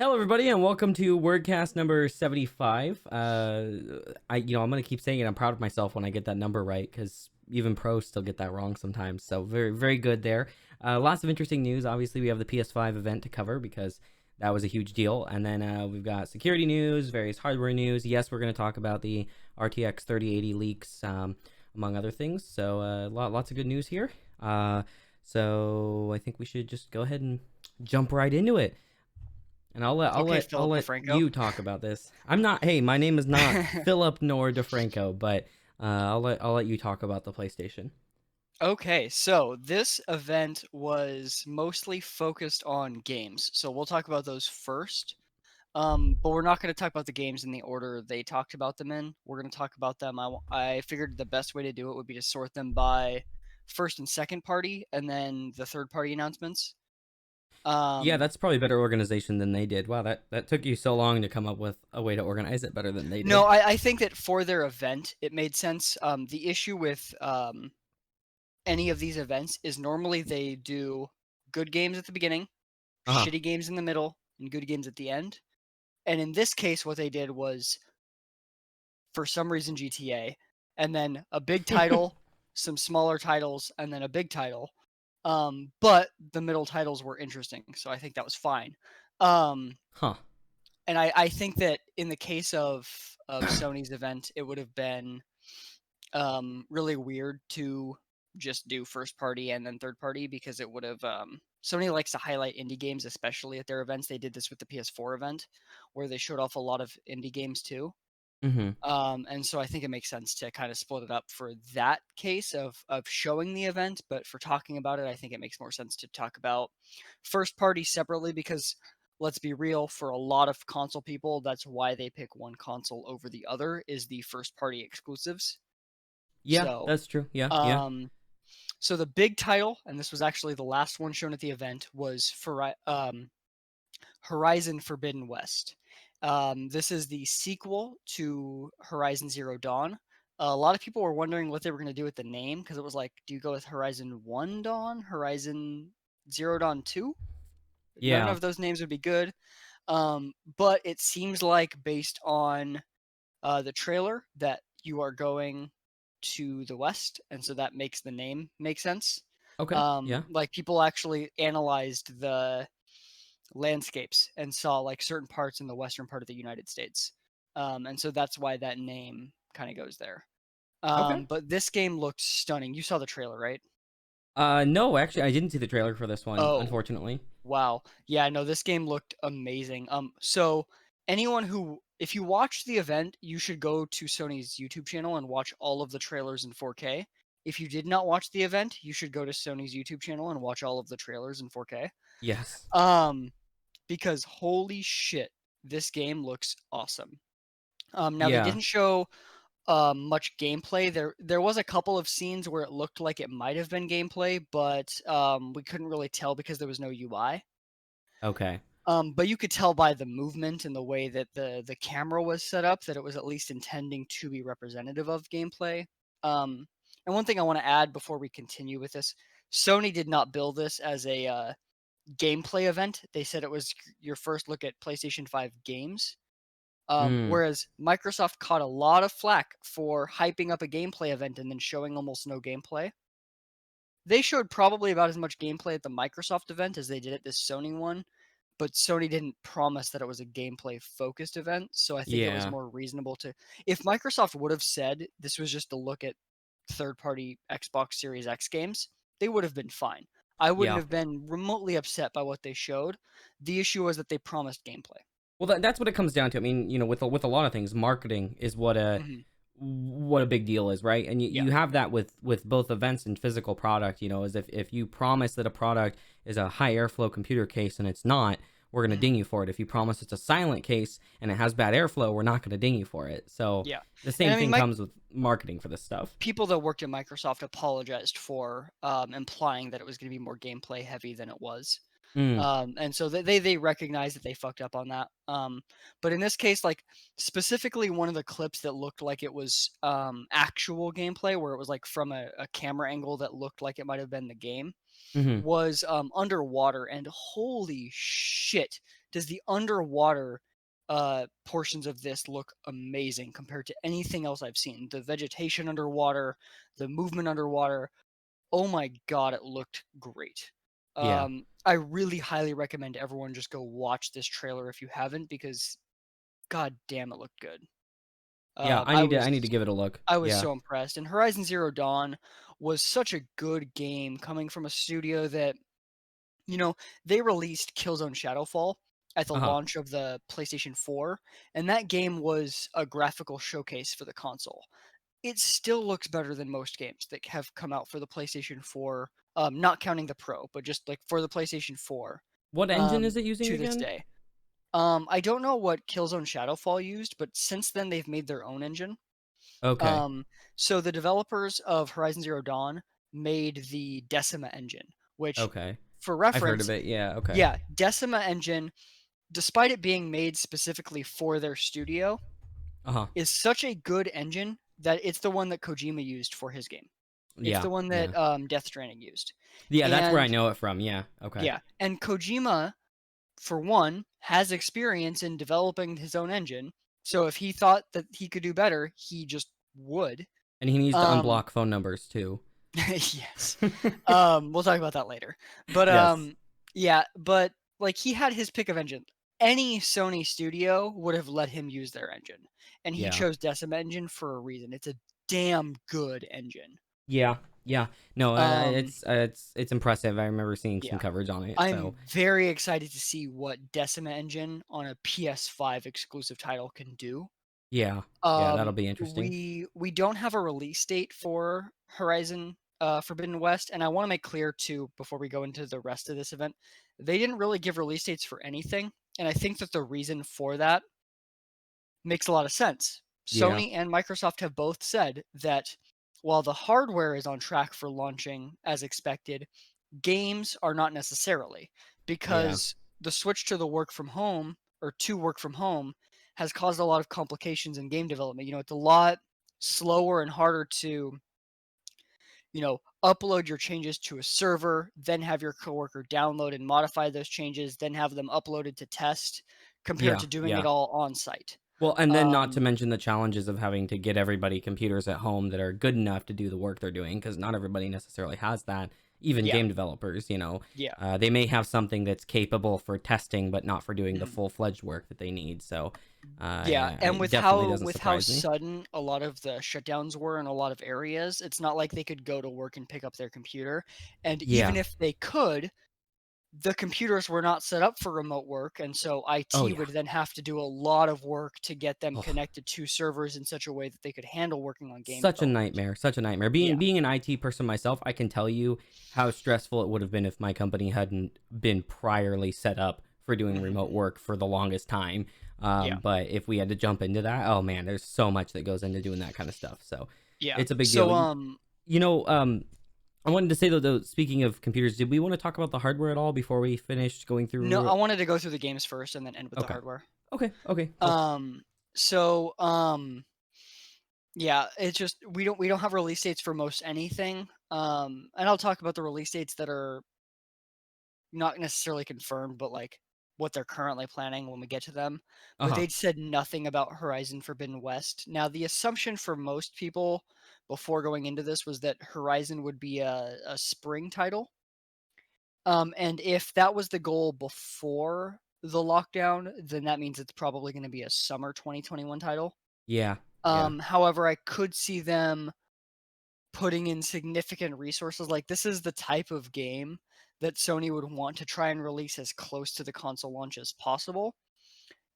Hello, everybody, and welcome to WordCast number 75. I'm gonna keep saying it. I'm proud of myself when I get that number right, because even pros still get that wrong sometimes. So very, very good there. Lots of interesting news. Obviously, we have the PS5 event to cover because that was a huge deal, and then we've got security news, various hardware news. Yes, we're gonna talk about the RTX 3080 leaks, among other things. So lots of good news here. So I think we should just go ahead and jump right into it. And I'll let I'll Okay, let I'll Philip let DeFranco. you talk about this. I'm not. Hey, my name is not Philip nor DeFranco, but I'll let you talk about the PlayStation. Okay, so this event was mostly focused on games. So we'll talk about those first. But we're not going to talk about the games in the order they talked about them in. We're going to talk about them. I figured the best way to do it would be to sort them by first and second party, and then the third party announcements. Yeah, Um, that's probably better organization than they did. Wow, that took you so long to come up with a way to organize it better than they no, did. I think that for their event, it made sense. The issue with any of these events is normally they do good games at the beginning, Uh huh. shitty games in the middle, and good games at the end. And in this case, what they did was, for some reason, GTA, and then a big title, some smaller titles, and then a big title. But the middle titles were interesting, so I think that was fine. Um, Huh. and I think that in the case of Sony's event, it would have been really weird to just do first party and then third party because it would have Sony likes to highlight indie games, especially at their events. They did this with the PS4 event where they showed off a lot of indie games too. Mm-hmm. And so I think it makes sense to kind of split it up for that case of showing the event, but for talking about it, I think it makes more sense to talk about first party separately because let's be real, for a lot of console people, that's why they pick one console over the other is the first party exclusives. Yeah, So that's true. Yeah, yeah. um, so the big title, and this was actually the last one shown at the event, was for Horizon Forbidden West. This is the sequel to Horizon Zero Dawn. A lot of people were wondering what they were going to do with the name because it was like, do you go with Horizon One Dawn, Horizon Zero Dawn 2? None Yeah. of those names would be good. But it seems like based on the trailer that you are going to the west, and so that makes the name make sense. Okay. Yeah. Like people actually analyzed the landscapes and saw like certain parts in the western part of the United States, and so that's why that name kind of goes there. Okay. But this game looked stunning. You saw the trailer, right? No, actually, I didn't see the trailer for this one, Oh, unfortunately. wow. Yeah, no, this game looked amazing. So anyone who if you watched the event, you should go to Sony's YouTube channel and watch all of the trailers in 4K. If you did not watch the event, you should go to Sony's YouTube channel and watch all of the trailers in 4K. Yes. Um, because holy shit, this game looks awesome. Now they Yeah. didn't show much gameplay. There was a couple of scenes where it looked like it might have been gameplay, but we couldn't really tell because there was no UI. Okay. But you could tell by the movement and the way that the camera was set up that it was at least intending to be representative of gameplay. And one thing I want to add before we continue with this, Sony did not bill this as a gameplay event. They said it was your first look at PlayStation 5 games. Mm. Whereas Microsoft caught a lot of flack for hyping up a gameplay event and then showing almost no gameplay. They showed probably about as much gameplay at the Microsoft event as they did at this Sony one, but Sony didn't promise that it was a gameplay focused event, so I think it was Yeah. more reasonable to if Microsoft would have said this was just a look at third party Xbox Series X games, they would have been fine. I wouldn't Yeah. have been remotely upset by what they showed. The issue was that they promised gameplay. Well, that's what it comes down to. I mean, with a lot of things, marketing is Hmm. what a big deal is, right? And Yeah. you have that with both events and physical product. Is if you promise that a product is a high airflow computer case and it's not, we're gonna Hmm. ding you for it. If you promise it's a silent case and it has bad airflow, we're not gonna ding you for it. So Yeah. the And same I mean, thing comes with marketing for this stuff. people that worked at Microsoft apologized for implying that it was going to be more gameplay heavy than it was. Mm, And so they recognize that they fucked up on that. But in this case, like specifically one of the clips that looked like it was actual gameplay, where it was like from a camera angle that looked like it might have been the game, hmm was underwater. And holy shit, does the underwater portions of this look amazing compared to anything else I've seen. The vegetation underwater, the movement underwater. Oh my god, it looked great. Yeah. I really highly recommend everyone just go watch this trailer if you haven't, because god damn, it looked good. Yeah, I I was need to give it a look. I was Yeah. so impressed. And Horizon Zero Dawn was such a good game coming from a studio that, you know, they released Killzone Shadowfall at the Uh-huh. launch of the PlayStation 4, and that game was a graphical showcase for the console. It still looks better than most games that have come out for the PlayStation 4, not counting the Pro, but just like for the PlayStation 4, What engine is it using to this again? day. I don't know what Killzone Shadowfall used, but since then they've made their own engine. Okay. Um, so the developers of Horizon Zero Dawn made the Decima engine, which, Okay. for I've heard of reference, it. Yeah, okay. yeah, Decima engine, despite it being made specifically for their studio, Uh-huh. is such a good engine that it's the one that Kojima used for his game. It's Yeah. the one Yeah. that Death Stranding used. Yeah, that's where I And know it from. Yeah. Okay. yeah, and Kojima, for one, has experience in developing his own engine. So if he thought that he could do better, he just would. And he needs to Um, unblock phone numbers too. yes. We'll talk about that later. But Yes. yeah, but like he had his pick of engine. Any Sony studio would have let him use their engine, and he Yeah. chose Decima engine for a reason. It's a damn good engine. Yeah. Yeah. No, Um, it's impressive. I remember seeing some yeah, coverage on it. I'm So, very excited to see what Decima engine on a PS5 exclusive title can do. yeah. Yeah, that'll be interesting. We don't have a release date for Horizon Forbidden West, and I want to make clear too before we go into the rest of this event, they didn't really give release dates for anything, and I think that the reason for that makes a lot of sense. Yeah. Sony and Microsoft have both said that while the hardware is on track for launching as expected, games are not necessarily, Yeah. because the switch to the work from home, or to work from home, has caused a lot of complications in game development. It's a lot slower and harder to, upload your changes to a server, then have your coworker download and modify those changes, then have them uploaded to test, compared Yeah. to doing it Yeah. all on site. Well, and then not to Um, mention the challenges of having to get everybody computers at home that are good enough to do the work they're doing, because not everybody necessarily has that. Even yeah, game developers, yeah, they may have something that's capable for testing, but not for doing the mhm. full fledged work that they need. So, Yeah, and it with definitely how doesn't with how surprise me. sudden a lot of the shutdowns were in a lot of areas, it's not like they could go to work and pick up their computer. And even Yeah. if they could, the computers were not set up for remote work, and so Oh IT yeah. would then have to do a lot of work to get them Oh, connected to servers in such a way that they could handle working on game such a development. nightmare. Such a nightmare. Yeah. Being an IT person myself, I can tell you how stressful it would have been if my company hadn't been priorly set up for doing Mhm. remote work for the longest time. Yeah. But if we had to jump into that, oh man, there's so much that goes into doing that kind of stuff. So Yeah. it's a big deal. So, You know, I wanted to say though, speaking of computers, did we want to talk about the hardware at all before we finished going no, through I it? wanted to go through the games first and then end with the Okay. hardware. Okay. Okay. Cool. Um, so, yeah, it's just we don't have release dates for most anything. And I'll talk about the release dates that are not necessarily confirmed, but like what they're currently planning when we get to them. Uh But huh. they said nothing about Horizon Forbidden West. Now, the assumption for most people before going into this was that Horizon would be a spring title. And if that was the goal before the lockdown, then that means it's probably going to be a summer 2021 title. Yeah. Yeah. However, I could see them putting in significant resources. Like, this is the type of game that Sony would want to try and release as close to the console launch as possible.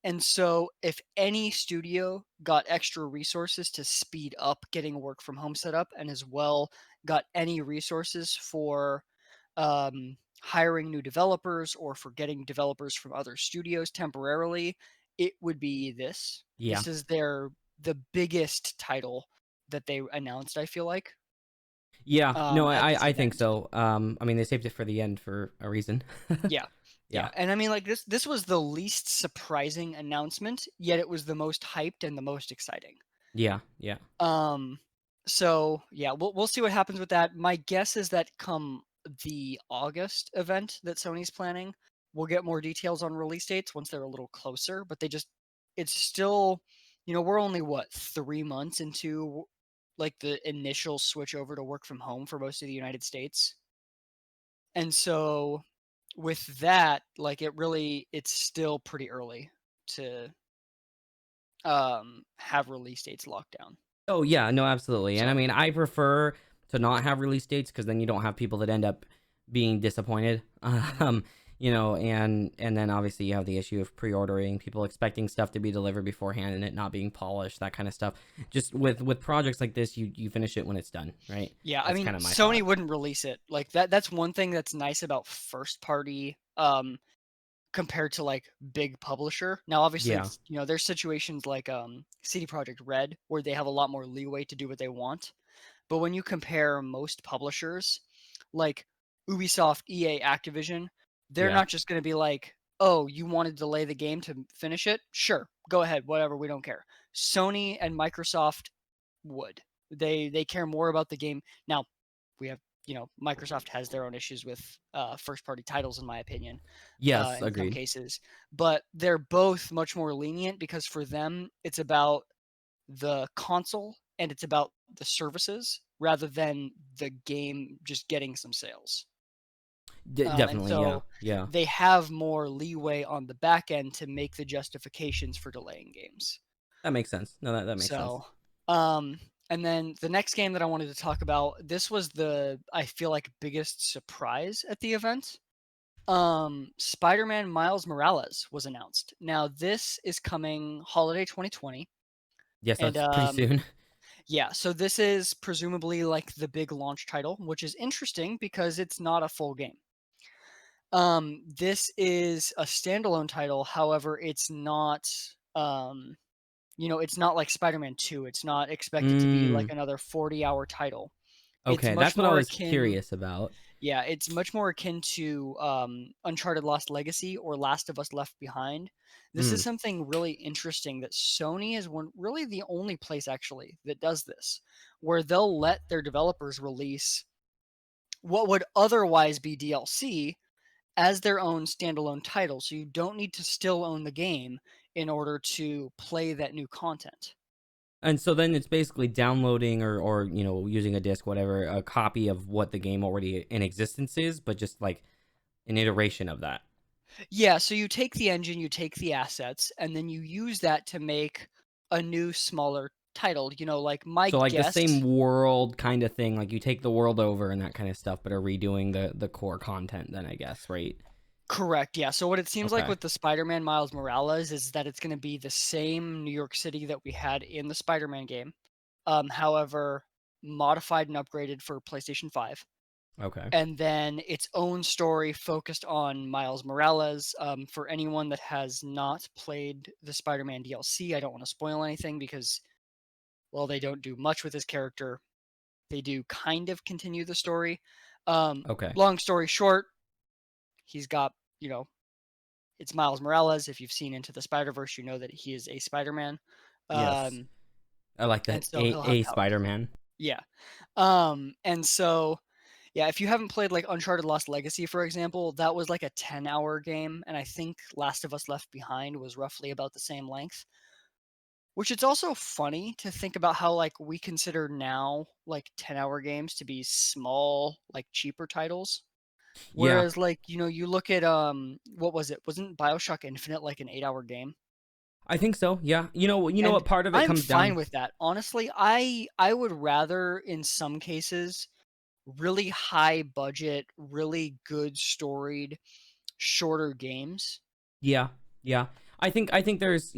And so, if any studio got extra resources to speed up getting work from home set up, and as well got any resources for hiring new developers or for getting developers from other studios temporarily, it would be this. Yeah. This is the biggest title that they announced, I feel like, Yeah, no, at this I think event. so. I mean, they saved it for the end for a reason. Yeah. Yeah, Yeah. And I mean, like, this was the least surprising announcement, yet it was the most hyped and the most exciting. yeah, yeah, Um so yeah, we'll see what happens with that. My guess is that come the August event that Sony's planning, we'll get more details on release dates once they're a little closer, but it's still, we're only what, 3 months into like the initial switch over to work from home for most of the United States. And so with that, like it's still pretty early to have release dates locked down. Oh yeah, no, absolutely. And I So, mean, I prefer to not have release dates because then you don't have people that end up being disappointed. mhm. And then obviously you have the issue of pre-ordering, people expecting stuff to be delivered beforehand and it not being polished, that kind of stuff. Just with projects like this, you finish it when it's done, right? Yeah, I That's mean, kind of my Sony thought. wouldn't release it. Like that's one thing that's nice about first party compared to like big publisher. Now obviously Yeah, there's situations like CD Projekt Red where they have a lot more leeway to do what they want. But when you compare most publishers like Ubisoft, EA, Activision, they're yeah, not just going to be like, "Oh, you want to delay the game to finish it? Sure. Go ahead. Whatever, we don't care." Sony and Microsoft would. They care more about the game. Now, we have Microsoft has their own issues with first party titles, in my opinion, yes, in some agreed. cases, but they're both much more lenient because for them it's about the console and it's about the services rather than the game just getting some sales. And Definitely, yeah, so yeah. they have more leeway on the back end to make the justifications for delaying games. That makes sense. No, that makes sense. So, um, and then the next game that I wanted to talk about, this was I feel like, biggest surprise at the event. Spider-Man Miles Morales was announced. Now, this is coming holiday 2020. Yes, And that's pretty soon. yeah, so this is presumably like the big launch title, which is interesting because it's not a full game. This is a standalone title, however, it's not it's not like Spider-Man 2. It's not expected to be like Mm, another 40-hour title. It's okay, much that's what I more was akin curious about. Yeah, it's much more akin to Uncharted Lost Legacy or Last of Us Left Behind. This is Mm. something really interesting that Sony is really the only place actually that does this, where they'll let their developers release what would otherwise be DLC as their own standalone title. So you don't need to still own the game in order to play that new content. And so then it's basically downloading or using a disc, whatever, a copy of what the game already in existence is, but just like an iteration of that. Yeah, so you take the engine, you take the assets, and then you use that to make a new, smaller title. Like my So like the guess. same world kind of thing, like you take the world over and that kind of stuff, but are redoing the core content. Then I guess, right? Correct, yeah. So what it seems like Okay. with the Spider-Man Miles Morales is that it's going to be the same New York City that we had in the Spider-Man game. However, modified and upgraded for PlayStation 5. Okay. And then its own story focused on Miles Morales. For anyone that has not played the Spider-Man DLC, I don't want to spoil anything because, well, they don't do much with his character. They do kind of continue the story. Okay. Long story short, he's got, you know, it's Miles Morales. If you've seen Into the Spider-Verse, you know that he is a Spider-Man. Yes. Um, I like and that. so he'll have A powers. Spider-Man. Yeah. And so yeah, if you haven't played like Uncharted Lost Legacy, for example, that was like a 10-hour game, and I think Last of Us Left Behind was roughly about the same length. Which it's also funny to think about how like we consider now like 10-hour games to be small, like cheaper titles. Yeah, Whereas like, you look at what was it? Wasn't BioShock Infinite like an 8-hour game? I think so. Yeah. You know And what part of it I'm comes fine down. with that. Honestly, I would rather in some cases really high budget, really good storied, shorter games. Yeah. Yeah. I think there's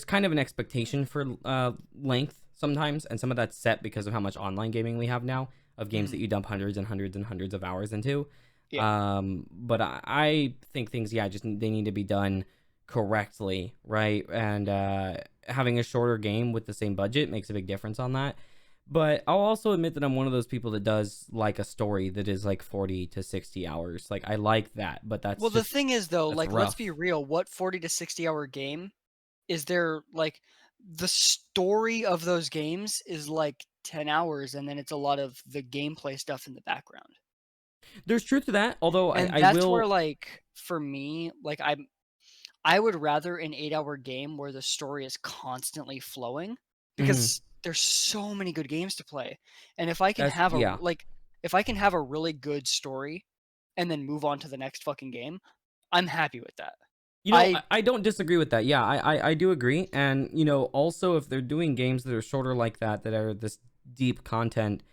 kind of an expectation for length sometimes, and some of that's set because of how much online gaming we have now of games that Mhm. you dump hundreds and hundreds and hundreds of hours into. Yeah. But I think things, yeah, just they need to be done correctly, right? And having a shorter game with the same budget makes a big difference on that. But I'll also admit that I'm one of those people that does like a story that is like 40 to 60 hours. Like I like that, but Well, the thing is though, that's like let's be rough. real, what 40 to 60-hour game is there like the story of those games is like 10 hours and then it's a lot of the gameplay stuff in the background. There's truth to that, although And I that's where, will. like, for me, like, I would rather an 8-hour game where the story is constantly flowing, Mhm. because there's so many good games to play, and if I can That's have a yeah. like, if I can have a really good story and then move on to the next fucking game, I'm happy with that. You know, I I don't disagree with that. Yeah, I do agree. And, also if they're doing games that are shorter like that, that are this deep content,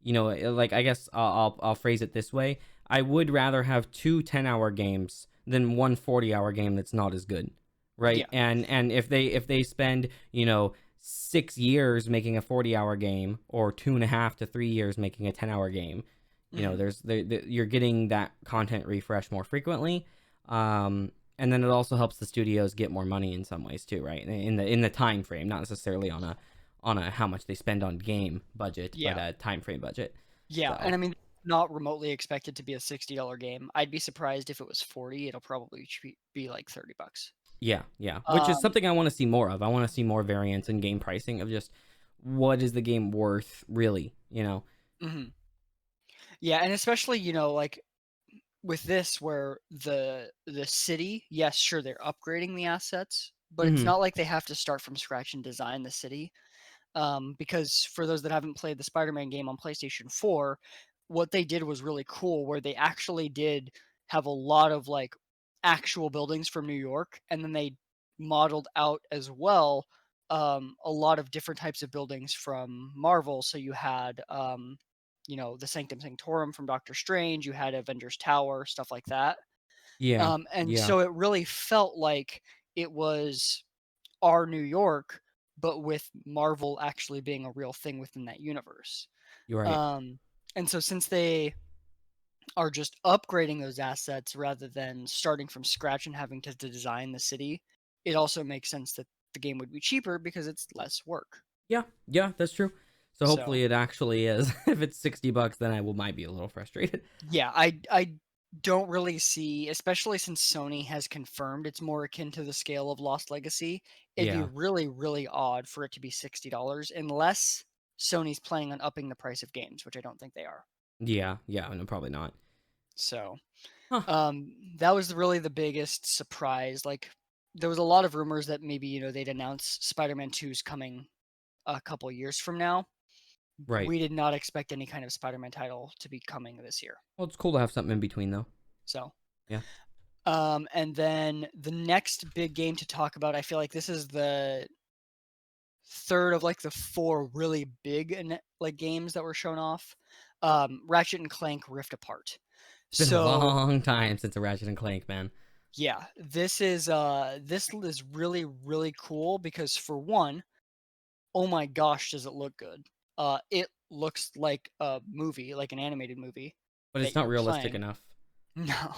like I guess I'll phrase it this way. I would rather have two 10-hour games than one 40-hour game that's not as good. Right? Yeah. And if they spend, 6 years making a 40-hour game, or 2.5 to 3 years making a 10-hour game, Mhm. you're getting that content refresh more frequently. Um, and then it also helps the studios get more money in some ways too, right? In the time frame, not necessarily on a how much they spend on game budget, but Yeah. a time frame budget. Yeah, and So I mean, not remotely expected to be a $60 game. I'd be surprised if it was 40, it'll probably be like 30 bucks. yeah, yeah, which is Um, something I want to see more of. I want to see more variance in game pricing of just what is the game worth really. mhm. Yeah, and especially, like with this where the city, yes, sure, they're upgrading the assets, but it's Hmm. not like they have to start from scratch and design the city. Because for those that haven't played the Spider-Man game on PlayStation 4, what they did was really cool, where they actually did have a lot of like actual buildings from New York, and then they modeled out as well a lot of different types of buildings from Marvel. So you had, the Sanctum Sanctorum from Doctor Strange, you had Avengers Tower, stuff like that. Yeah, And yeah, so it really felt like it was our New York, but with Marvel actually being a real thing within that universe. you're right. Um, and so since they are just upgrading those assets rather than starting from scratch and having to design the city, it also makes sense that the game would be cheaper because it's less work. Yeah, yeah, that's true. So So hopefully it actually is. If it's $60, then might be a little frustrated. yeah, I don't really see, especially since Sony has confirmed it's more akin to the scale of Lost Legacy. It'd be Yeah, really, really odd for it to be $60 unless Sony's planning on upping the price of games, which I don't think they are. yeah, yeah. No, probably not. So, Huh. that was really the biggest surprise. Like, there was a lot of rumors that maybe they'd announce Spider-Man 2's coming a couple years from now. Right. We did not expect any kind of Spider-Man title to be coming this year. Well, it's cool to have something in between though. So, Yeah. and then the next big game to talk about, I feel like this is the third of like the four really big and like games that were shown off. Ratchet and Clank Rift Apart. It's been a So long time since a Ratchet and Clank, man. yeah, this is really really cool because for one, oh my gosh, does it look good? It looks like a movie, like an animated movie But that it's not you're realistic playing. enough. No.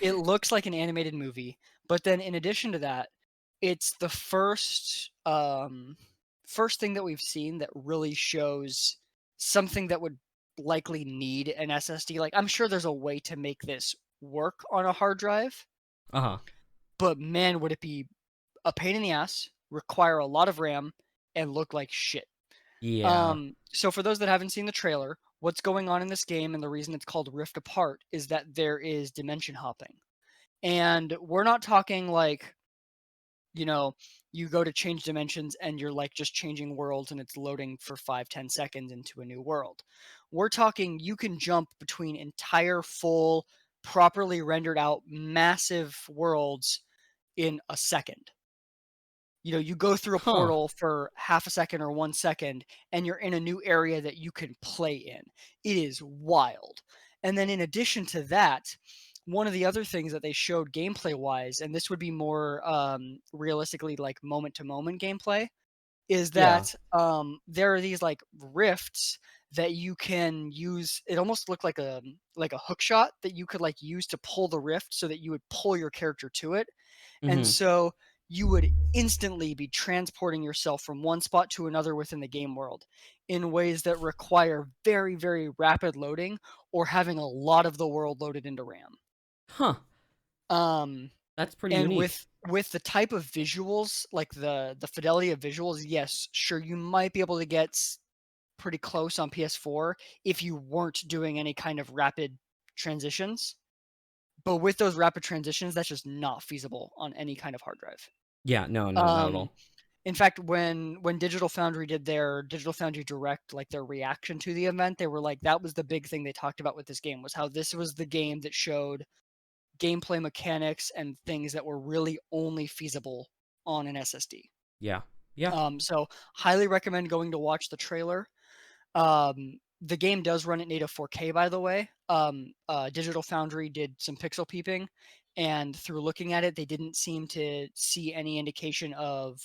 It looks like an animated movie, but then in addition to that, it's the first thing that we've seen that really shows something that would likely need an SSD. Like, I'm sure there's a way to make this work on a hard drive, Uh-huh. but man, would it be a pain in the ass, require a lot of RAM, and look like shit. Yeah. So for those that haven't seen the trailer, what's going on in this game and the reason it's called Rift Apart is that there is dimension hopping. And we're not talking like, you know, you go to change dimensions and you're like just changing worlds and it's loading for 5-10 seconds into a new world. We're talking you can jump between entire full, properly rendered out massive worlds in a second. You go through a Huh. portal for half a second or 1 second, and you're in a new area that you can play in. It is wild. And then in addition to that, one of the other things that they showed gameplay wise, and this would be more realistically like moment to moment gameplay, is Yeah. that there are these like rifts that you can use. It almost looked like a hook shot that you could like use to pull the rift so that you would pull your character to it, and Mhm. so you would instantly be transporting yourself from one spot to another within the game world in ways that require very, very rapid loading or having a lot of the world loaded into RAM. Huh. Um, That's pretty and unique. with the type of visuals, like the fidelity of visuals, yes, sure, you might be able to get pretty close on PS4 if you weren't doing any kind of rapid transitions. But with those rapid transitions, that's just not feasible on any kind of hard drive. Yeah, no, not at Um, all. in fact, when Digital Foundry did their Digital Foundry Direct, like their reaction to the event, they were like, that was the big thing they talked about with this game, was how this was the game that showed gameplay mechanics and things that were really only feasible on an SSD. Yeah, yeah. So highly recommend going to watch the trailer. The game does run at native 4K, by the way. Digital Foundry did some pixel peeping, and through looking at it, they didn't seem to see any indication of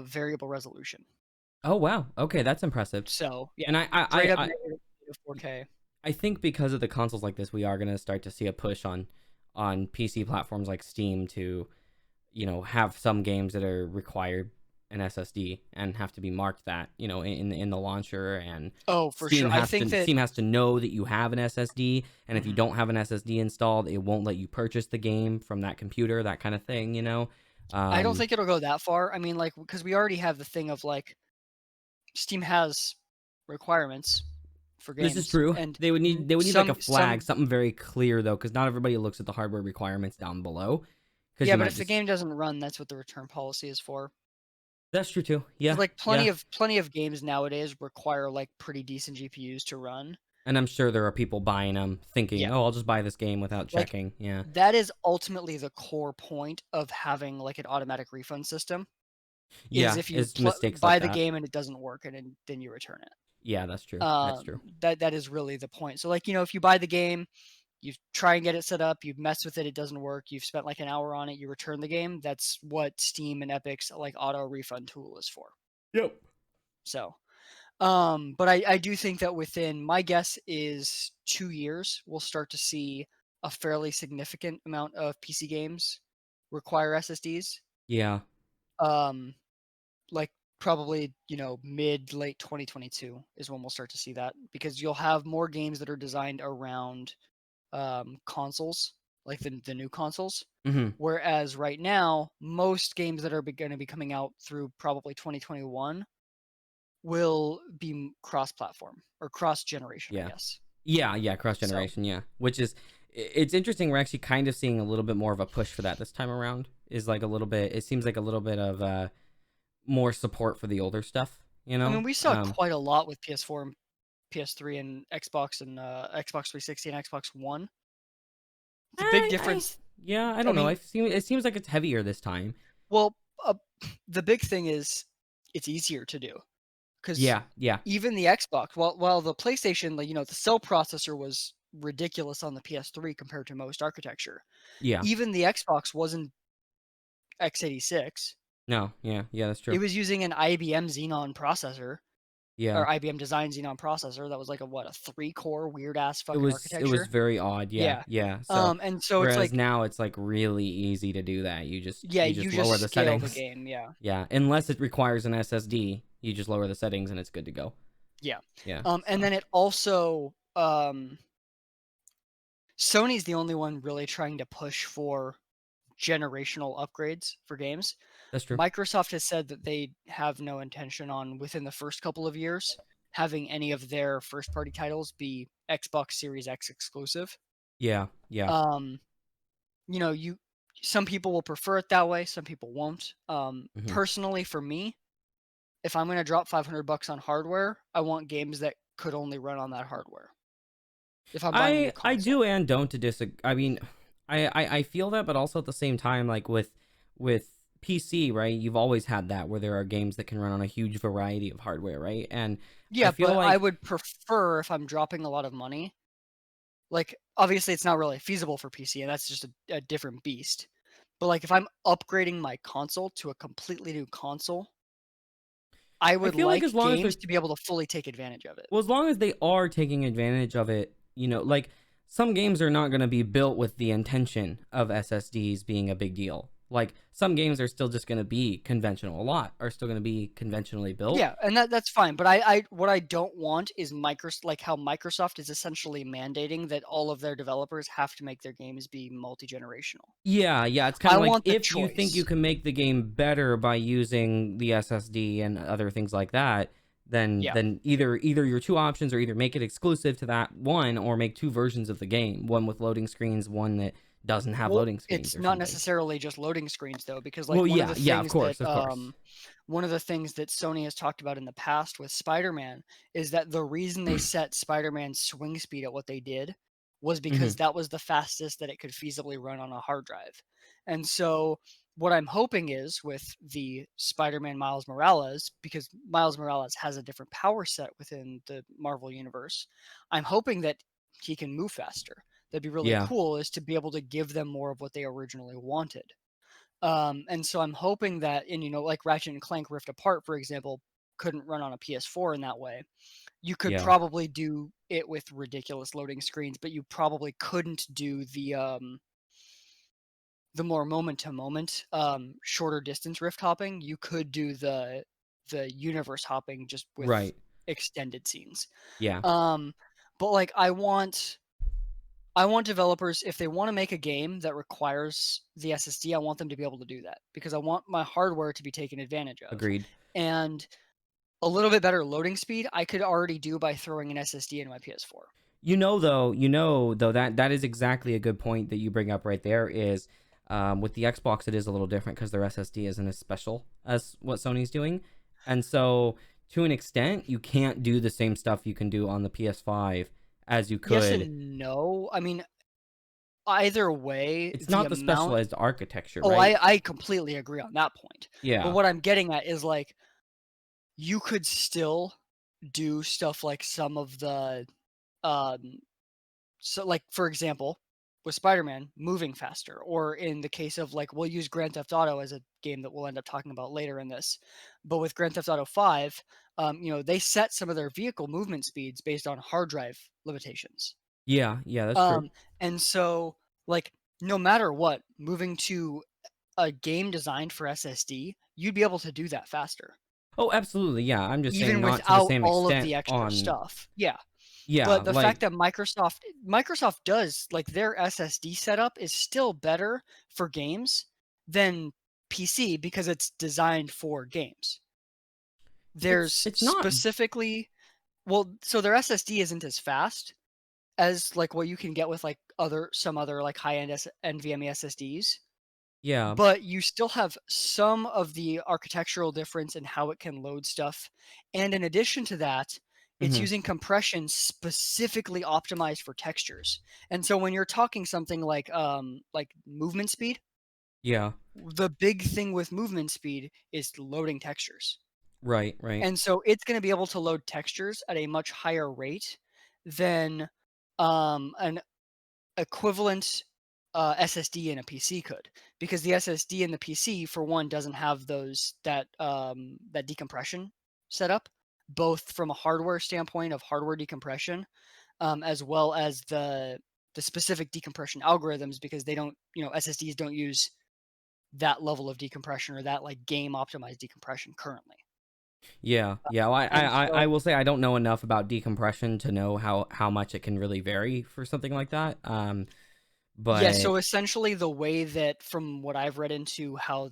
variable resolution. Oh wow. Okay, that's impressive. So yeah, And straight up native 4K. I think because of the consoles like this, we are gonna start to see a push on PC platforms like Steam to, have some games that are required an SSD and have to be marked that, in the launcher, and Oh, for sure. I think that Steam has to know that you have an SSD, and if you mhm. don't have an SSD installed, it won't let you purchase the game from that computer, that kind of thing. I don't Um, think it'll go that far. I mean, like, because we already have the thing of like Steam has requirements for this is games, true. and They would need like a flag, some something very clear though, because not everybody looks at the hardware requirements down below, because yeah, you but might if the just. game doesn't run, that's what the return policy is for. That's true too. Because Yeah, like yeah. plenty of games nowadays require like pretty decent GPUs to run. And I'm sure there are people buying them thinking, Yeah, "Oh, I'll just buy this game without like checking." Yeah. that is ultimately the core point of having like an automatic refund system. Is Yeah, if you it's mistakes like buy the that. game and it doesn't work, and then you return it. Yeah, that's true. That's true. That is really the point. So like if you buy the game, you try and get it set up, you mess with it, it doesn't work, you've spent like an hour on it, you return the game. That's what Steam and Epic's like auto refund tool is for. Yep. So, but I do think that within, my guess is 2 years, we'll start to see a fairly significant amount of PC games require SSDs. Yeah. Um, like probably mid late 2022 is when we'll start to see that, because you'll have more games that are designed around consoles, like the new consoles. Mhm. Whereas right now, most games that are going to be coming out through probably 2021 will be cross-platform or cross-generation, I Yeah. guess. Yeah, yeah, cross So, generation, yeah. Which is it's interesting, we're actually kind of seeing a little bit more of a push for that this time around. Is like a little bit, it seems like a little bit of more support for the older stuff, you I know? mean, we saw quite a lot with PS4 and PS3 and Xbox and Xbox 360 and Xbox One. The big I difference, yeah, I I don't know. mean, It seems like it's heavier this time. well, the big thing is it's easier to do, because Yeah, yeah. even the Xbox, while the PlayStation, like, the cell processor was ridiculous on the PS3 compared to most architecture. Yeah. Even the Xbox wasn't x86. No, yeah, yeah, that's It true. was using an IBM Xenon processor, Yeah. or IBM design Xenon processor that was like a 3-core weird ass It fucking was it was architecture. very odd, yeah, Yeah. yeah. So And so it's whereas like, now it's like really easy to do that. You just yeah, you you just just lower the scale the settings. game. Yeah. Yeah, unless it requires an SSD, you just lower the settings and it's good to go. Yeah. Yeah. And So then it also, Sony's the only one really trying to push for generational upgrades for games. that's true. Microsoft has said that they have no intention on, within the first couple of years, having any of their first party titles be Xbox Series X exclusive. Yeah, yeah. Um, you some people will prefer it that way, some people won't. Hmm. Personally, for me, if I'm going to drop $500 on hardware, I want games that could only run on that hardware. If I'm buying a new I console. do and don't to disagree. I mean, I feel that, but also at the same time, like with PC, right? You've always had that where there are games that can run on a huge variety of hardware, right? And I Yeah, feel but I like would prefer, if I'm dropping a lot of money, like, obviously it's not really feasible for PC, and that's just a different beast. But like, if I'm upgrading my console to a completely new console, I I would feel like as like long as games they're to be able to fully take advantage of it. well, as long as they are taking advantage of it, like some games are not going to be built with the intention of SSDs being a big deal. Like some games are still just going to be conventional. A lot are still going to be conventionally built. Yeah, and that's fine. But I what I don't want is like how Microsoft is essentially mandating that all of their developers have to make their games be multi-generational. Yeah, yeah. It's kind I of like want the if you think you choice. can make the game better by using the SSD and other things like that, then Yeah. either your two options are either make it exclusive to that one or make two versions of the game, one with loading screens, one that doesn't have Well, loading screens it's or not something. necessarily just loading screens though, because like Well, yeah, yeah, of course. one of the things that Sony has talked about in the past with Spider-Man is that the reason they set Spider-Man's swing speed at what they did was Hmm. because that was the fastest that it could feasibly run on a hard drive. And so what I'm hoping is with the Spider-Man Miles Morales, because Miles Morales has a different power set within the Marvel universe, I'm hoping that he can move faster. That'd be really Yeah, cool, is to be able to give them more of what they originally wanted. And so I'm hoping that, and like Ratchet and Clank Rift Apart, for example, couldn't run on a PS4 in that way. You could yeah, probably do it with ridiculous loading screens, but you probably couldn't do the more moment to moment, shorter distance rift hopping. You could do the universe hopping just with right. extended scenes. Yeah, Um, but like I want developers, if they want to make a game that requires the SSD, I want them to be able to do that because I want my hardware to be taken advantage of. agreed. And a little bit better loading speed, I could already do by throwing an SSD into my PS4. Though that is exactly a good point that you bring up right there. Is with the Xbox, it is a little different because their SSD isn't as special as what Sony's doing, and so to an extent, you can't do the same stuff you can do on the PS5 as you Yes could. and no. I mean, either way, It's the not the amount. specialized architecture, Oh, right? I completely agree on that point. But Yeah, what I'm getting at is like you could still do stuff like some of the um so like for example with Spider-Man moving faster, or in the case of like we'll use Grand Theft Auto as a game that we'll end up talking about later in this, but with Grand Theft Auto 5, they set some of their vehicle movement speeds based on hard drive limitations. yeah, yeah. That's true. um and so like no matter what, moving to a game designed for SSD, you'd be able to do that faster Oh, absolutely. Yeah, I'm just saying even not to the without same all of extent the extra on. stuff. Yeah. Yeah, But the fact like that Microsoft does, like, their SSD setup is still better for games than PC because it's designed for games. There's it's not. specifically, well, so their SSD isn't as fast as like what you can get with like some other like high-end NVMe SSDs, Yeah. but you still have some of the architectural difference in how it can load stuff. And in addition to that, it's Hmm. using compression specifically optimized for textures. And so when you're talking something like movement speed, Yeah. the big thing with movement speed is loading textures. Right. Right. And so it's going to be able to load textures at a much higher rate than an equivalent SSD in a PC could, because the SSD in the PC, for one, doesn't have that decompression setup, both from a hardware standpoint of hardware decompression, as well as the specific decompression algorithms, because they don't, SSDs don't use that level of decompression or that like game optimized decompression currently. Yeah, yeah. Well, And I so will say I don't know enough about decompression to know how much it can really vary for something like that. yeah, But so essentially the way that, from what I've read into how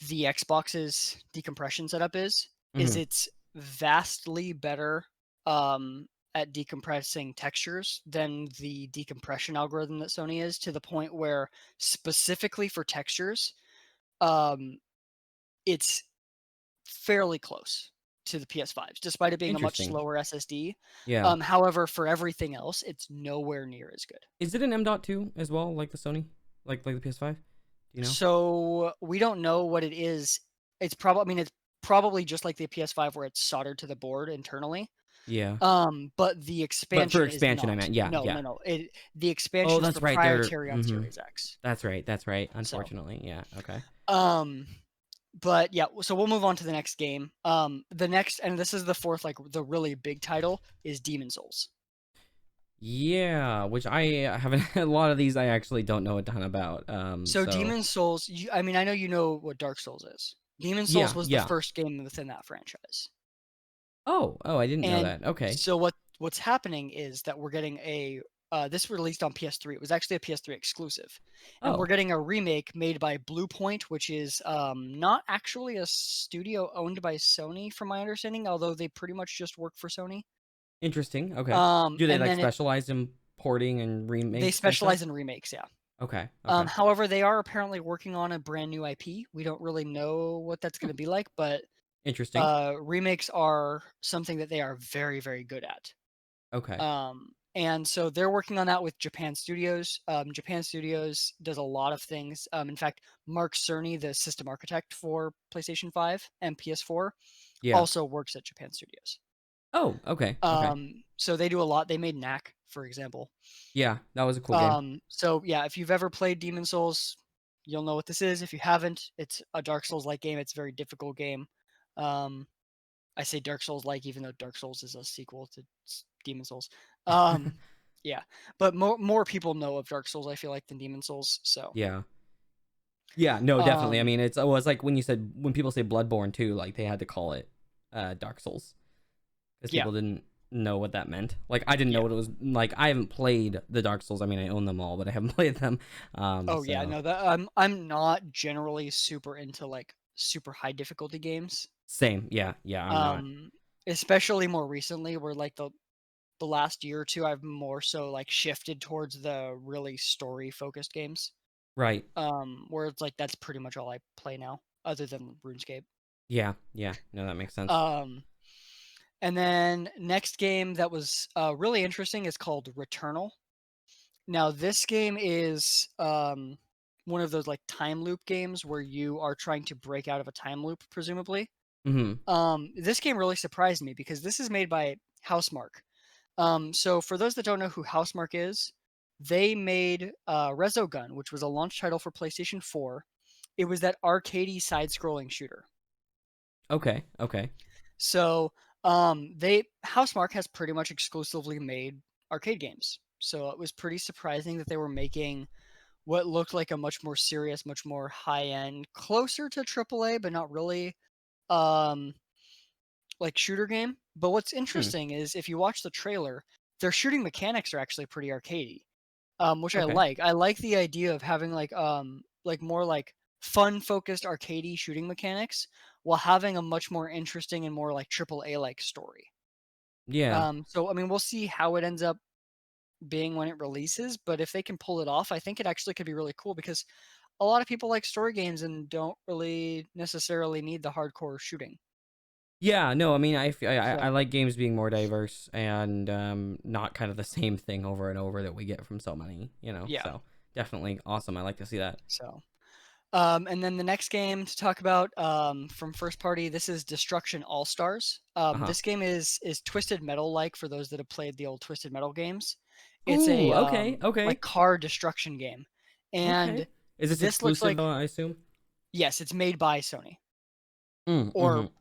the Xbox's decompression setup is mhm. it's vastly better um, at decompressing textures than the decompression algorithm that Sony is, to the point where specifically for textures, um, it's fairly close to the PS5s, despite it being a much Interesting. slower SSD. Yeah. However, for everything else, it's nowhere near as good. Is it an M.2 as well, like the Sony, like the PS5? Do you know? So we don't know what it is. It's probably just like the PS5 where it's soldered to the board internally. Yeah. But the But for expansion is expansion, I not. meant, yeah, No, yeah. no, no. The Oh, expansion is that's right. They're. proprietary on Hmm. Series X. That's right. That's right. So, Unfortunately, yeah. Okay. um, but yeah, so we'll move on to the next game. The next, and this is the fourth, like the really big title, is Demon Souls. Yeah, which I haven't. A lot of these I actually don't know a ton about. So So Demon Souls, I mean, I know you know what Dark Souls is. Demon Souls yeah, was the yeah. first game within that franchise. Oh, I didn't know And that. Okay. so what's happening is that we're getting this released on PS3. It was actually a PS3 exclusive, and we're Oh, getting a remake made by Blue Point, which is not actually a studio owned by Sony, from my understanding. Although they pretty much just work for Sony. interesting. Okay. Do they And like then specialize in porting and they remakes and stuff? specialize in remakes, yeah. Okay. Okay. However, they are apparently working on a brand new IP. We don't really know what that's Hmm, going to be like, but interesting. remakes are something that they are very, very good at. Okay. And so they're working on that with Japan Studios. Japan Studios does a lot of things. In fact, Mark Cerny, the system architect for PlayStation 5 and PS4, Yeah. also works at Japan Studios. Oh, okay. Okay. So they do a lot. They made Knack, for example. Yeah, that was a cool game. So yeah, if you've ever played Demon Souls, you'll know what this is. If you haven't, it's a Dark Souls-like game. It's a very difficult game. Um, I say Dark Souls-like, even though Dark Souls is a sequel to Demon Souls. Um, yeah, but more people know of Dark Souls, I feel like, than Demon Souls. So, Yeah. Yeah, no, definitely. I um, mean, it was like when people say Bloodborne too, like they had to call it Dark Souls because yeah, people didn't know what that meant. Like I didn't know yeah. what it was. Like I haven't played the Dark Souls. I mean, I own them all, but I haven't played them. Oh yeah, So no, that I'm not generally super into like super high difficulty games. same. Yeah, yeah. I'm not. Um, Especially more recently, where like the last year or two, I've more so like shifted towards the really story focused games. Right. Where it's like that's pretty much all I play now, other than RuneScape. Yeah. Yeah. No, that makes sense. Um, and then next game that was really interesting is called Returnal. Now this game is one of those like time loop games where you are trying to break out of a time loop, presumably. Hmm. This game really surprised me because this is made by Housemarque. So for those that don't know who Housemarque is, they made Resogun, which was a launch title for PlayStation 4. It was that arcadey side-scrolling shooter. Okay. Okay. So they Housemarque has pretty much exclusively made arcade games. So it was pretty surprising that they were making what looked like a much more serious, much more high-end, closer to AAA, but not really, um, like shooter game. But what's Hmm. interesting is if you watch the trailer, their shooting mechanics are actually pretty arcadey, which I Okay. like. I like the idea of having like more like fun focused arcadey shooting mechanics while having a much more interesting and more like AAA like story. Yeah. So I mean, we'll see how it ends up being when it releases, but if they can pull it off, I think it actually could be really cool because a lot of people like story games and don't really necessarily need the hardcore shooting. Yeah, no, I mean, I So like games being more diverse and not kind of the same thing over and over that we get from so many, yeah, so definitely awesome. I like to see that. so and then the next game to talk about from first party, this is Destruction All Stars. Uh-huh. This game is Twisted Metal like for those that have played the old Twisted Metal games. It's Ooh, a okay, like okay, car destruction game, okay. and Is this this looks exclusive, like I assume? yes, it's made by Sony Mm-hmm.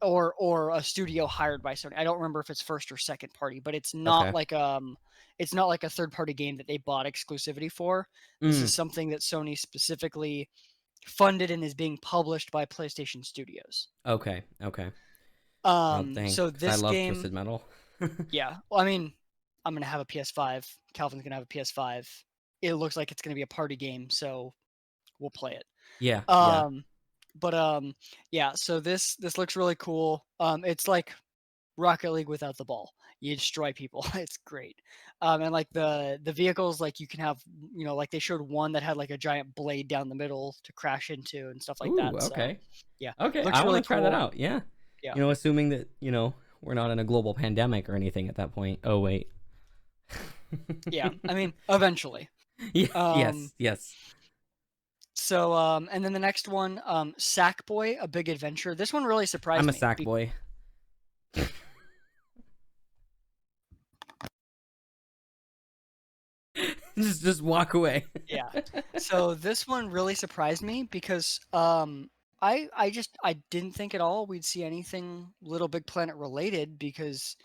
or a studio hired by Sony. I don't remember if it's first or second party, but Okay. it's not like a third party game that they bought exclusivity for. This is Mm, something that Sony specifically funded and is being published by PlayStation Studios. okay, okay. Well, dang, So because I this love game, Twisted Metal. yeah. Well, I mean, I'm gonna have a PS5. Calvin's gonna have a PS5. It looks like it's gonna be a party game, so we'll play it. Yeah, yeah. Um, but yeah. So this looks really cool. It's like Rocket League without the ball. You destroy people. It's great. And like the vehicles, like you can have, like they showed one that had like a giant blade down the middle to crash into and stuff like Ooh, that. So okay. yeah, Okay, I looks want really to try that cool. out. Yeah. Yeah. Assuming that, we're not in a global pandemic or anything at that point. Oh, wait. Yeah. I mean, eventually. Yeah, Um, yes, yes. so and then the next one, Sackboy: A Big Adventure. This one really I'm surprised a me. sack boy. Just walk away. Yeah. So this one really surprised me because I didn't think at all we'd see anything Little Big Planet related because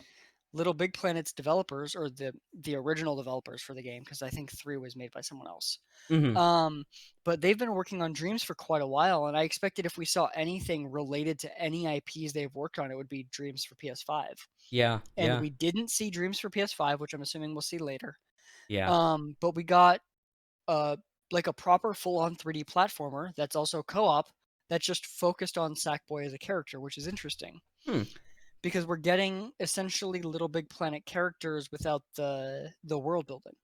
Little Big Planet's developers or the original developers for the game because I think 3 was made by someone else. Hmm. Um but they've been working on Dreams for quite a while and I expected if we saw anything related to any IPs they've worked on it would be Dreams for PS5. Yeah, And yeah. we didn't see Dreams for PS5, which I'm assuming we'll see later. Yeah. But we got uh like a proper full-on 3D platformer that's also co-op that's just focused on Sackboy as a character, which is interesting Hmm. because we're getting essentially Little Big Planet characters without the world building,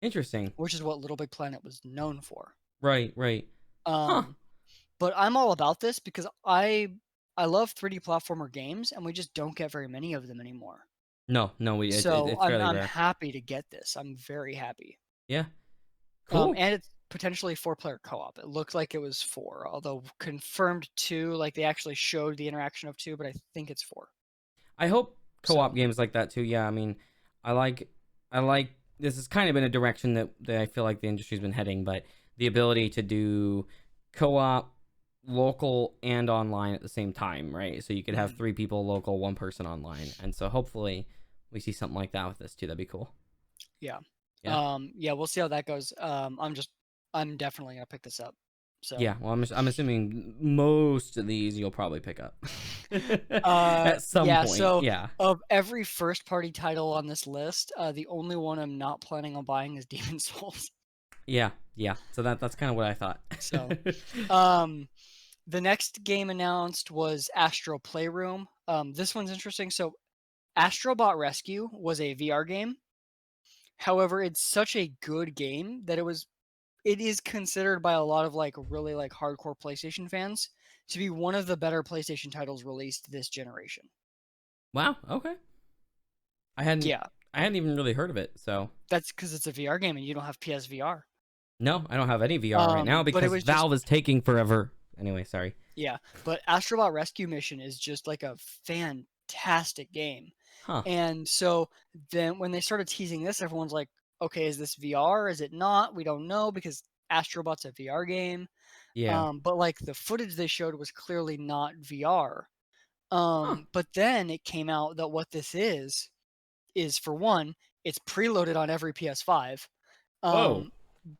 Interesting. which is what Little Big Planet was known for. Right. Right. Huh. Um, but I'm all about this because I love 3D platformer games, and we just don't get very many of them anymore. No. No. So It's fairly I'm rare. happy to get this. I'm very happy. Yeah. Cool. And it's potentially 4-player co-op. It looked like it was 4, although confirmed 2. Like they actually showed the interaction of 2, but I think it's 4. I hope co-op So games like that too. Yeah, I mean, I like, I like. This has kind of been a direction that I feel like the industry's been heading, but the ability to do co-op, local and online at the same time, right? So you could have mhm. 3 people local, 1 person online, and so hopefully we see something like that with this too. That'd be cool. Yeah. Yeah. Yeah, we'll see how that goes. I'm definitely gonna pick this up. So Yeah, well, I'm assuming most of these you'll probably pick up at some yeah, point. so Yeah, of every first party title on this list, the only one I'm not planning on buying is Demon Souls. yeah, yeah. So that's kind of what I thought. So um the next game announced was Astral Playroom. This one's interesting. So Astrobot Rescue was a VR game. However, it's such a good game that it is considered by a lot of like really like hardcore PlayStation fans to be one of the better PlayStation titles released this generation. Wow. Okay. I hadn't Yeah, I hadn't even really heard of it. So that's because it's a VR game and you don't have PSVR. no, I don't have any VR right now But it because was just Valve is taking forever. Anyway, sorry. yeah. But Astrobot Rescue Mission is just like a fantastic game. Huh. And so then when they started teasing this, everyone's like, okay, is this VR? Is it not? We don't know because Astrobot's a VR game. Yeah. But like the footage they showed was clearly not VR. Huh. But then it came out that what this is for one, it's preloaded on every PS5. Whoa. Um,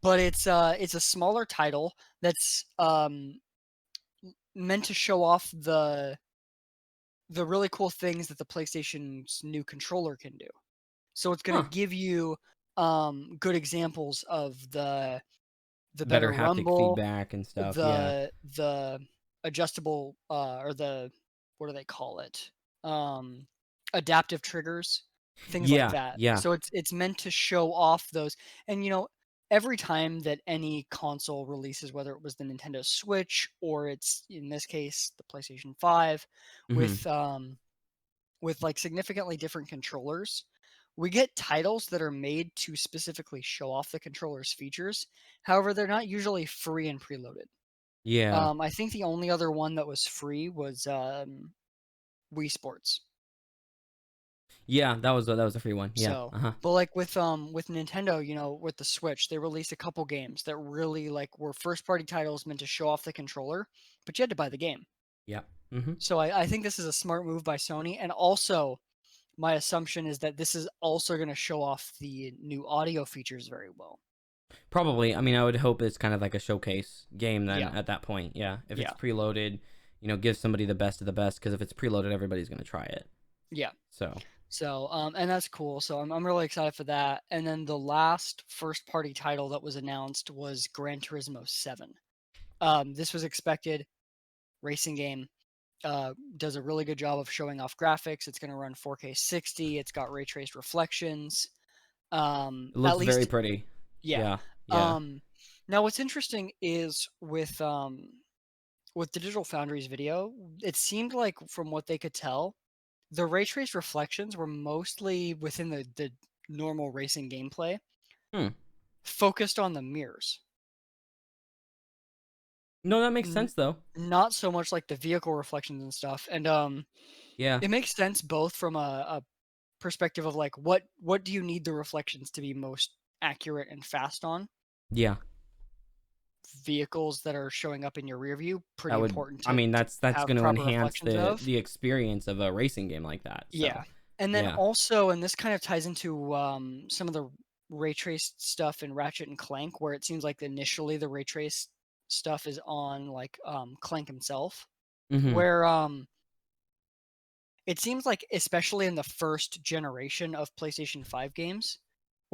but it's a smaller title that's meant to show off the really cool things that the PlayStation's new controller can do. So it's going Huh. to give you good examples of the Better better haptic rumble, feedback and stuff. Yeah. the adjustable or the what do they call it? Um, adaptive triggers, things like Yeah. that. Yeah. So it's meant to show off those. And every time that any console releases, whether it was the Nintendo Switch or it's in this case the PlayStation 5, Mm-hmm. with like significantly different controllers, we get titles that are made to specifically show off the controller's features. However, they're not usually free and preloaded. Yeah. I think the only other one that was free was Wii Sports. Yeah. That was a free one. Yeah. So, Uh huh. but like with Nintendo, with the Switch, they released a couple games that really like were first party titles meant to show off the controller, but you had to buy the game. Yeah. Mm-hmm. So I think this is a smart move by Sony, and also my assumption is that this is also going to show off the new audio features very well. Probably. I mean, I would hope it's kind of like a showcase game then Yeah, at that point. Yeah. If it's yeah, preloaded, give somebody the best of the best because if it's preloaded, everybody's going to try it. yeah. So, So, and that's cool. So I'm really excited for that. And then the last first party title that was announced was Gran Turismo 7. This was expected racing game. Does a really good job of showing off graphics. It's going to run 4K 60. It's got ray traced reflections. it At looks very least, pretty. yeah. Yeah. Yeah. Um, Now what's interesting is with Digital Foundry's video, it seemed like from what they could tell, the ray traced reflections were mostly within the normal racing gameplay, Hmm. focused on the mirrors. No, that makes N- sense though. Not so much like the vehicle reflections and stuff. And Yeah. it makes sense both from a perspective of like what do you need the reflections to be most accurate and fast on? Yeah. Vehicles that are showing up in your rear view, pretty That would important I mean, to that's have going to proper enhance reflections the of. the experience of a racing game like that. Yeah. So, And then yeah. also, and this kind of ties into some of the ray traced stuff in Ratchet and Clank, where it seems like initially the ray trace stuff is on like Clank himself, Mhm. where it seems like especially in the first generation of PlayStation 5 games,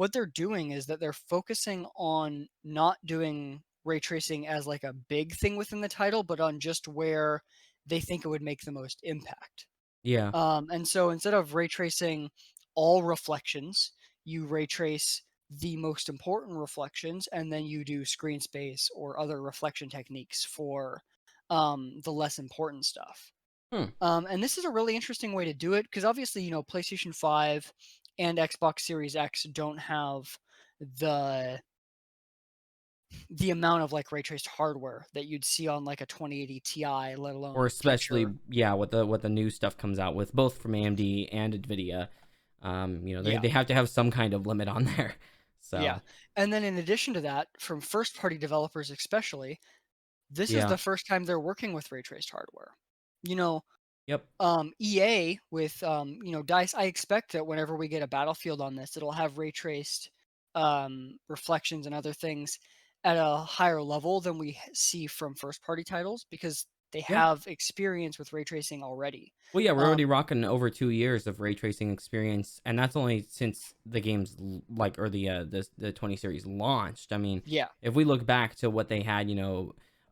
what they're doing is that they're focusing on not doing ray tracing as like a big thing within the title, but on just where they think it would make the most impact. Yeah. And so instead of ray tracing all reflections, you ray trace the most important reflections, and then you do screen space or other reflection techniques for the less important stuff. Hmm. And this is a really interesting way to do it because obviously, PlayStation 5 and Xbox Series X don't have the the amount of like ray traced hardware that you'd see on like a 2080 Ti, let Or alone future. especially, yeah, what the new stuff comes out with, both from AMD and Nvidia. Yeah, They have to have some kind of limit on there. yeah. So And then in addition to that, from first party developers especially, this is yeah. the first time they're working with ray traced hardware. You know, Yep. EA with Dice, I expect that whenever we get a Battlefield on this, it'll have ray traced reflections and other things at a higher level than we see from first party titles because they Yeah. have experience with ray tracing already. Well, yeah, we're already Um, rocking over 2 years of ray tracing experience, and that's only since the game's like, or the 20 series launched. I mean, yeah. if we look back to what they had,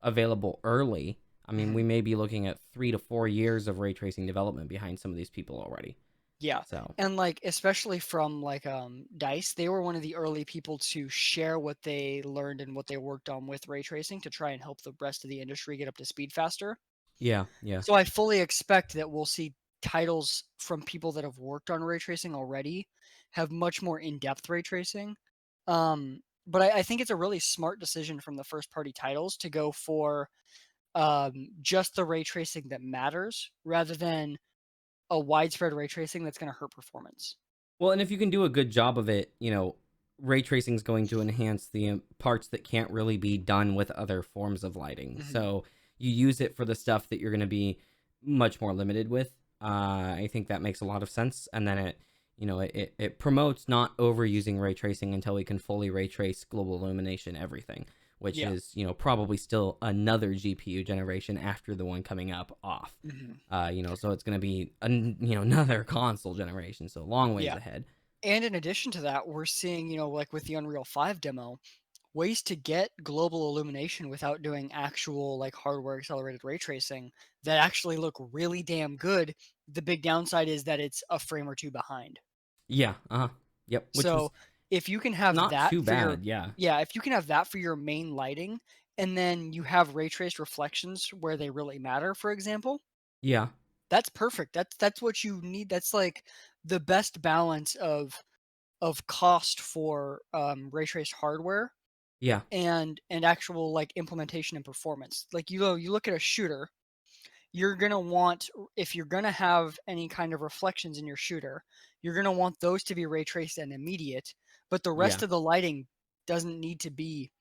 available early, I mean, we Mhm. may be looking at 3 to 4 years of ray tracing development behind some of these people already. Yeah. So And like especially from like Dice, they were one of the early people to share what they learned and what they worked on with ray tracing to try and help the rest of the industry get up to speed faster. yeah, yeah, So I fully expect that we'll see titles from people that have worked on ray tracing already have much more in-depth ray tracing. But I think it's a really smart decision from the first party titles to go for just the ray tracing that matters rather than a widespread ray tracing that's going to hurt performance. well, and if you can do a good job of it, ray tracing is going to enhance the parts that can't really be done with other forms of lighting. Hmm. So you use it for the stuff that you're going to be much more limited with. I think that makes a lot of sense. And then it promotes not overusing ray tracing until we can fully ray trace global illumination everything, which Yeah. is probably still another GPU generation after the one coming up off. Hmm. So it's going to be another console generation, so long ways Yeah. ahead. And in addition to that, we're seeing, like with the Unreal 5 demo, ways to get global illumination without doing actual like hardware accelerated ray tracing that actually look really damn good. The big downside is that it's a frame or two behind. Yeah, yep, which was So if you can have not that too for your bad. Yeah, yeah, if you can have that for your main lighting and then you have ray traced reflections where they really matter, for example, yeah, that's perfect. That's what you need. That's like the best balance of cost for ray traced hardware yeah, and actual like implementation and performance. Like you look at a shooter, you're gonna want if you're gonna have any kind of reflections in your shooter, you're gonna want those to be ray traced and immediate, but the rest yeah, of the lighting doesn't need to be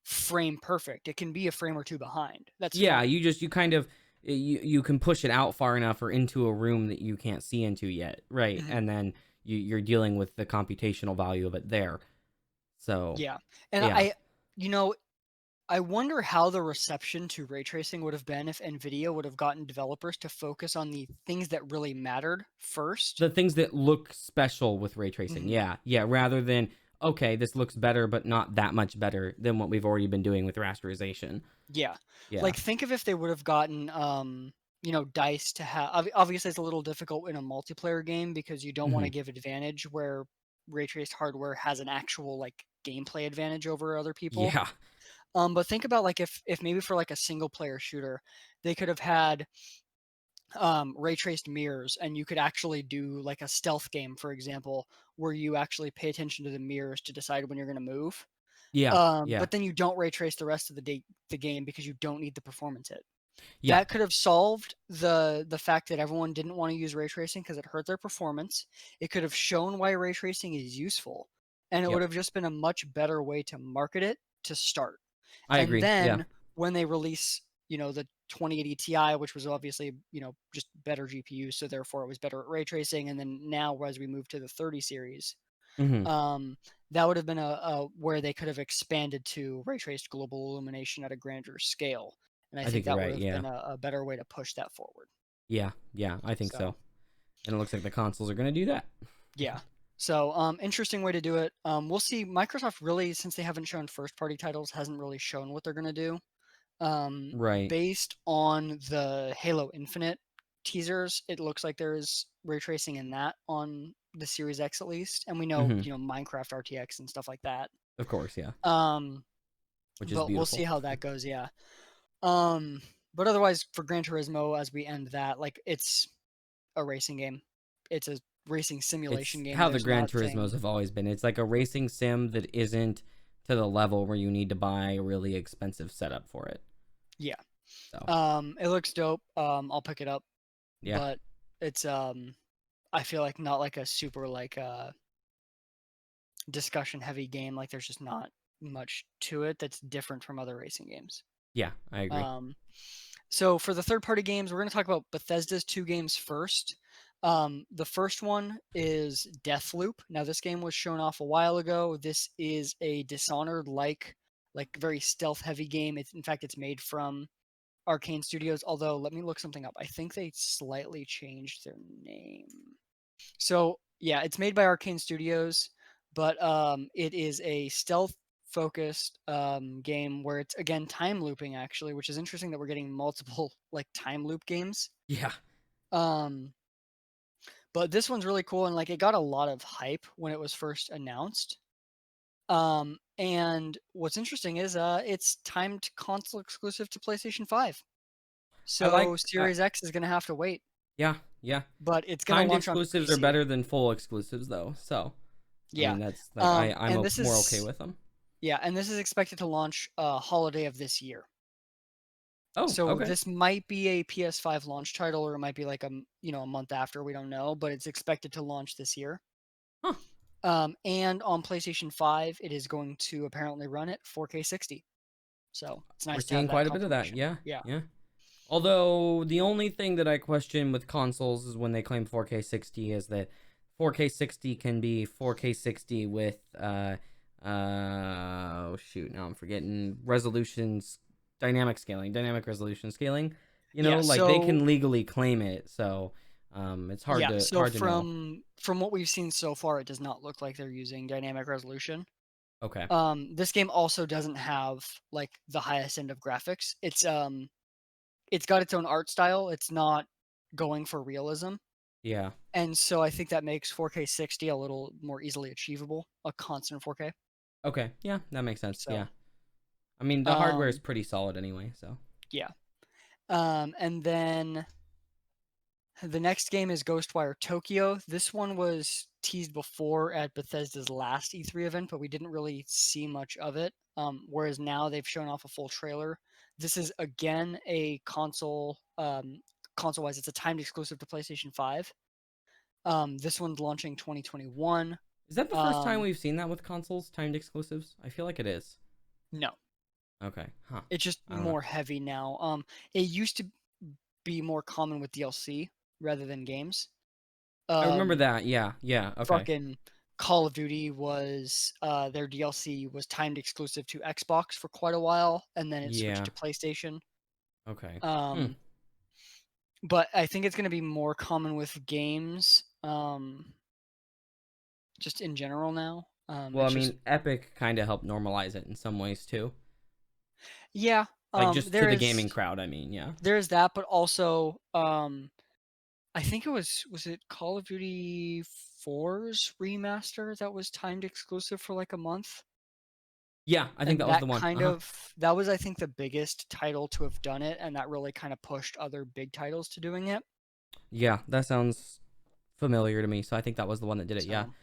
frame perfect. It can be a frame or two behind. That's yeah. fine. You kind of you can push it out far enough or into a room that you can't see into yet, right? Hmm. And then you're dealing with the computational value of it there. So Yeah, and yeah, you know, I wonder how the reception to ray tracing would have been if NVIDIA would have gotten developers to focus on the things that really mattered first. the things that look special with ray tracing. Hmm. Yeah, yeah. Rather than, okay, this looks better, but not that much better than what we've already been doing with rasterization. Yeah. Yeah. Like think of if they would have gotten DICE to have obviously it's a little difficult in a multiplayer game because you don't want Hmm. to give advantage where ray traced hardware has an actual like gameplay advantage over other people. Yeah. But think about like if maybe for like a single player shooter, they could have had ray traced mirrors and you could actually do like a stealth game, for example, where you actually pay attention to the mirrors to decide when you're going to move. Yeah. Yeah. But then you don't ray trace the rest of the game because you don't need the performance hit. Yeah. That could have solved the fact that everyone didn't want to use ray tracing because it hurt their performance. It could have shown why ray tracing is useful, and it would Yep. have just been a much better way to market it to start. I And agree. Yeah. then when they release, the 2080 Ti, which was obviously, just better GPU, so therefore it was better at ray tracing. And then now as we move to the 30 series, Hmm. um, that would have been a where they could have expanded to ray traced global illumination at a grander scale. And I I think think you're that would right. have Yeah. been a better way to push that forward. Yeah. Yeah. I think So so. And it looks like the consoles are going to do that. yeah. So, interesting way to do it. We'll see. Microsoft really, since they haven't shown first-party titles, hasn't really shown what they're going to do. Right. Based on the Halo Infinite teasers, it looks like there is ray tracing in that on the Series X at least, and we know, Hmm. Minecraft RTX and stuff like that. Of course, yeah. Um, Which is but we'll see beautiful. how that goes. Yeah. Um, but otherwise, for Gran Turismo, as we end that, like it's a racing game. It's a racing simulation It's game. how the There's Gran Turismos nothing. have always been. It's like a racing sim that isn't to the level where you need to buy a really expensive setup for it. Yeah. So It looks dope. I'll pick it up, yeah, but it's I feel like not like a super like discussion heavy game. Like there's just not much to it that's different from other racing games. yeah, I agree. Um, so for the third party games, we're going to talk about Bethesda's two games first. The first one is Deathloop. Now this game was shown off a while ago. This is a Dishonored like very stealth heavy game. In fact, it's made from Arcane Studios. Although let me look something up. I think they slightly changed their name. So yeah, it's made by Arcane Studios, but it is a stealth focused game where it's again time looping actually, which is interesting that we're getting multiple like time loop games. Yeah, Um, but this one's really cool and like it got a lot of hype when it was first announced. And what's interesting is it's timed console exclusive to PlayStation 5. I So like. Series X is going to have to wait, Yeah, yeah. but it's going to Timed launch on exclusives are PC. better than full exclusives, though. So I Yeah. mean, that's like I'm And this more okay is with them. Yeah, and this is expected to launch holiday of this year. Oh, So okay. this might be a PS5 launch title, or it might be like a month after. We don't know, but it's expected to launch this year. Huh. And on PlayStation 5, it is going to apparently run at 4K 60. So it's We're nice to have seeing that quite a bit of that. confirmation. Yeah, Yeah. yeah. Although the only thing that I question with consoles is when they claim 4K 60 is that 4K 60 can be 4K 60 with oh shoot, now I'm forgetting resolutions, dynamic resolution scaling. Yeah. Like they So can legally claim it, so it's yeah. So hard to know. from what we've seen so far, it does not look like they're using dynamic resolution. Okay. This game also doesn't have like the highest end of graphics. It's got its own art style. It's not going for realism. Yeah. And so I think that makes 4K 60 a little more easily achievable, a constant 4K. Okay. Yeah, that makes sense. So, Yeah. I mean, the hardware is um, pretty solid anyway, so. yeah. And then the next game is Ghostwire Tokyo. This one was teased before at Bethesda's last E3 event, but we didn't really see much of it. Whereas now they've shown off a full trailer. This is again a console-wise, it's a timed exclusive to PlayStation 5. This one's launching 2021. Is that the first time Um, we've seen that with consoles, timed exclusives? I feel like it is. no, Okay. Huh. it's just I don't know. more heavy now. It used to be more common with DLC rather than games. I remember Um, that. Yeah. Yeah. Okay. fucking Call of Duty was their DLC was timed exclusive to Xbox for quite a while, and then it switched Yeah. to PlayStation. Okay. Hmm. Um, but I think it's going to be more common with games, just in general now. Well, I It's just mean, Epic kind of helped normalize it in some ways too. yeah. Like just to There the is gaming crowd, I mean, yeah. that, but also I think was it Call of Duty 4's remaster that was timed exclusive for like a month? Yeah, I think And that was the one. Uh-huh. that was I think the biggest title to have done it, and that really kind of pushed other big titles to doing it. Yeah, that sounds familiar to me. So I think that was the one that did it. Yeah. So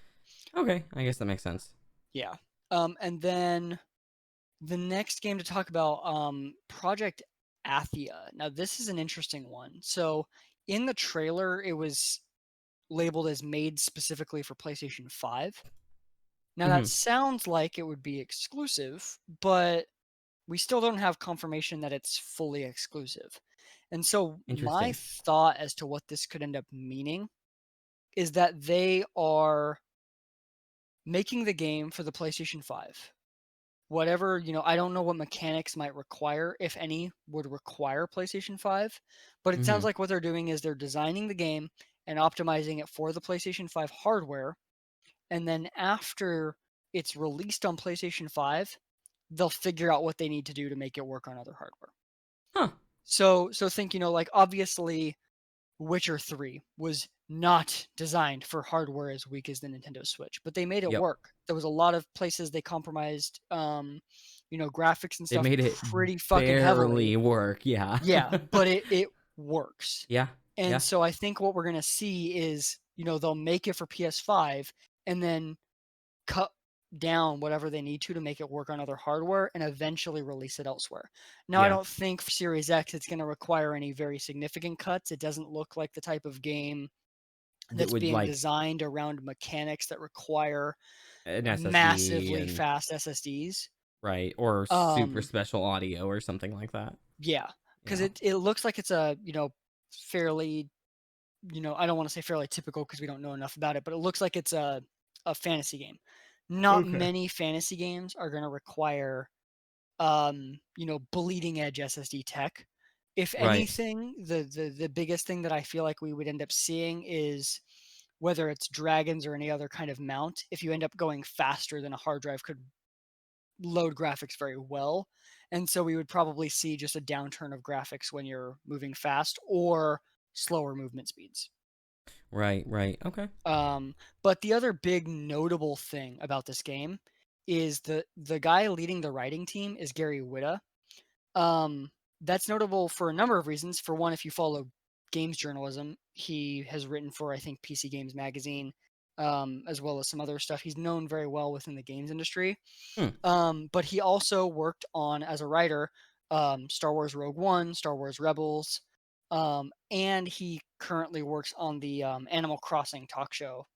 Okay, I guess that makes sense. yeah. And then the next game to talk about, Project Athia. Now this is an interesting one. So in the trailer, it was labeled as made specifically for PlayStation 5. Now that Hmm. sounds like it would be exclusive, but we still don't have confirmation that it's fully exclusive. And so my Interesting. thought as to what this could end up meaning is that they are making the game for the PlayStation 5. Whatever, I don't know what mechanics might require, if any, would require PlayStation 5, but it Hmm. sounds like what they're doing is they're designing the game and optimizing it for the PlayStation 5 hardware, and then after it's released on PlayStation 5, they'll figure out what they need to do to make it work on other hardware. Huh. So think, like obviously Witcher 3 was not designed for hardware as weak as the Nintendo Switch, but they made it Yep. work. There was a lot of places they compromised, graphics and They stuff made it pretty fucking heavily. barely work. Yeah. Yeah, but it works. Yeah. And Yeah. so I think what we're gonna see is, they'll make it for PS5 and then cut down whatever they need to make it work on other hardware and eventually release it elsewhere. Now, I Yeah. don't think for Series X it's going to require any very significant cuts. It doesn't look like the type of game That that's would being like designed around mechanics that require an SSD massively and fast SSDs. right or super Um, special audio or something like that. yeah, because Yeah. it looks like it's a fairly I don't want to say fairly typical because we don't know enough about it, but it looks like it's a fantasy game. Not Okay. many fantasy games are going to require bleeding edge SSD tech. If Right. anything, the biggest thing that I feel like we would end up seeing is whether it's dragons or any other kind of mount, if you end up going faster than a hard drive could load graphics very well. And so we would probably see just a downturn of graphics when you're moving fast or slower movement speeds. Right. Right. Okay. But the other big notable thing about this game is the guy leading the writing team is Gary Whitta. Um, that's notable for a number of reasons. For one, if you follow games journalism, he has written for I think PC Games Magazine, as well as some other stuff. He's known very well within the games industry. Hmm. But he also worked on as a writer, Star Wars Rogue One, Star Wars Rebels, and he currently works on the Animal Crossing talk show.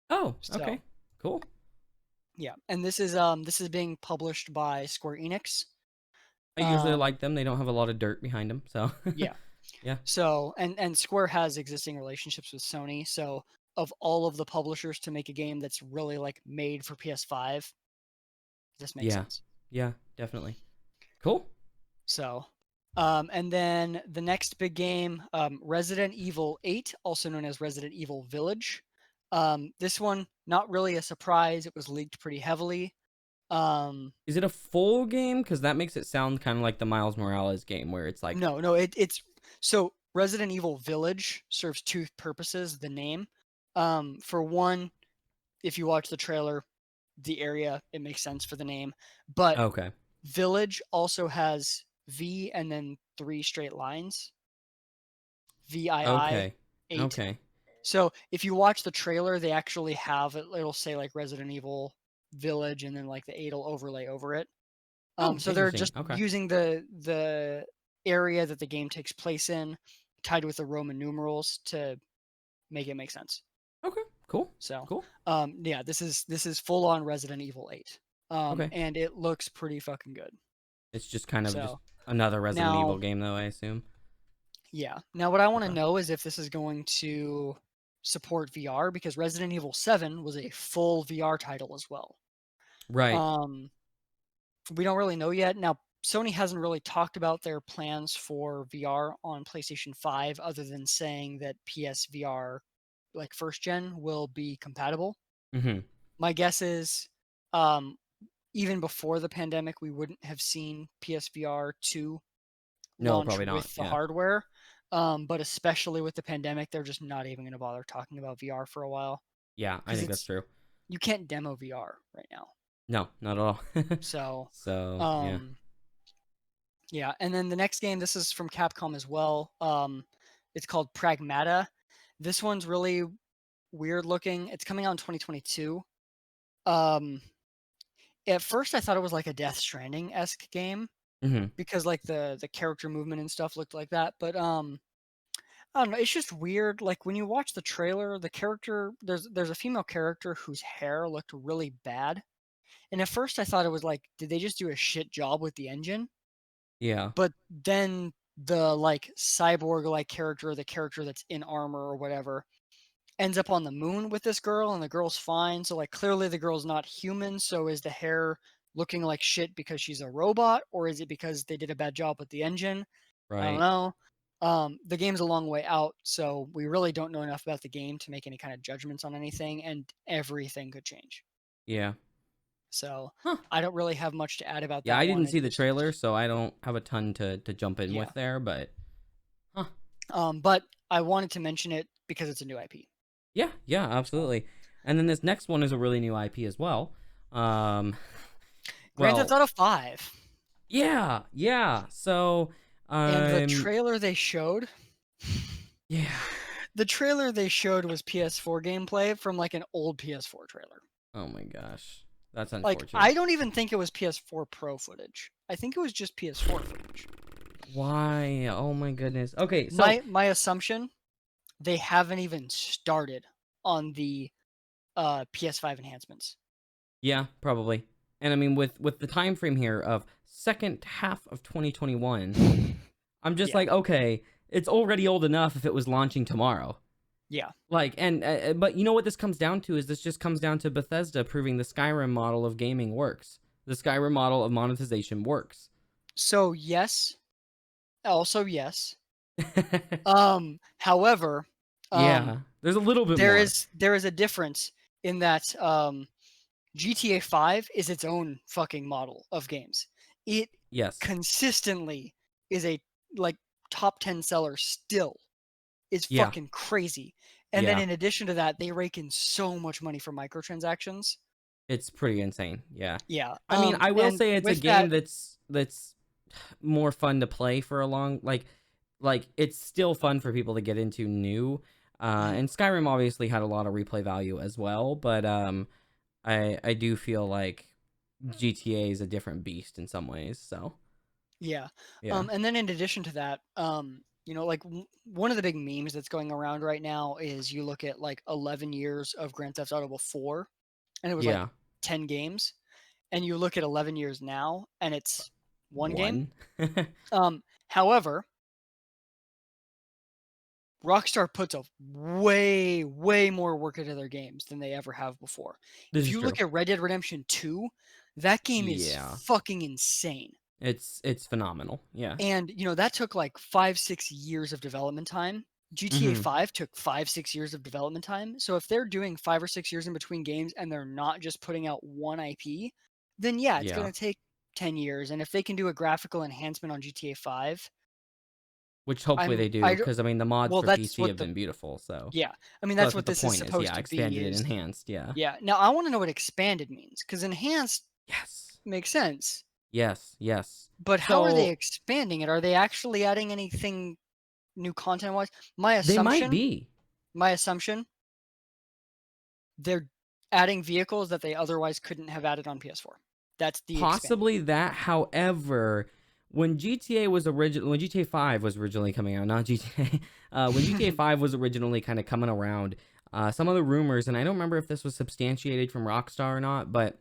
Oh. So Okay. Cool. yeah, and this is being published by Square Enix. I usually Um, like them. They don't have a lot of dirt behind them, so yeah. yeah. So and Square has existing relationships with Sony. So of all of the publishers to make a game that's really like made for PS5, this makes Yeah. sense. Yeah. Definitely. Cool. So, and then the next big game, Resident Evil 8, also known as Resident Evil Village. This one, not really a surprise. It was leaked pretty heavily. Um, Is it a full game? Because that makes it sound kind of like the Miles Morales game, where it's like, no, it's so Resident Evil Village serves two purposes. The name, for one, if you watch the trailer, the area it makes sense for the name, but okay, Village also has V and then three straight lines. VII okay, 8. okay. So if you watch the trailer, they actually have it. It'll say like Resident Evil Village, and then like the 8 will overlay over it. Oh, So they're interesting. just Okay, using the area that the game takes place in, tied with the Roman numerals to make it make sense. okay, cool, So, cool. yeah, this is full on Resident Evil 8, Okay, and it looks pretty fucking good. it's just kind of just So another Resident Evil now, game, though. I assume. yeah, now what I want to Okay. know is if this is going to support VR because Resident Evil 7 was a full VR title as well. Right. Um, we don't really know yet. Now, Sony hasn't really talked about their plans for VR on PlayStation 5 other than saying that PSVR, like first gen, will be compatible. Mm-hmm. My guess is um, even before the pandemic, we wouldn't have seen PSVR 2 No, launch probably not. with the Yeah. hardware. But especially with the pandemic, they're just not even going to bother talking about VR for a while Yeah, I because think that's true. you can't demo VR right now. No, not at all. So, So yeah. um, yeah. And then the next game, this is from Capcom as well. It's called Pragmata. This one's really weird looking. It's coming out in 2022. Um, at first, I thought it was like a Death Stranding esque game Mm-hmm. because like the character movement and stuff looked like that. But I don't know. It's just weird. Like when you watch the trailer, the character there's a female character whose hair looked really bad. And at first I thought it was like, did they just do a shit job with the engine? Yeah. But then the like cyborg like character, the character that's in armor or whatever, ends up on the moon with this girl and the girl's fine. So like clearly the girl's not human. So is the hair looking like shit because she's a robot, or is it because they did a bad job with the engine? I don't Right. know. The game's a long way out, so we really don't know enough about the game to make any kind of judgments on anything, and everything could change. Yeah. So Huh. I don't really have much to add about Yeah, that I one. didn't It see the trailer, just so I don't have a ton to jump in yeah. with there, but huh. But I wanted to mention it because it's a new IP. Yeah, yeah, So absolutely. And then this next one is a really new IP as well. Um, Grand Theft well, Auto 5. yeah, yeah. So, And the um, trailer they showed, yeah. the trailer they showed was PS4 gameplay from like an old PS4 trailer. Oh my gosh, that's Like unfortunate. I don't even think it was PS4 Pro footage. I think it was just PS4 footage. Why? Oh my goodness. Okay, so My assumption, they haven't even started on the PS5 enhancements. yeah, probably. And I mean, with the time frame here of second half of 2021, I'm just Yeah. like, okay, it's already old enough if it was launching tomorrow. Yeah. Like, and but you know what this comes down to is this just comes down to Bethesda proving the Skyrim model of gaming works. The Skyrim model of monetization works. So yes, also yes. However, Yeah, um there's a little bit more. there is a difference in that GTA 5 is its own fucking model of games. It Yes. consistently is a like top 10 seller still. Is Yeah. fucking crazy. And then Yeah. in addition to that, they rake in so much money for microtransactions. It's pretty insane. Yeah. Yeah. I mean, I will And say it's a with game that, that's more fun to play for a long like it's still fun for people to get into new. mhm, And Skyrim obviously had a lot of replay value as well, but I do feel like GTA is a different beast in some ways. So yeah. yeah, And then in addition to that, like one of the big memes that's going around right now is you look at like 11 years of Grand Theft Auto before, and it was like yeah, 10 games, and you look at 11 years now, and it's one game. one. However, Rockstar puts a way, way more work into their games than they ever have before. This If is you true. look at Red Dead Redemption 2, that game is Yeah, fucking insane. it's phenomenal. Yeah. And, that took like 5, 6 years of development time. GTA Hmm. 5 took 5, 6 years of development time. So if they're doing 5 or 6 years in between games and they're not just putting out one IP, then yeah, it's Yeah. going to take 10 years. And if they can do a graphical enhancement on GTA 5, Which hopefully they do, I because I mean the mods well, for that's PC what have been beautiful. So yeah. I mean, so that's that's what what the this is point is. supposed Yeah, to be expanded and is enhanced. Yeah. yeah. Now I want to know what expanded means because enhanced Yes. makes sense. Yes. Yes. But how are they So expanding it? Are they actually adding anything new content wise? My they might assumption, be. my assumption, they're adding vehicles that they otherwise couldn't have added on PS4. That's the expanding. Possibly that. However, when GTA 5 was originally coming out, not GTA, when GTA 5 was originally kind of coming around, some of the rumors, and I don't remember if this was substantiated from Rockstar or not, but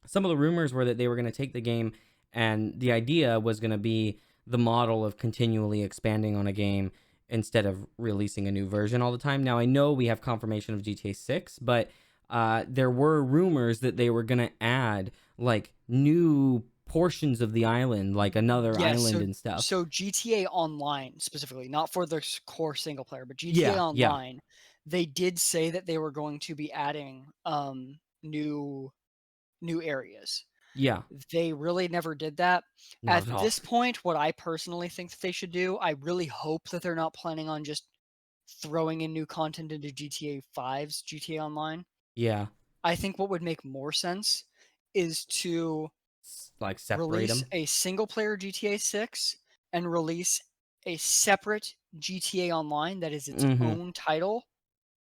some of the rumors were that they were going to take the game, and the idea was going to be the model of continually expanding on a game instead of releasing a new version all the time. Now I know we have confirmation of GTA 6, but there were rumors that they were going to add like new portions of the island, like another Yes, island so and stuff. so GTA Online specifically, not for the core single player, but GTA Yeah, yeah, Online, they did say that they were going to be adding new areas. yeah. They really never did that. Not At at all. this point, what I personally think that they should do, I really hope that they're not planning on just throwing in new content into GTA 5's GTA Online. Yeah, I think what would make more sense is to like separate release them. a single player GTA 6 and release a separate GTA Online that is its Mm-hmm. own title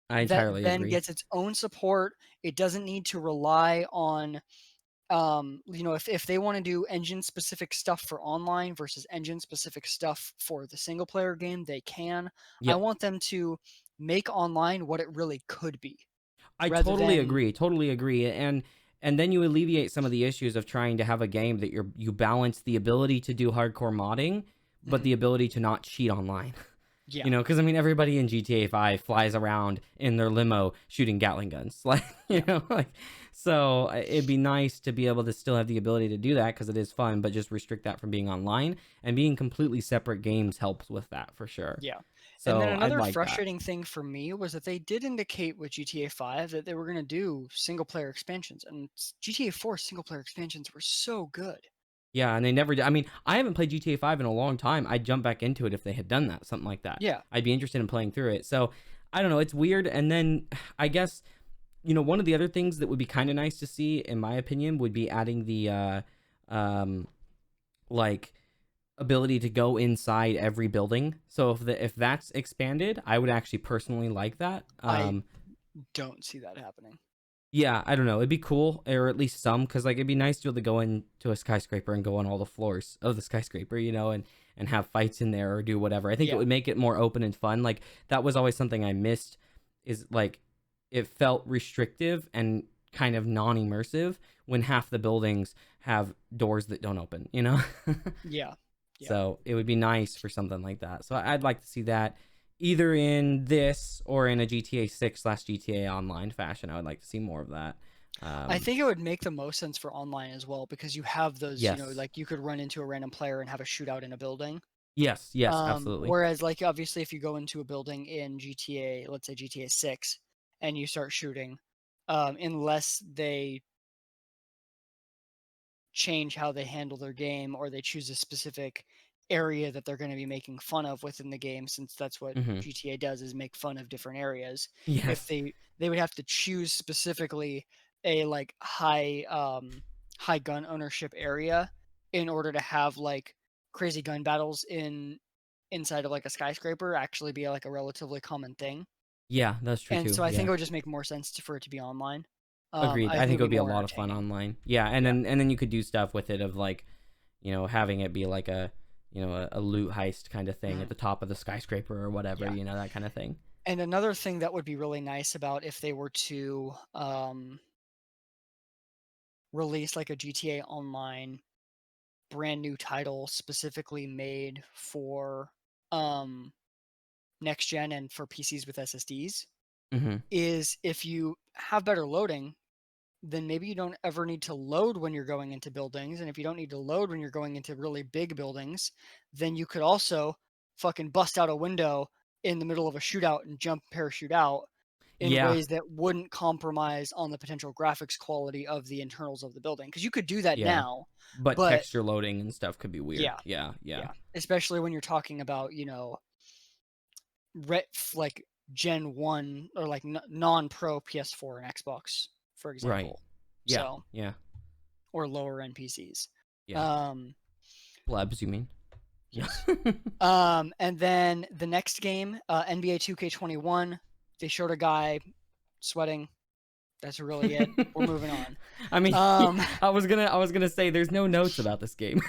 I that entirely then agree. gets its own support. It doesn't need to rely on if they want to do engine specific stuff for online versus engine specific stuff for the single player game, they can. I Yep. want them to make online what it really could be I rather totally than agree. Totally agree. And then you alleviate some of the issues of trying to have a game that you balance the ability to do hardcore modding, but Mhm. the ability to not cheat online. Yeah. You know, because I mean, everybody in GTA 5 flies around in their limo shooting Gatling guns, like you Yeah. know, like so it'd be nice to be able to still have the ability to do that because it is fun, but just restrict that from being online and being completely separate games helps with that for sure. Yeah. And then So I'd another like that. frustrating thing for me was that they did indicate with GTA 5 that they were going to do single player expansions, and GTA 4 single player expansions were so good. Yeah, and they never did. I mean, I haven't played GTA 5 in a long time. I'd jump back into it if they had done that, something like that. Yeah. I'd be interested in playing through it. So I don't know. It's weird. And then I guess, you know, one of the other things that would be kind of nice to see, in my opinion, would be adding the, um, like, ability to go inside every building. So if that's expanded, I would actually personally like that. I don't see that happening. Yeah, I don't know. It'd be cool, or at least some, because like it'd be nice to be able to go into a skyscraper and go on all the floors of the skyscraper, you know, and have fights in there or do whatever. I think it Yeah. would make it more open and fun. Like that was always something I missed. Is like it felt restrictive and kind of non-immersive when half the buildings have doors that don't open, you know. Yeah. Yeah. So it would be nice for something like that. So I'd like to see that either in this or in a GTA 6/GTA Online fashion. I would like to see more of that. I think it would make the most sense for online as well because you have those, Yes. like you could run into a random player and have a shootout in a building. Yes. Yes. Absolutely. Whereas like obviously if you go into a building in GTA, let's say GTA 6, and you start shooting, unless they change how they handle their game or they choose a specific area that they're going to be making fun of within the game, since that's what Hmm. GTA does, is make fun of different areas. If Yes. they would have to choose specifically a like high gun ownership area in order to have like crazy gun battles inside of like a skyscraper actually be like a relatively common thing. Yeah, that's true And too. so I think Yeah. it would just make more sense for it to be online. Agreed. I I think it think would it be would be a more lot of fun entertaining. online. Yeah, and Yeah. then you could do stuff with it of like, you know, having it be like a, you know, a loot heist kind of thing at Mhm. the top of the skyscraper or whatever, Yeah. you know, that kind of thing. And another thing that would be really nice about if they were to release like a GTA Online brand new title specifically made for um, next gen and for PCs with SSDs, Hmm. is if you have better loading, then maybe you don't ever need to load when you're going into buildings. And if you don't need to load when you're going into really big buildings, then you could also fucking bust out a window in the middle of a shootout and jump parachute out in Yeah. ways that wouldn't compromise on the potential graphics quality of the internals of the building. Because you could do that Yeah. now, But but texture loading and stuff could be weird. yeah, Yeah. Yeah. yeah. Especially when you're talking about, like Gen 1 or like non pro PS4 and Xbox, for Right. example. Yeah. So, Yeah. or lower end PCs. Yeah. Um, Plebs, you mean? Yeah. yes. And then the next game, NBA 2K21, they showed a guy sweating. That's really it. We're moving on. I mean, Um, I was gonna say there's no notes about this game.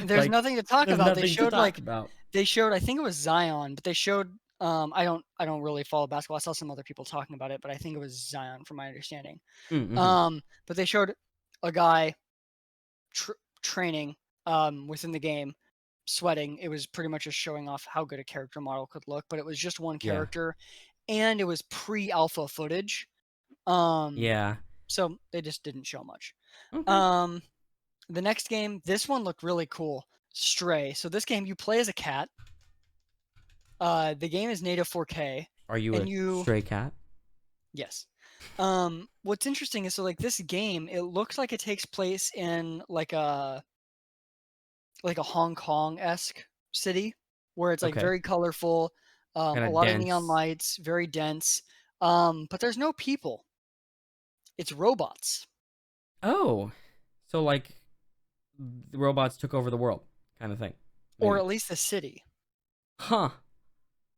there's Like, nothing to talk there's about. nothing to talk about. They showed, I think it was Zion, but they showed I don't really follow basketball. I saw some other people talking about it, but I think it was Zion from my understanding. Mm-hmm. But they showed a guy training within the game, sweating. It was pretty much just showing off how good a character model could look, but it was just one Yeah. character and it was pre-alpha footage. Um, Yeah. so they just didn't show much. Okay. Um, the next game, this one looked really cool. Stray. So this game, you play as a cat. The game is native 4K, Are you and a stray cat? yes. What's interesting is, so like this game, it looks like it takes place in like a Hong Kong-esque city where it's like Okay. very colorful, Kind a of lot of neon dense. lights, very dense. But there's no people. It's robots, Oh, so like the robots took over the world, kind of thing, or maybe. at least the city. Huh.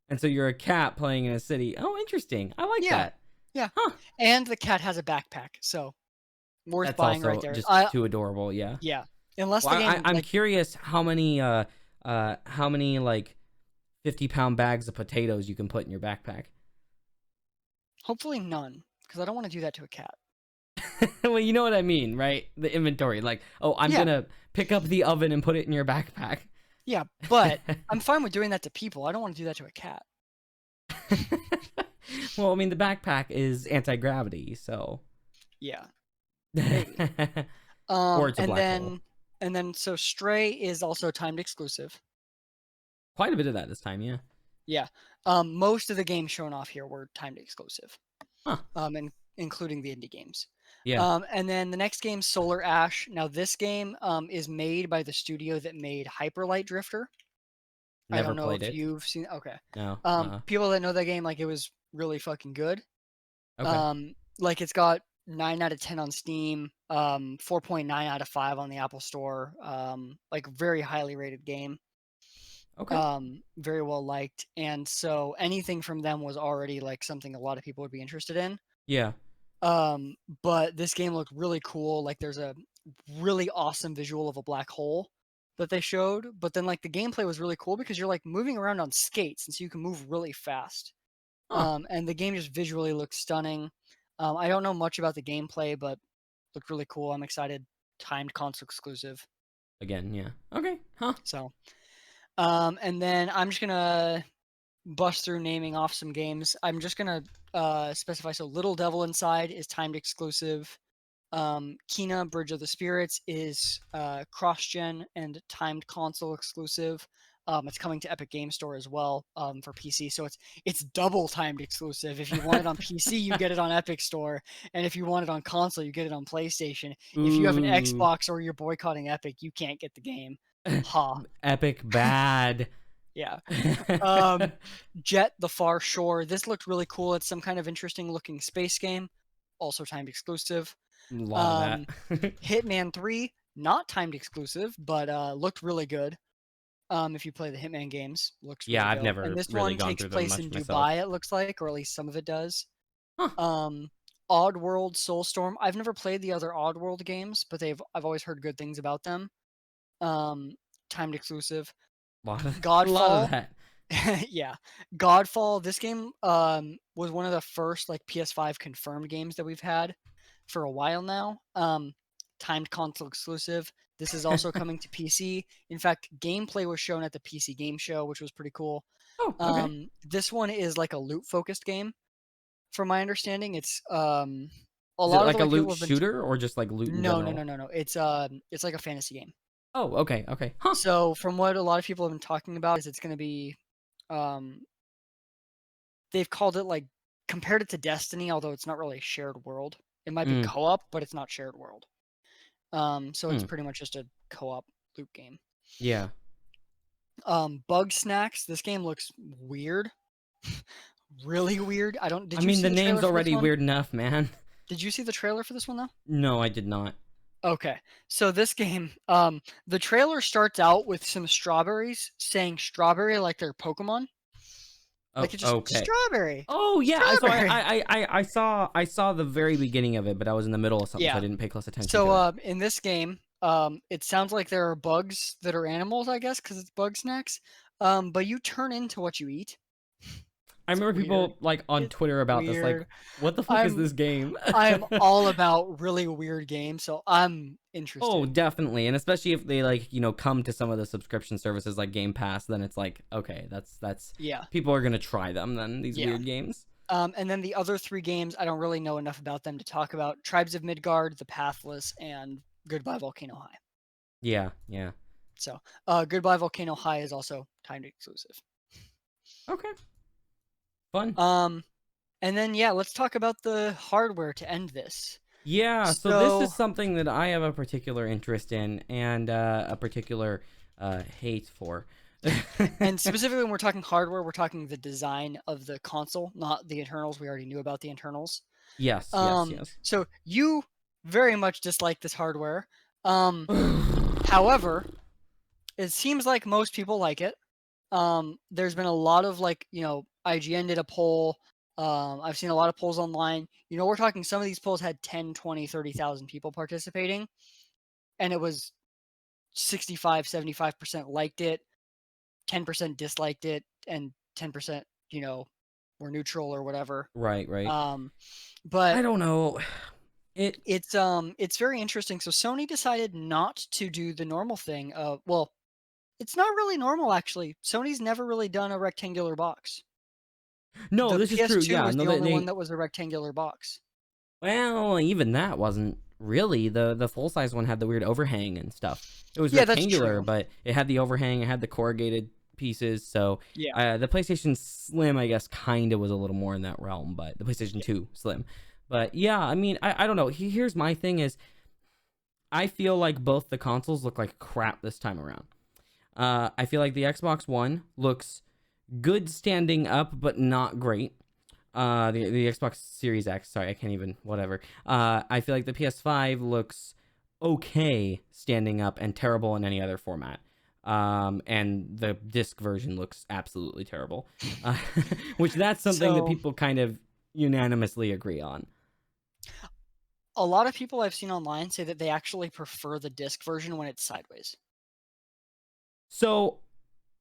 And so you're a cat playing in a city. Oh, interesting. I like Yeah, that. yeah. Huh. And the cat has a backpack, so worth That's buying right also there. just too adorable. Yeah. Yeah. Unless Well, the game I'm like curious how many like 50-pound bags of potatoes you can put in your backpack. hopefully none, because I don't want to do that to a cat. Well, you know what I mean, right? The inventory. Like, oh, I'm Yeah. gonna pick up the oven and put it in your backpack. Yeah, but I'm fine with doing that to people. I don't want to do that to a cat. Well, I mean, the backpack is anti-gravity, so Yeah, maybe. or it's a And black hole. then so Stray is also timed exclusive. Quite a bit of that this time, yeah. Yeah. Most of the games shown off here were timed exclusive. Huh. And including the indie games. Yeah. And then the next game, Solar Ash. Now this game is made by the studio that made Hyper Light Drifter. I Never don't know played if it. you've seen. Okay. No. People that know that game, like, it was really fucking good. Okay. Like, it's got 9 out of 10 on Steam, 4.9 out of 5 on the Apple Store. Like, very highly rated game. Okay. Very well liked. And so anything from them was already like something a lot of people would be interested in. Yeah. But this game looked really cool. Like, there's a really awesome visual of a black hole that they showed. But then, like, the gameplay was really cool because you're like moving around on skates, and so you can move really fast. Huh. And the game just visually looks stunning. I don't know much about the gameplay, but looked really cool. I'm excited. Timed console exclusive. Again, yeah. Okay. Huh. So, and then I'm just gonna bust through naming off some games. I'm just gonna specify. So, Little Devil Inside is timed exclusive. Kena Bridge of the Spirits is cross-gen and timed console exclusive. It's coming to Epic Game Store as well for PC, so it's double timed exclusive. If you want it on PC, you get it on Epic Store, and if you want it on console, you get it on PlayStation. If you have an Ooh. Xbox or you're boycotting Epic, you can't get the game. Ha. Epic bad. Yeah. Jet the Far Shore. This looked really cool. It's some kind of interesting looking space game, also timed exclusive. A lot of that. Hitman 3, not timed exclusive, but looked really good. If you play the Hitman games, looks Yeah, really I've dope. never And this really one gone takes through them place much in myself. Dubai, it looks like, or at least some of it does. Huh. Oddworld Soulstorm. I've never played the other Oddworld games, but I've always heard good things about them. Timed exclusive. A lot of Godfall. that. Yeah, Godfall. This game was one of the first like PS5 confirmed games that we've had for a while now. Timed console exclusive. This is also coming to PC. In fact, gameplay was shown at the PC Game Show, which was pretty cool. Oh, okay. This one is like a loot focused game, from my understanding. It's a Is it lot of the like a way people loot have been. shooter or just like loot in general? No. It's like a fantasy game. Oh, okay, okay. Huh. So from what a lot of people have been talking about is it's going to be um they've called it like compared it to Destiny, although it's not really a shared world. It might be Mm. co-op, but it's not shared world. So it's Mm. pretty much just a co-op loot game. Yeah. Bug Snacks. This game looks weird, really weird. I don't. I Did you mean, see the the trailer name's for this already one? weird enough, man. Did you see the trailer for this one though? No, I did not. Okay, so this game, the trailer starts out with some strawberries saying "strawberry" like they're Pokemon. Oh, Like, it's just okay. strawberry. Oh yeah, so Strawberry. I saw the very beginning of it, but I was in the middle of something, so I Yeah. didn't pay close attention to So it. in this game, it sounds like there are bugs that are animals, I guess, because it's Bug Snacks. But you turn into what you eat. I It's remember weird. people like on It's Twitter about this, like, weird. what the fuck is I'm this game? I'm all about really weird games, so I'm Oh, interested. definitely, and especially if they like come to some of the subscription services like Game Pass, then it's like, okay, that's Yeah. people are gonna try them then these Yeah. weird games. And then the other 3 games, I don't really know enough about them to talk about. Tribes of Midgard, The Pathless, and Goodbye Volcano High. Yeah, yeah. So, Goodbye Volcano High is also timed exclusive. Okay, fun. And then yeah, let's talk about the hardware to end this. Yeah, so this So, is something that I have a particular interest in and a particular hate for. and specifically when we're talking hardware, we're talking the design of the console, not the internals. We already knew about the internals. Yes, yes, yes. So you very much dislike this hardware. However, it seems like most people like it. There's been a lot of like, IGN did a poll. I've seen a lot of polls online. We're talking some of these polls had 10, 20, 30,000 people participating, and it was 65, 75% liked it, 10% disliked it, and 10%, were neutral or whatever. Right, right. I But don't know. it's very interesting. So Sony decided not to do the normal thing. Well, It's not really normal, actually. Sony's never really done a rectangular box. No, The this is true. PS2 Yeah, was no, the only one they that was a rectangular box. well, even that wasn't really the full size one had the weird overhang and stuff. It was Yeah, that's rectangular, true. but it had the overhang, it had the corrugated pieces. So Yeah. the PlayStation Slim, I guess, kind of was a little more in that realm, but the PlayStation Yeah. 2 Slim. But yeah, I mean, I don't know. Here's my thing is, I feel like both the consoles look like crap this time around. I feel like the Xbox One looks good standing up, but not great. The Xbox Series X, sorry, I can't even, whatever. I feel like the PS5 looks okay standing up and terrible in any other format. And the disc version looks absolutely terrible. Uh, which that's something that So people kind of unanimously agree on. a lot of people I've seen online say that they actually prefer the disc version when it's sideways. So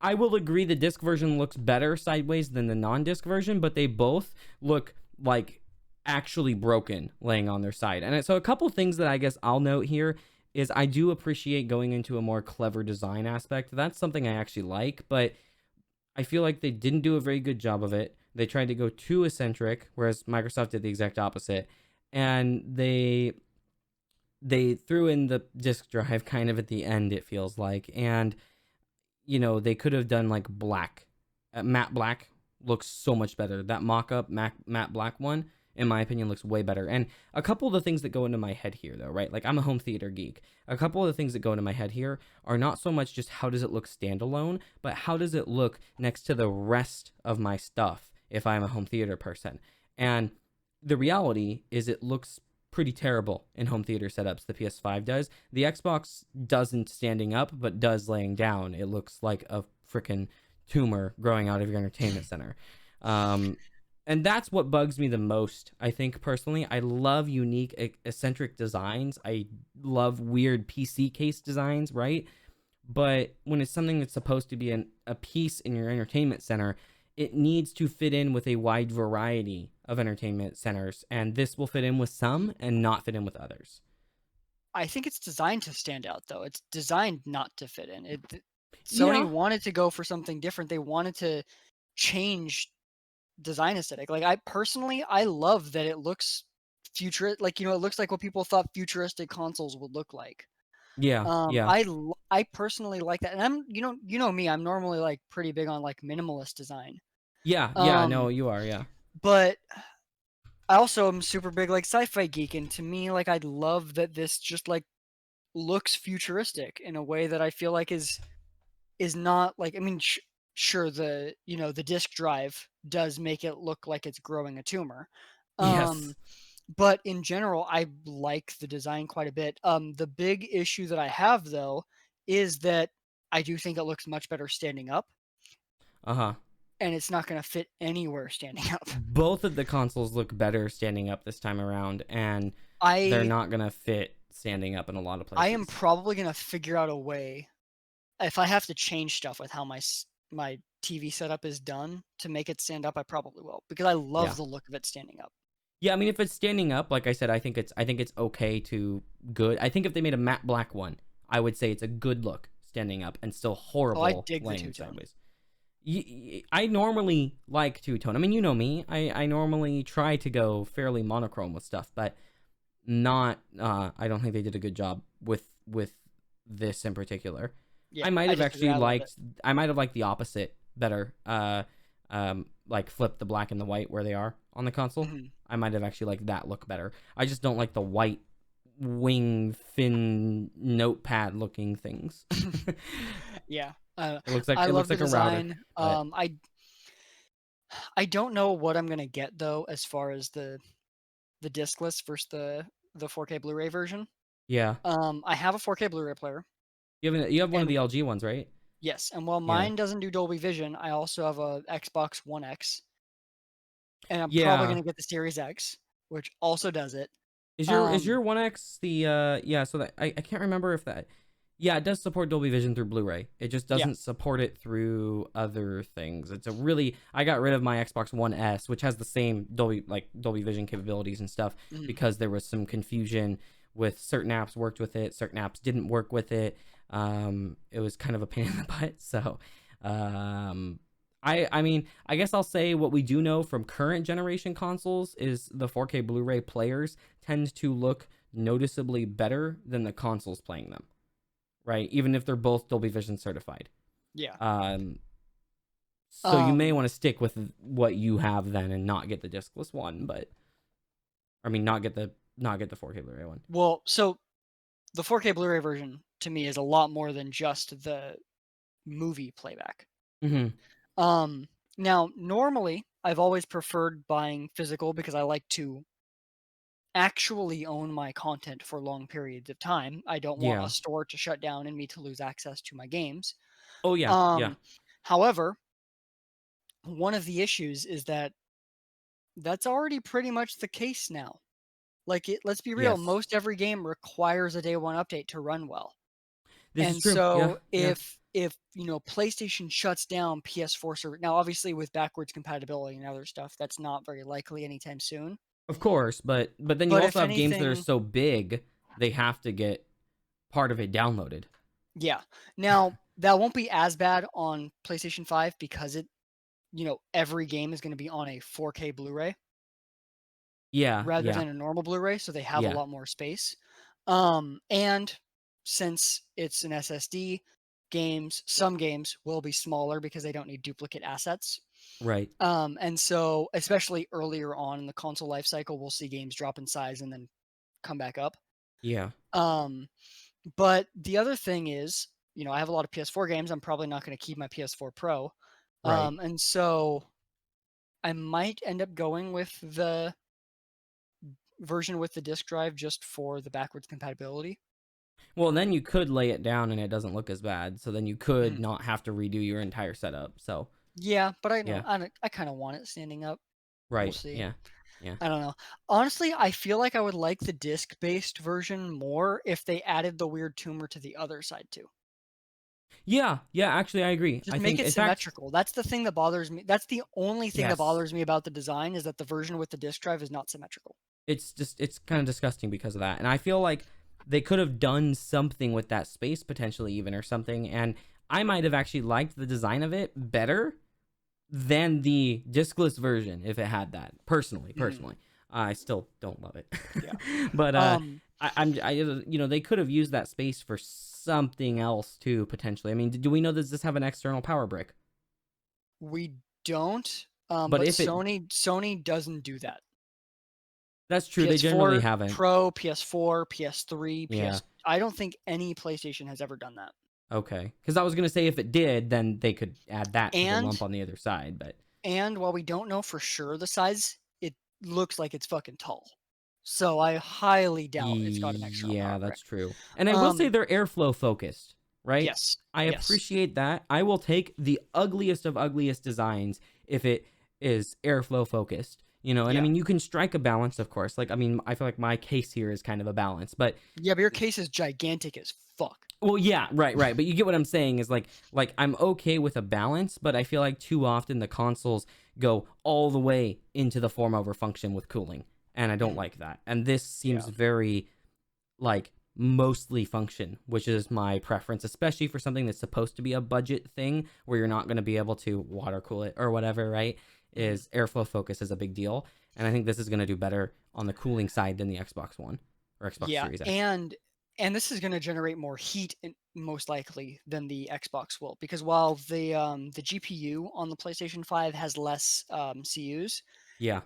I will agree the disc version looks better sideways than the non-disc version, but they both look like actually broken laying on their side. And so a couple things that I guess I'll note here is I do appreciate going into a more clever design aspect. That's something I actually like, but I feel like they didn't do a very good job of it. They tried to go too eccentric, whereas Microsoft did the exact opposite. And they threw in the disk drive kind of at the end, it feels like. And they could have done like black. Matte black looks so much better. That mock-up matte black one, in my opinion, looks way better. And a couple of the things that go into my head here, though, right? Like, I'm a home theater geek. A couple of the things that go into my head here are not so much just how does it look standalone, but how does it look next to the rest of my stuff if I'm a home theater person. And the reality is it looks pretty terrible in home theater setups. The PS5 does. The Xbox doesn't standing up, but does laying down. It looks like a freaking tumor growing out of your entertainment center. Um, and that's what bugs me the most. I think personally, I love unique, eccentric designs. I love weird PC case designs, right? But when it's something that's supposed to be a piece in your entertainment center, it needs to fit in with a wide variety of entertainment centers, and this will fit in with some and not fit in with others. I think it's designed to stand out, though. It's designed not to fit in. Sony Yeah, wanted to go for something different. They wanted to change design aesthetic. Like, I love that it looks like, it looks like what people thought futuristic consoles would look like. yeah, yeah, I personally like that, and you know me, I'm normally like pretty big on like minimalist design. yeah, yeah. No, Um, you are. Yeah, but I also am super big like sci-fi geek, and to me, like, I love that this just like looks futuristic in a way that I feel like is not like, I mean, sure, the disk drive does make it look like it's growing a tumor. Um, yes, but in general, I like the design quite a bit. The big issue that I have, though, is that I do think it looks much better standing up, uh huh. and it's not going to fit anywhere standing up. Both of the consoles look better standing up this time around, and they're I not gonna fit standing up in a lot of I am places. probably going to figure out a way, if I have to change stuff with how my TV setup is done to make it stand up, I probably will, because I love Yeah. the look of it standing up. Yeah, I mean, if it's standing up, like I said, I think it's okay to good. I think if they made a matte black one, I would say it's a good look standing up and still Oh, I horrible dig the laying two-tone. sideways. I normally like two tone. I mean, you know me. I normally try to go fairly monochrome with stuff, but not. I don't think they did a good job with this in particular. Yeah, I might I have disagree. actually I love it. liked. I might have liked the opposite better. Like flip the black and the white where they are on the console. Mhm. I might have actually liked that look better. I just don't like the white wing fin notepad looking things. it Yeah, looks like I it looks love the like a router, design. but I don't know what I'm gonna get, though, as far as the discless versus the 4K Blu-ray version. yeah. I have a 4K Blu-ray player, You have one of the and LG ones, right? yes, and while Yeah. mine doesn't do Dolby Vision, I also have a Xbox One X, and I'm probably Yeah. gonna get the Series X, which also does it. Is your Um, One X the yeah, so that I can't remember if that yeah, it does support Dolby Vision through Blu-ray. It just yeah, doesn't support it through other things. It's a really I got rid of my Xbox One S, which has the same Dolby Vision capabilities and stuff mhm, because there was some confusion with certain apps worked with it, certain apps didn't work with it. It was kind of a pain in the butt. So, um, I mean, I guess I'll say what we do know from current generation consoles is the 4K Blu-ray players tend to look noticeably better than the consoles playing them, right? Even if they're both Dolby Vision certified. Yeah. Um, so you may Um, want to stick with what you have then and not get the discless one, but I mean not get the 4K Blu-ray one. well, so the 4K Blu-ray version to me is a lot more than just the movie playback. Mm-hmm. Um, Now normally I've always preferred buying physical because I like to actually own my content for long periods of time. I don't want a Yeah. store to shut down and me to lose access to my games. Oh yeah. Yeah. Um, However, one of the issues is that that's already pretty much the case now. Like let's be real, Yes. most every game requires a day one update to run well. This is And true. Yeah. so Yeah. if PlayStation shuts down PS4 server now, obviously with backwards compatibility and other stuff, that's not very likely anytime soon. Of course, but then you But also if have games that are anything, so big they have to get part of it downloaded. yeah. Now that won't be as bad on PlayStation 5 because every game is going to be on a 4K Blu-ray Yeah. rather Yeah. than a normal Blu-ray, so they have a Yeah. lot more space. And since it's an SSD, some games will be smaller because they don't need duplicate assets. Right. And so, especially earlier on in the console life cycle, we'll see games drop in size and then come back up. Yeah. Um, but the other thing is, I have a lot of PS4 games. I'm probably not going to keep my PS4 Pro. Right. And so I might end up going with the version with the disk drive just for the backwards compatibility. Well, then you could lay it down and it doesn't look as bad. So then you could Mhm. not have to redo your entire setup. So, Yeah, but I know yeah. I kind of want it standing up. We'll Right. see. Yeah. Yeah. I don't know. Honestly, I feel like I would like the disc-based version more if they added the weird tumor to the other side too. Yeah. Yeah. Actually, I agree. Just I make think, it in fact, symmetrical. That's the thing that bothers me. That's the only thing that yes. bothers me about the design is that the version with the disk drive is not symmetrical. It's kind of disgusting because of that. And I feel like they could have done something with that space potentially even or something. And I might have actually liked the design of it better than the discless version if it had that. Personally, Mhm. personally, I still don't love it. Yeah. But Um, they could have used that space for something else too potentially. I mean, do we know does this have an external power brick? we don't. But But if it, Sony doesn't do that. that's true, they generally PS4 haven't. Pro, PS4, PS3, Yeah. PS. I don't think any PlayStation has ever done that. Okay. Because I was gonna say if it did, then they could add that to the lump And on the other side. But while we don't know for sure the size, it looks like it's fucking tall. So I highly doubt it's got an external yeah, power brick. that's true. And I will say Um, they're airflow focused, right? yes, I yes. appreciate that. I will take the ugliest of ugliest designs if it is airflow focused. And I Yeah. mean, you can strike a balance, of course. Like, I mean, I feel like my case here is kind of a balance, but Yeah, but your case is gigantic as fuck. well, yeah, right, right. But you get what I'm saying is like I'm okay with a balance, but I feel like too often the consoles go all the way into the form over function with cooling, and I don't Mhm. like that. And this seems Yeah. very like mostly function, which is my preference, especially for something that's supposed to be a budget thing where you're not going to be able to water cool it or whatever, right? Mhm. Is airflow focus is a big deal. And I think this is going to do better on the cooling side than the Xbox One or Xbox Yeah, Series X. and this is going to generate more heat most likely than the Xbox will because while the GPU on the PlayStation 5 has less CUs, Yeah,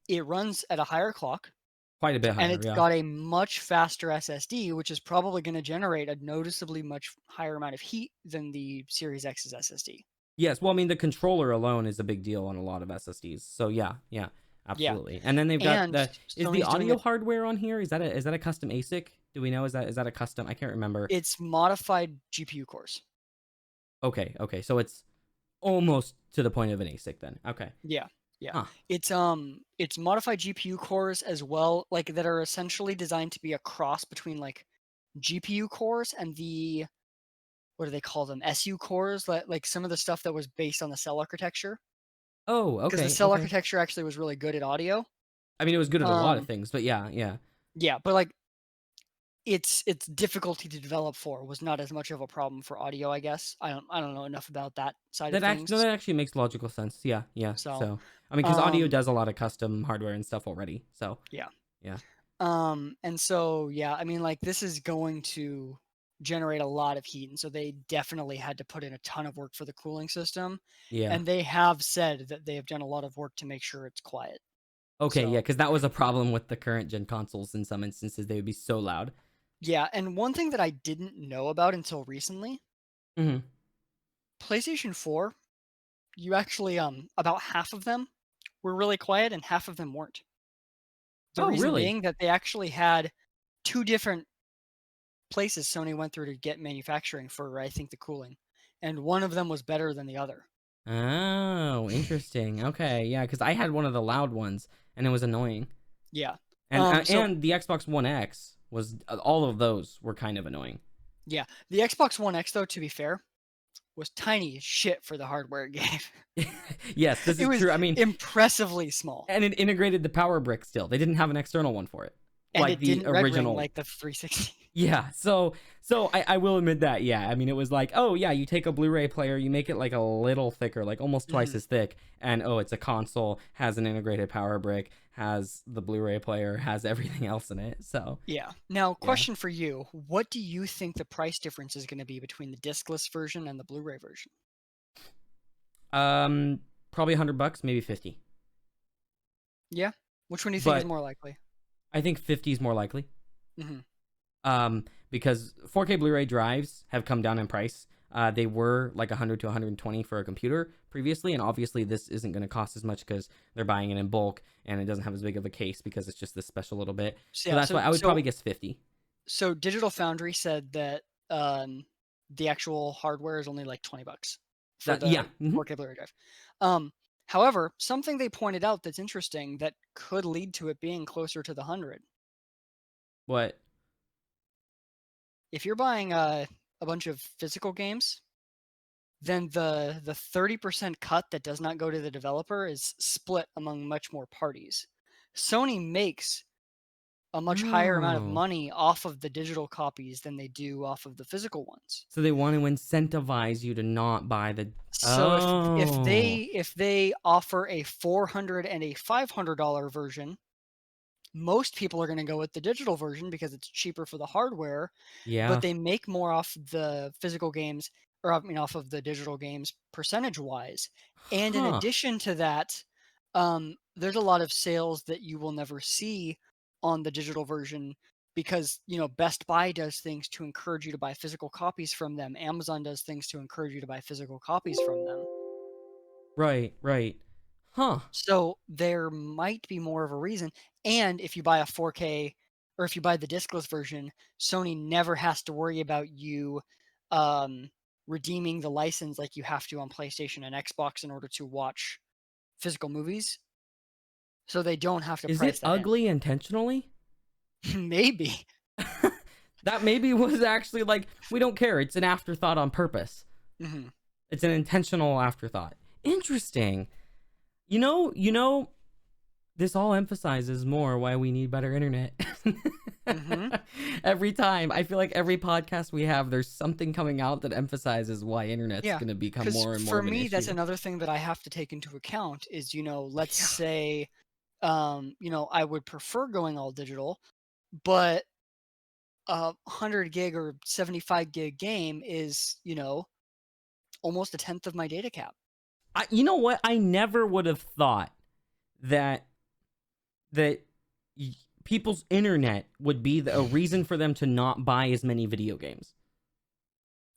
it runs at a higher clock quite a bit and higher. it's Yeah. got a much faster SSD, which is probably going to generate a noticeably much higher amount of heat than the Series X's SSD. Yes. Well, I mean, the controller alone is a big deal on a lot of SSDs. So yeah, yeah, Yeah, absolutely. And then they've got and the is the Sony's doing audio a hardware on here? Is that a custom ASIC? Do we know? Is that a custom? I can't remember. it's modified GPU cores. Okay, okay. So it's almost to the point of an ASIC then. Okay. Yeah, yeah. Huh. It's modified GPU cores as well, like that are essentially designed to be a cross between like GPU cores and the what do they call them? SU cores, like some of the stuff that was based on the cell architecture. Oh, Because the okay, cell okay. architecture actually was really good at audio. I mean, it was good at a lot of Um, things, but yeah, yeah. yeah, but like its difficulty to develop for was not as much of a problem for audio, I guess. I don't know enough about that side of things. That actually makes logical sense. Yeah, yeah. So, So I mean, because audio um, does a lot of custom hardware and stuff already. So yeah. yeah, And so, yeah, I mean, like, this is going to generate a lot of heat, and so they definitely had to put in a ton of work for the cooling system, yeah. and they have said that they have done a lot of work to make sure it's quiet. Okay, yeah, So, because that was a problem with the current gen consoles. In some instances, they would be so loud. yeah, and one thing that I didn't know about until recently, Hmm. PlayStation 4, you actually about half of them were really quiet and half of them weren't. The Oh, reason really? being that they actually had two different places Sony went through to get manufacturing for, I think, the cooling, and one of them was better than the other. Oh, interesting. Okay, yeah, because I had one of the loud ones, and it was annoying. Yeah. So And the Xbox One X was all of those were kind of annoying. yeah, the Xbox One X, though, to be fair, was tiny as shit for the hardware it gave. Yes, this It is was true. I mean, impressively small, and it integrated the power brick still. They didn't have an external one for it, and like it the didn't red ring original. like the 360. Yeah, so I will admit that. Yeah, I mean, it was like, oh yeah, you take a Blu-ray player, you make it like a little thicker, like almost twice Mhm. as thick, and oh, it's a console, has an integrated power brick, has the Blu-ray player, has everything else in it. So Yeah. Now, yeah, question for you: what do you think the price difference is going to be between the discless version and the Blu-ray version? um, probably $100, maybe 50, Yeah. Which one do you think is but more likely? I think 50 is more likely. Hmm. Because 4K Blu-ray drives have come down in price. They were like 100 to 120 for a computer previously, and obviously this isn't going to cost as much because they're buying it in bulk and it doesn't have as big of a case because it's just this special little bit. So So yeah. that's why I would probably guess 50. So Digital Foundry said that the actual hardware is only like $20 for That yeah. the 4K Blu-ray drive. Um, However, something they pointed out that's interesting that could lead to it being closer to the 100. What? If you're buying a bunch of physical games, then the 30% cut that does not go to the developer is split among much more parties. Sony makes a much higher amount of Oh, money off of the digital copies than they do off of the physical ones. so they want to incentivize you to not buy the. So Oh, if they offer a $400 and a $500 version, most people are going to go with the digital version because it's cheaper for the hardware, but yeah. they make more off the physical games, or I mean off of the digital games percentage wise. And in Huh. addition to that, there's a lot of sales that you will never see on the digital version because Best Buy does things to encourage you to buy physical copies from them. Amazon does things to encourage you to buy physical copies from them. Right. Right. Huh. So there might be more of a reason. And if you buy a 4K or if you buy the discless version, Sony never has to worry about you um, redeeming the license like you have to on PlayStation and Xbox in order to watch physical movies. So they don't have to Is price it that ugly intentionally? in. Maybe. That maybe was actually like, we don't care. It's an afterthought on purpose. Hmm. It's an intentional afterthought. Interesting. You know, this all emphasizes more why we need better internet. Hmm. Every time, I feel like every podcast we have, there's something coming out that emphasizes why internet's Yeah. going to become Because more and more for of an me, that's issue. another thing that I have to take into account is, let's Yeah. say, I would prefer going all digital, but a 100 gig or 75 gig game is, almost a tenth of my data cap. You know what? I never would have thought that that people's internet would be a reason for them to not buy as many video games.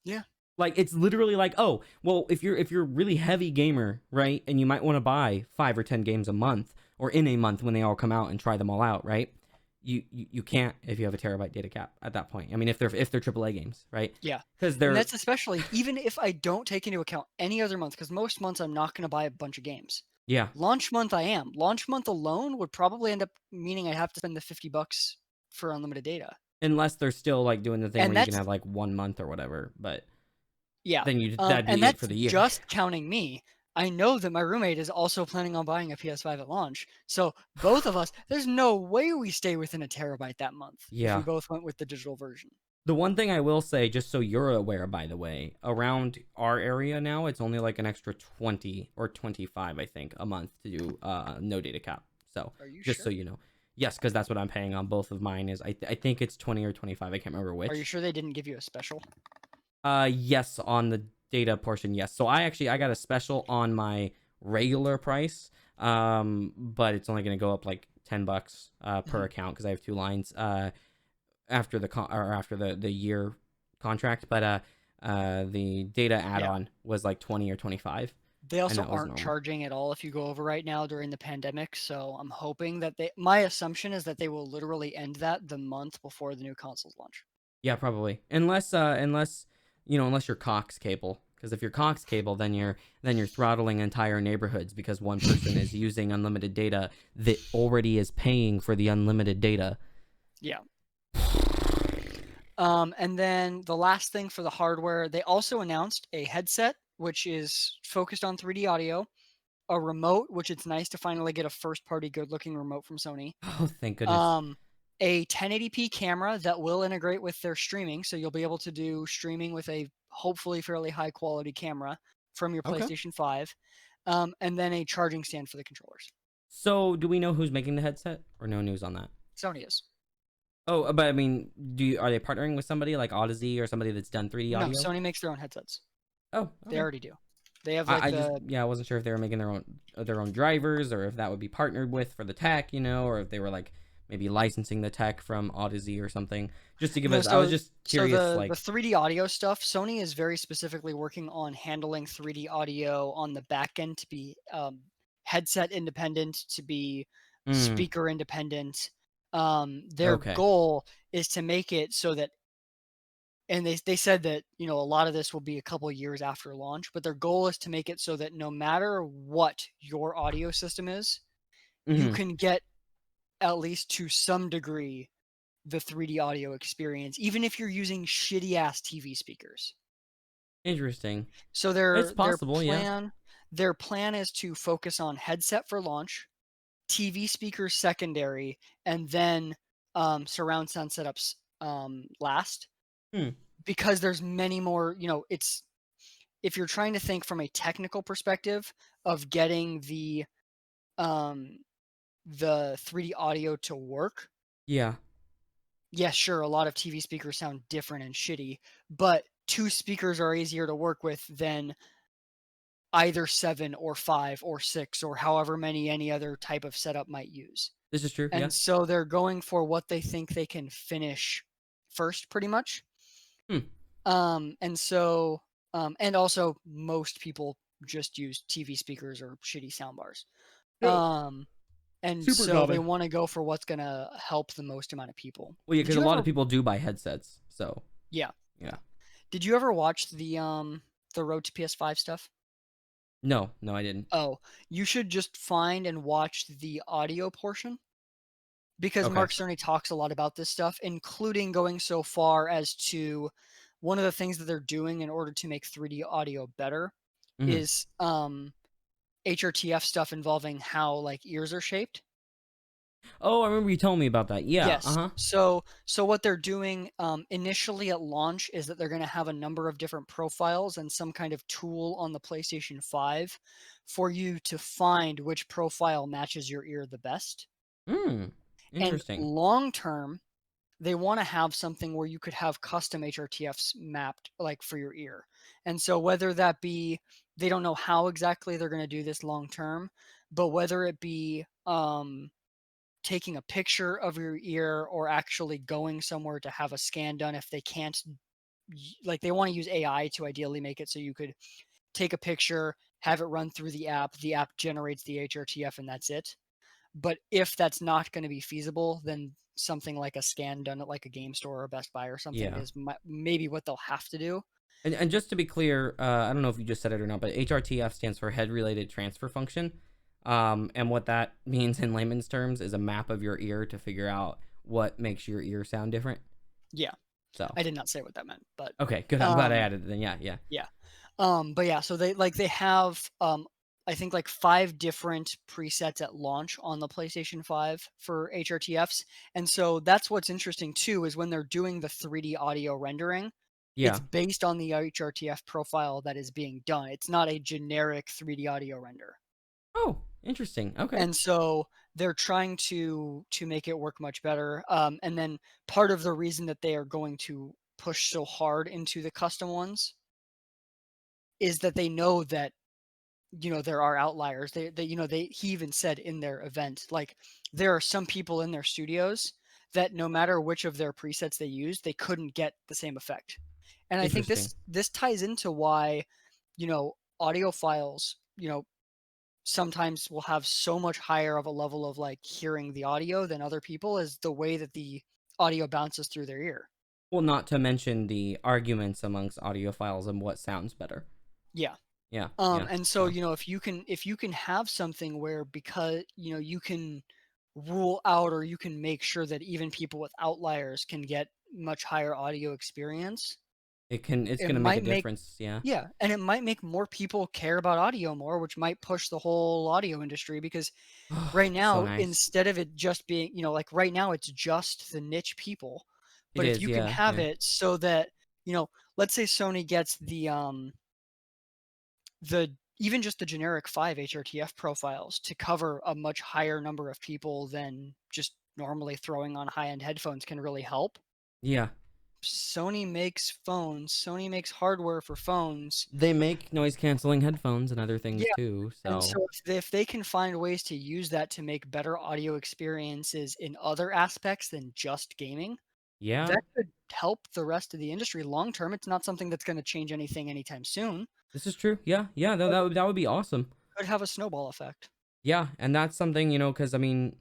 Yeah. Like it's literally like, oh, well, if you're a really heavy gamer, right, and you might want to buy 5 or 10 games a month or in a month when they all come out and try them all out, right? You can't if you have a terabyte data cap at that point. I mean, if they're AAA games, right? Yeah. Because And they're that's especially even if I don't take into account any other month, because most months I'm not going to buy a bunch of games. yeah, Launch month I am. Launch month alone would probably end up meaning I have to spend the $50 for unlimited data. unless they're still like doing the thing And where you can that's have like 1 month or whatever, but yeah. then you that'd And be it that's for the year. just counting me. I know that my roommate is also planning on buying a PS5 at launch. So both of us, there's no way we stay within a terabyte that month if we Yeah. both went with the digital version. The one thing I will say, just so you're aware, by the way, around our area now, it's only like an extra 20 or 25, I think, a month to do no data cap. So Are you just so sure? you know. Yes, because that's what I'm paying on both of mine. Is I think it's 20 or 25. I can't remember Are you which. sure they didn't give you a special? Yes, on the data portion, yes. So I got a special on my regular price, but it's only gonna go up like $10 per Mhm. account because I have two lines. After the year contract, but the data Yeah. add-on was like 20 or 25, They and also that was aren't normal. charging at all if you go over right now during the pandemic. So I'm hoping that my assumption is that they will literally end that the month before the new consoles launch. Yeah, probably. Unless unless you're Cox cable, because if you're Cox cable, then you're throttling entire neighborhoods because one person is using unlimited data that already is paying for the unlimited data. Yeah. And then the last thing for the hardware, they also announced a headset, which is focused on 3D audio, a remote, which it's nice to finally get a first party good looking remote from Sony, Oh, thank goodness. um, a 1080p camera that will integrate with their streaming. So you'll be able to do streaming with a hopefully fairly high quality camera from your Okay. PlayStation 5, and then a charging stand for the controllers. So, do we know who's making the headset, or no news on that? Sony is. Oh, but I mean, are they partnering with somebody like Odyssey or somebody that's done 3D No, audio? Sony makes their own headsets. Oh, They okay. already do. They have like I just the yeah, I wasn't sure if they were making their own drivers or if that would be partnered with for the tech, or if they were like maybe licensing the tech from Odyssey or something. Just to give no. us, I was So just so curious, the like, 3D audio stuff. Sony is very specifically working on handling 3D audio on the back end to be headset independent, to be mm, speaker independent. Their okay, goal is to make it so that, and they said that a lot of this will be a couple of years after launch, but their goal is to make it so that no matter what your audio system is, you mm-hmm. can get at least to some degree the 3D audio experience, even if you're using shitty ass TV speakers. Interesting. So It's their possible, yeah. plan is to focus on headset for launch, TV speakers secondary, and then surround sound setups last. Hmm. Because there's many more. It's if you're trying to think from a technical perspective of getting um, the 3D audio to work, Yeah. yeah, sure, a lot of TV speakers sound different and shitty, but two speakers are easier to work with than either seven or five or six or however many any other type of setup might use. This is true. Yeah. And so they're going for what they think they can finish first, pretty much. Hmm. And so, and also most people just use TV speakers or shitty soundbars. Yep. Um, and Super so they common. want to go for what's going to help the most amount of people. Well, yeah, Did because a you lot ever? of people do buy headsets. So Yeah, yeah. yeah. Did you ever watch the Road to PS5 stuff? No, no, I didn't. Oh, you should just find and watch the audio portion because Okay. Mark Cerny talks a lot about this stuff, including going so far as to one of the things that they're doing in order to make 3D audio better Mm-hmm. is HRTF stuff involving how like ears are shaped. Oh, I remember you telling me about that. Yeah. Uh Yes. huh. So what they're doing initially at launch is that they're going to have a number of different profiles and some kind of tool on the PlayStation 5 for you to find which profile matches your ear the best. Hmm. And Interesting. long term, they want to have something where you could have custom HRTFs mapped like for your ear. And so whether that be, they don't know how exactly they're going to do this long term, but whether it be taking a picture of your ear or actually going somewhere to have a scan done if they can't, like they want to use AI to ideally make it so you could take a picture, have it run through the app generates the HRTF, and that's it. But if that's not going to be feasible, then something like a scan done at like a game store or Best Buy or something Yeah. is maybe what they'll have to do. And just to be clear, I don't know if you just said it or not, but HRTF stands for head related transfer function. And what that means in layman's terms is a map of your ear to figure out what makes your ear sound different. Yeah, So, I did not say what that meant, but okay, good. I'm glad I um, added it then. Yeah, yeah. yeah. But yeah, so they have I think like 5 different presets at launch on the PlayStation 5 for HRTFs. And so that's what's interesting too is when they're doing the 3D audio rendering, it's Yeah. based on the HRTF profile that is being done. It's not a generic 3D audio render. Oh, interesting. Okay. And so they're trying to make it work much better. And then part of the reason that they are going to push so hard into the custom ones is that they know that there are outliers. He even said in their event, like there are some people in their studios that no matter which of their presets they use, they couldn't get the same effect. And I think Interesting. this ties into why, audiophiles, sometimes will have so much higher of a level of like hearing the audio than other people is the way that the audio bounces through their ear. Well, not to mention the arguments amongst audiophiles and what sounds better. Yeah. Yeah. Yeah. And so, So if you can have something where because you can rule out or you can make sure that even people with outliers can get much higher audio experience, it's it gonna make a might make difference. Yeah. yeah, and it might make more people care about audio more, which might push the whole audio industry because right So now, nice. instead of it just being, like right now it's just the niche people. It But if is. you can Yeah. have Yeah. it so that, let's say Sony gets the even just the generic 5 HRTF profiles to cover a much higher number of people than just normally throwing on high-end headphones can really help. Yeah. Sony makes hardware for phones. They make noise canceling headphones and other things Yeah, too. and So so if they can find ways to use that to make better audio experiences in other aspects than just gaming, yeah, that could help the rest of the industry long term. It's not something that's gonna change anything anytime soon, this is true. Yeah. Yeah. but That would be awesome. it could have a snowball effect. Yeah, and that's something, because I mean,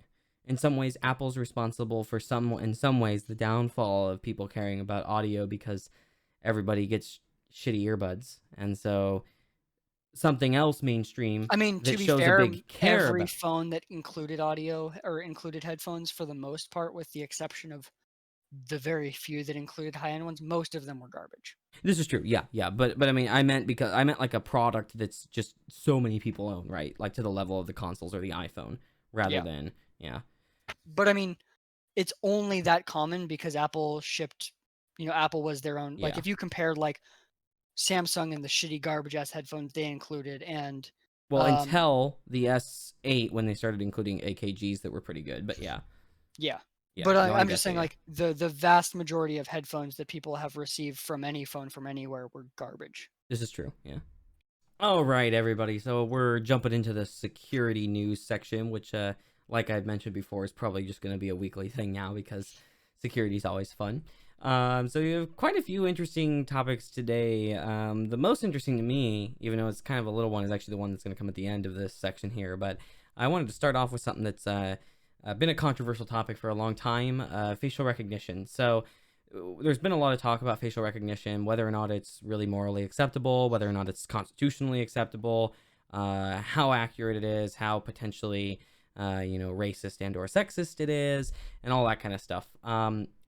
in some ways, Apple's responsible for in some ways, the downfall of people caring about audio because everybody gets shitty earbuds, and so something else mainstream I mean, to that be shows a fair, big care every about. phone that included audio or included headphones for the most part, with the exception of the very few that included high-end ones, most of them were garbage. This is true. Yeah, yeah, but I mean, I meant like a product that's just so many people own, right? Like to the level of the consoles or the iPhone, rather Yeah. than yeah, But I mean, it's only that common because Apple shipped, Apple was their own. Like yeah. if you compared like Samsung and the shitty garbage ass headphones they included, and Well, um, until the S8 when they started including AKGs that were pretty good, but yeah, yeah. yeah. But No, I I'm just get you. saying, Yeah. like the vast majority of headphones that people have received from any phone from anywhere were garbage. This is true. Yeah. All right, everybody. So we're jumping into the security news section, which, like I mentioned before, is probably just going to be a weekly thing now because security is always fun. So you have quite a few interesting topics today. The most interesting to me, even though it's kind of a little one, is actually the one that's going to come at the end of this section here. But I wanted to start off with something that's been a controversial topic for a long time: facial recognition. So there's been a lot of talk about facial recognition, whether or not it's really morally acceptable, whether or not it's constitutionally acceptable, how accurate it is, how potentially, racist and or sexist it is, and all that kind of stuff.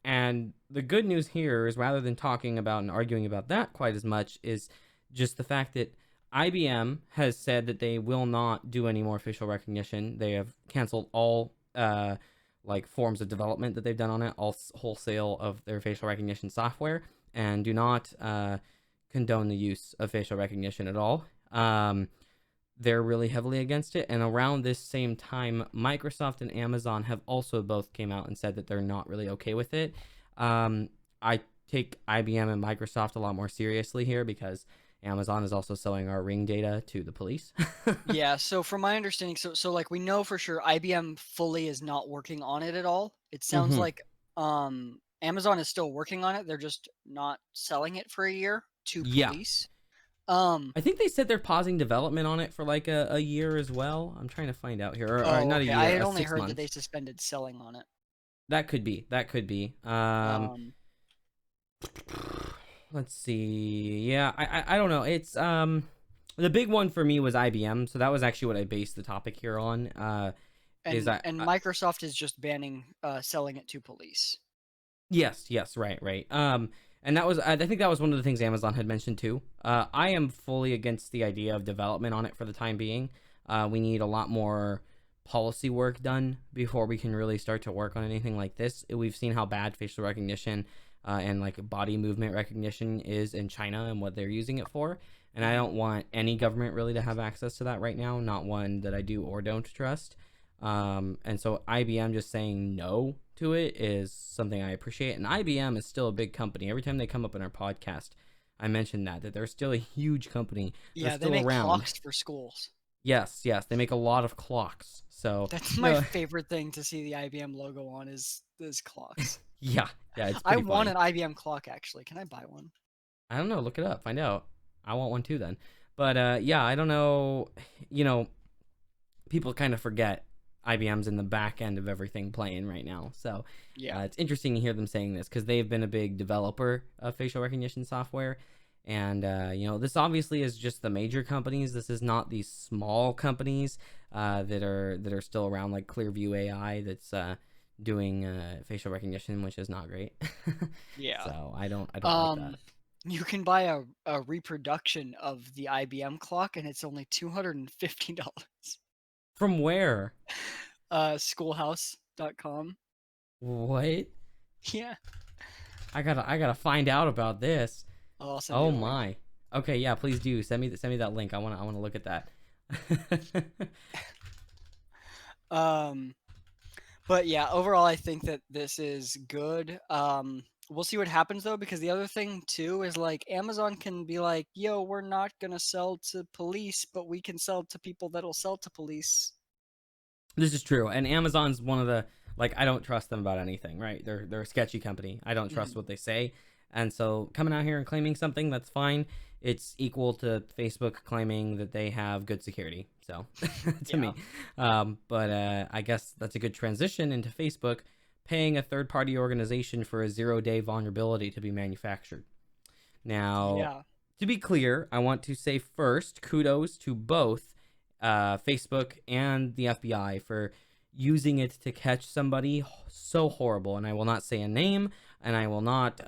And the good news here is rather than talking about and arguing about that quite as much is just the fact that IBM has said that they will not do any more facial recognition. They have canceled all like forms of development that they've done on it, all wholesale of their facial recognition software, and do not condone the use of facial recognition at all. They're really heavily against it, and around this same time, Microsoft and Amazon have also both came out and said that they're not really okay with it. I take IBM and Microsoft a lot more seriously here because Amazon is also selling our Ring data to the police. Yeah, so from my understanding, so like we know for sure IBM fully is not working on it at all. It sounds hmm like Amazon is still working on it. They're just not selling it for a year to Yeah, police. Um I think they said they're pausing development on it for like a year as well. I'm trying to find out here, or oh, not a okay. I year, had only 6 heard that they months. suspended selling on it. That could be. That could be. Um Let's see. Yeah, I don't know. It's the big one for me was IBM, so that was actually what I based the topic here on. Is and Microsoft is just banning selling it to police. Yes, yes, right, right. And I think that was one of the things Amazon had mentioned too. I am fully against the idea of development on it for the time being. We need a lot more policy work done before we can really start to work on anything like this. We've seen how bad facial recognition and like body movement recognition is in China and what they're using it for. And I Mhm. don't want any government really to have access to that right now, not one that I do or don't trust. And so IBM just saying no to it is something I appreciate. And IBM is still a big company. Every time they come up in our podcast, I mention that they're still a huge company. They're Yeah, they still make around. clocks for schools. Yes, yes, they make a lot of clocks. So That's my no, favorite thing to see the IBM logo on is clocks. yeah, yeah, it's I pretty want funny. an IBM clock actually. Can I buy one? I don't know. Look it up. Find out. I want one too then. But yeah, I don't know. You know, people kind of forget IBM's in the back end of everything playing right now. So Yeah. it's interesting to hear them saying this because they've been a big developer of facial recognition software. And this obviously is just the major companies. This is not these small companies that are still around, like Clearview AI, that's doing facial recognition, which is not great. Yeah. So I don't like that. Um, you can buy a reproduction of the IBM clock, and it's only $250. From where? Schoolhouse.com. What? Yeah. I gotta find out about this. I'll send you Oh the link. my. Okay, yeah, please do send me that link. I wanna look at that. Um, but yeah, overall, I think that this is good. We'll see what happens though, because the other thing too is like Amazon can be like, "Yo, we're not gonna sell to police, but we can sell to people that'll sell to police." This is true, and Amazon's one of the, like, I don't trust them about anything. Right? They're a sketchy company. I don't trust Mhm. what they say, and so coming out here and claiming something that's fine. It's equal to Facebook claiming that they have good security. So to Yeah. me, but I guess that's a good transition into Facebook paying a third-party organization for a zero-day vulnerability to be manufactured. Now, Yeah. to be clear, I want to say first kudos to both Facebook and the FBI for using it to catch somebody so horrible. And I will not say a name, and I will not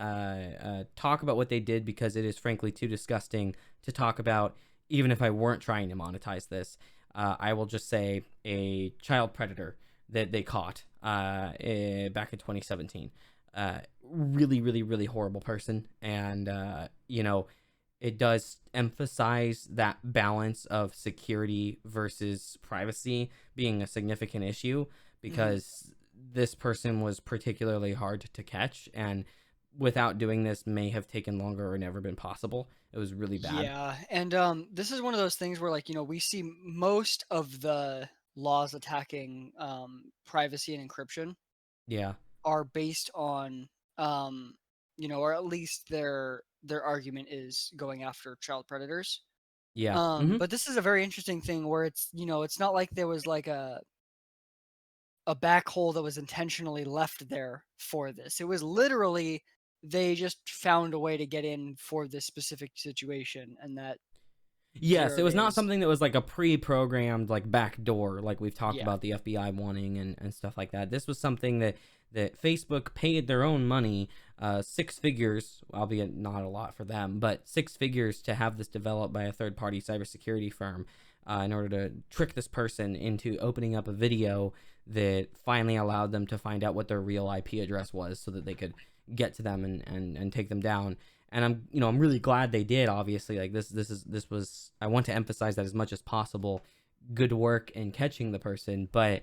talk about what they did because it is frankly too disgusting to talk about, even if I weren't trying to monetize this. I will just say a child predator that they caught back in 2017. Really, really, really horrible person. And, it does emphasize that balance of security versus privacy being a significant issue Mhm. because this person was particularly hard to catch, and without doing this may have taken longer or never been possible. It was really bad. Yeah, and this is one of those things where, like, we see most of the laws attacking privacy and encryption Yeah. are based on, um, or at least their argument is going after child predators. Yeah. Mm-hmm. But this is a very interesting thing where it's not like there was like a back hole that was intentionally left there for this. It was literally they just found a way to get in for this specific situation, and that Yes, 0 it was not days. something that was like a pre-programmed like back door like we've talked Yeah. about the FBI wanting and stuff like that. This was something that Facebook paid their own money, six figures, albeit not a lot for them, but six figures to have this developed by a third-party cybersecurity firm in order to trick this person into opening up a video that finally allowed them to find out what their real IP address was so that they could get to them and take them down. And I'm really glad they did. Obviously, like this was, I want to emphasize that as much as possible. Good work in catching the person, but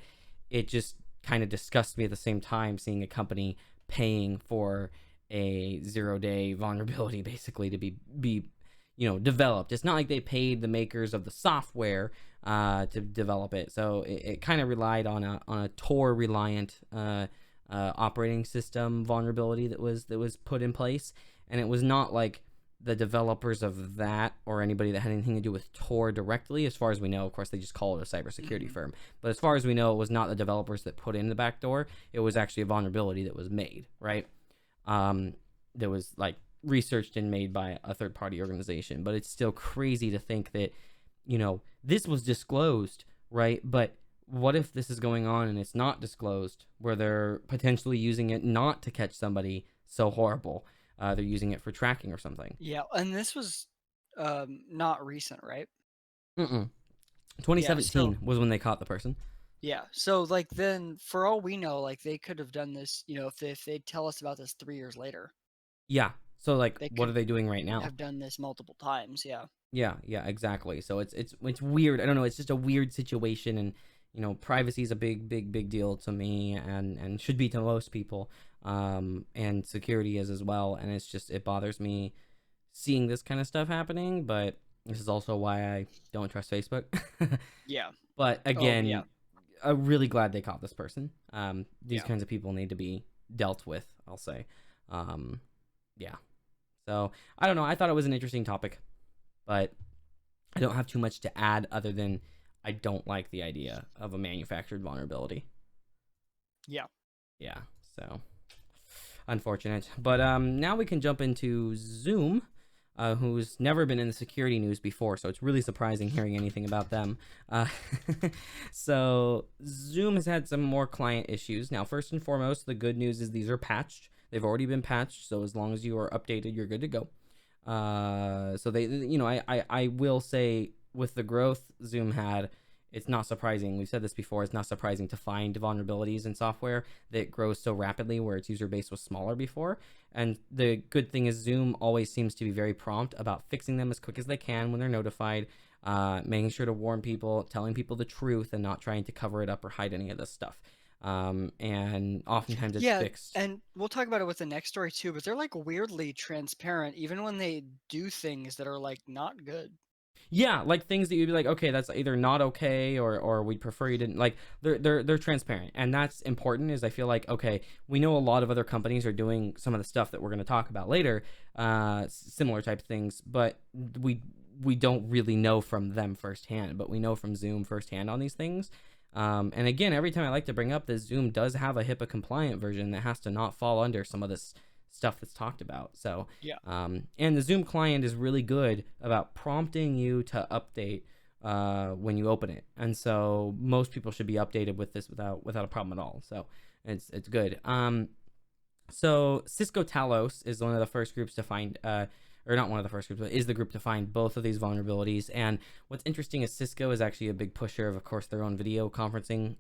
it just kind of disgusts me at the same time seeing a company paying for a zero-day vulnerability basically to be developed. It's not like they paid the makers of the software to develop it, so it kind of relied on a Tor reliant operating system vulnerability that was put in place, and it was not like the developers of that or anybody that had anything to do with Tor directly. As far as we know, of course, they just call it a cybersecurity Mhm. firm. But as far as we know, it was not the developers that put in the backdoor. It was actually a vulnerability that was made, right? Um, that was like researched and made by a third party organization. But it's still crazy to think that, this was disclosed, right? But what if this is going on and it's not disclosed, where they're potentially using it not to catch somebody so horrible? they're using it for tracking or something. Yeah, and this was not recent, right? Mm-mm. Yeah, so 2017 was when they caught the person. yeah, so like then for all we know, like they could have done this, if they tell us about this 3 years later, Yeah. So like, they what are could they doing right now? have done this multiple times. Yeah. Yeah, yeah, exactly. So it's weird. I don't know. It's just a weird situation, and privacy is a big deal to me, and should be to most people. And security is as well. And it's just, it bothers me seeing this kind of stuff happening. But this is also why I don't trust Facebook. Yeah. But Oh yeah. again, I'm really glad they caught this person. These Yeah. kinds of people need to be dealt with, I'll say. Um, yeah. So I don't know. I thought it was an interesting topic, but I don't have too much to add other than I don't like the idea of a manufactured vulnerability. Yeah. Yeah, so unfortunate. But now we can jump into Zoom, who's never been in the security news before, so it's really surprising hearing anything about them. Uh, so Zoom has had some more client issues. Now, first and foremost, the good news is these are patched. They've already been patched, so as long as you are updated, you're good to go. So they, I will say with the growth Zoom had, it's not surprising. We've said this before. It's not surprising to find vulnerabilities in software that grows so rapidly where its user base was smaller before. And the good thing is Zoom always seems to be very prompt about fixing them as quick as they can when they're notified, making sure to warn people, telling people the truth, and not trying to cover it up or hide any of this stuff. And oftentimes it's Yeah, fixed. and we'll talk about it with the next story too, but they're like weirdly transparent even when they do things that are like not good. Yeah, like things that you'd be like, okay, that's either not okay, or we'd prefer you didn't like. They're transparent, and that's important. Is I feel like, okay, we know a lot of other companies are doing some of the stuff that we're going to talk about later, similar type things, but we don't really know from them firsthand, but we know from Zoom firsthand on these things. And again, every time I like to bring up this, Zoom does have a HIPAA compliant version that has to not fall under some of this stuff that's talked about. So, Yeah. and the Zoom client is really good about prompting you to update when you open it, and so most people should be updated with this without a problem at all. So it's good. So Cisco Talos is one of the first groups to find, or not one of the first groups, but is the group to find both of these vulnerabilities. And what's interesting is Cisco is actually a big pusher of course, their own video conferencing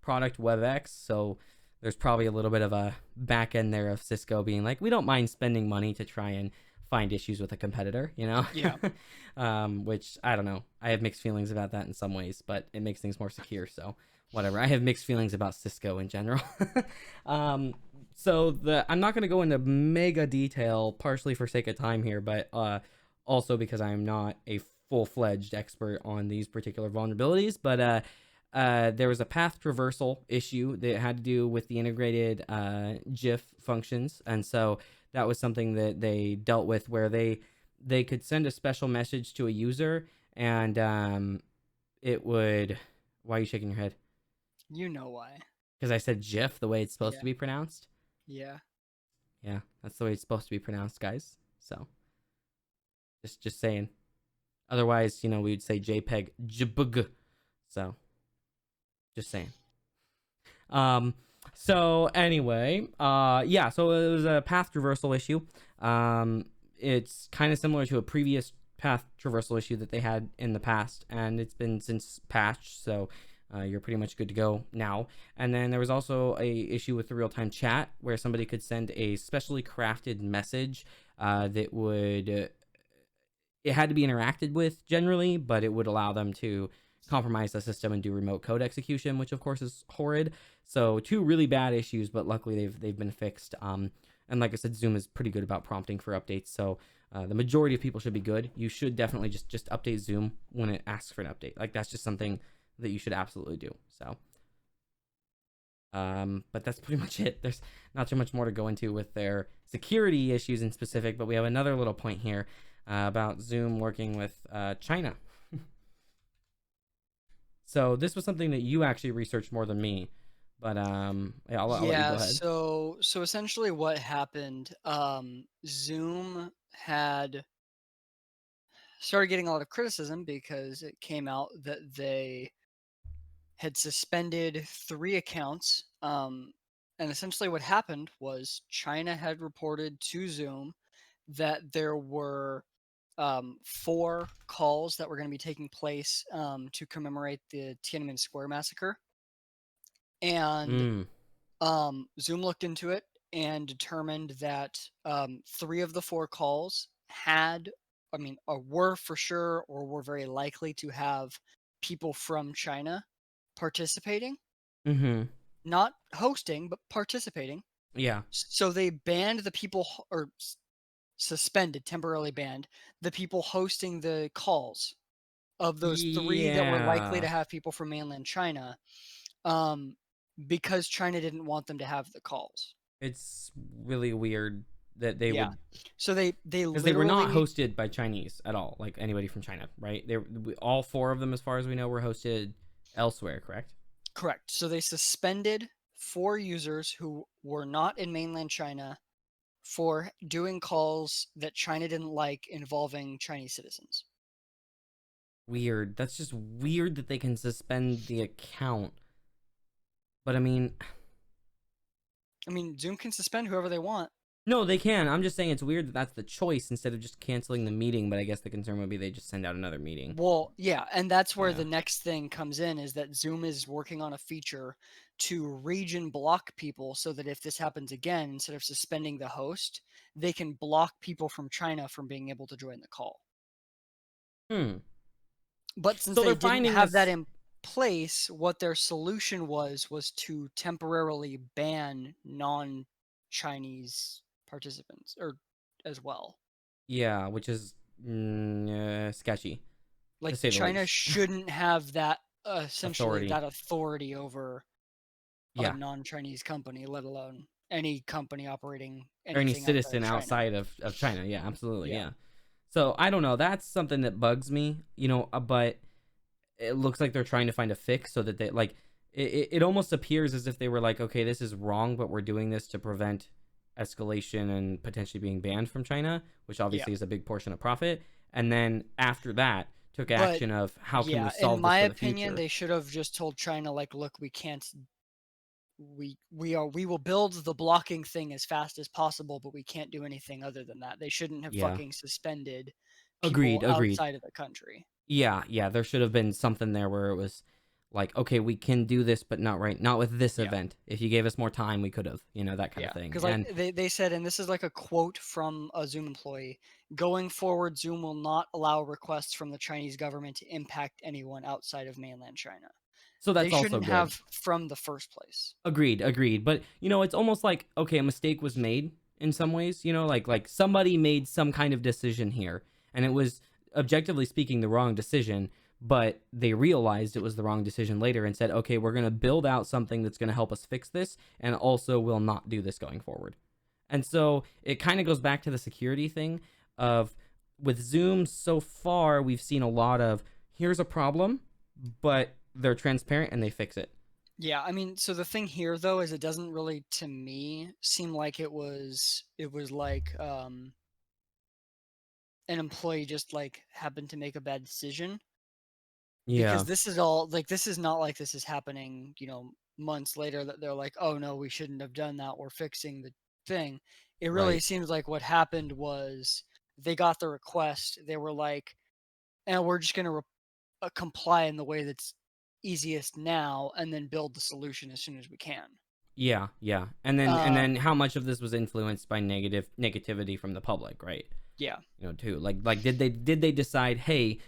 product, WebEx. So there's probably a little bit of a back end there of Cisco being like, we don't mind spending money to try and find issues with a competitor, Yeah. which I don't know. I have mixed feelings about that in some ways, but it makes things more secure. So whatever. I have mixed feelings about Cisco in general. um, so I'm not going to go into mega detail, partially for sake of time here, but also because I'm not a full-fledged expert on these particular vulnerabilities. But there was a path traversal issue that had to do with the integrated GIF functions, and so that was something that they dealt with, where they could send a special message to a user, and it would. Why are you shaking your head? You know why. Because I said GIF the way it's supposed Yeah. to be pronounced. Yeah. Yeah, that's the way it's supposed to be pronounced, guys. So just saying. Otherwise, we would say JPEG, JPG. So just saying. Um. So anyway, yeah. So it was a path traversal issue. It's kind of similar to a previous path traversal issue that they had in the past, and it's been since patched. So you're pretty much good to go now. And then there was also a issue with the real-time chat where somebody could send a specially crafted message that would it had to be interacted with generally, but it would allow them to compromise the system and do remote code execution, which of course is horrid. So two really bad issues, but luckily they've been fixed. And like I said, Zoom is pretty good about prompting for updates. So the majority of people should be good. You should definitely just update Zoom when it asks for an update. Like that's just something that you should absolutely do. So, but that's pretty much it. There's not too much more to go into with their security issues in specific, but we have another little point here about Zoom working with China. So this was something that you actually researched more than me, but yeah, I'll let you go Yeah, ahead. so essentially what happened, Zoom had started getting a lot of criticism because it came out that they had suspended 3 accounts, And essentially, what happened was China had reported to Zoom that there were 4 calls that were going to be taking place to commemorate the Tiananmen Square massacre. And Mm. Zoom looked into it and determined that 3 of the 4 calls had, were for sure or were very likely to have people from China participating, Mm-hmm. not hosting, but participating. Yeah. So they banned the people, or suspended, temporarily banned the people hosting the calls of those 3 that were likely to Yeah. have people from mainland China, um, because China didn't want them to have the calls. It's really weird that they Yeah. would, So they because they were not literally hosted by Chinese at all, like anybody from China, right? All 4 of them, as far as we know, were hosted elsewhere, correct? correct. So they suspended 4 users who were not in mainland China for doing calls that China didn't like involving Chinese citizens. Weird. That's just weird that they can suspend the account. But I mean, I mean, Zoom can suspend whoever they want. no, they can. I'm just saying it's weird that that's the choice instead of just canceling the meeting. But I guess the concern would be they just send out another meeting. Well, yeah, and that's where Yeah. the next thing comes in, is that Zoom is working on a feature to region block people so that if this happens again, instead of suspending the host, they can block people from China from being able to join the call. Hmm. But since So they they're didn't finding have that this. in place, what their solution was to temporarily ban non-Chinese participants, or as well. Yeah, which is sketchy, to Like, say the China least. shouldn't have that, essentially Authority. that authority over a Yeah. non-Chinese company, let alone any company operating Or any anything outside of citizen China. outside of China. Yeah, absolutely. Yeah. Yeah. So I don't know. That's something that bugs me, but it looks like they're trying to find a fix so that they like it almost appears as if they were like, okay, this is wrong, but we're doing this to prevent escalation and potentially being banned from China, which Yeah. obviously is a big portion of profit. And then after that, took But action of how can we yeah, in solve this my for the opinion, future. they should have just told China, like, look, we can't, we will build the blocking thing as fast as possible, but we can't do anything other than that. They shouldn't have Yeah. fucking suspended people Agreed. Agreed. outside of the country. Yeah, yeah, there should have been something there where it was like, okay, we can do this, but not with this Yeah. event. If you gave us more time, we could have, that kind of Yeah, thing. because like And they said, and this is like a quote from a Zoom employee: "Going forward, Zoom will not allow requests from the Chinese government to impact anyone outside of mainland China." so They that's also shouldn't good. have from the first place. Agreed, agreed. But it's almost like, okay, a mistake was made in some ways. Like somebody made some kind of decision here, and it was objectively speaking the wrong decision. But they realized it was the wrong decision later and said, okay, we're gonna build out something that's gonna help us fix this, and also will not do this going forward. And so it kind of goes back to the security thing of with Zoom so far, we've seen a lot of here's a problem, but they're transparent and they fix it. Yeah, I mean, so the thing here though is it doesn't really, to me, seem like it was like an employee just like happened to make a bad decision, because Yeah, this is all like, this is not like this is happening, months later, that they're like, "Oh no, we shouldn't have done that. We're fixing the thing." It really right. seems like what happened was they got the request. They were like, "And we're just going to comply in the way that's easiest now, and then build the solution as soon as we can." Yeah, yeah. And then Um, how much of this was influenced by negativity from the public, right? yeah, Too. Like did they decide, "Hey,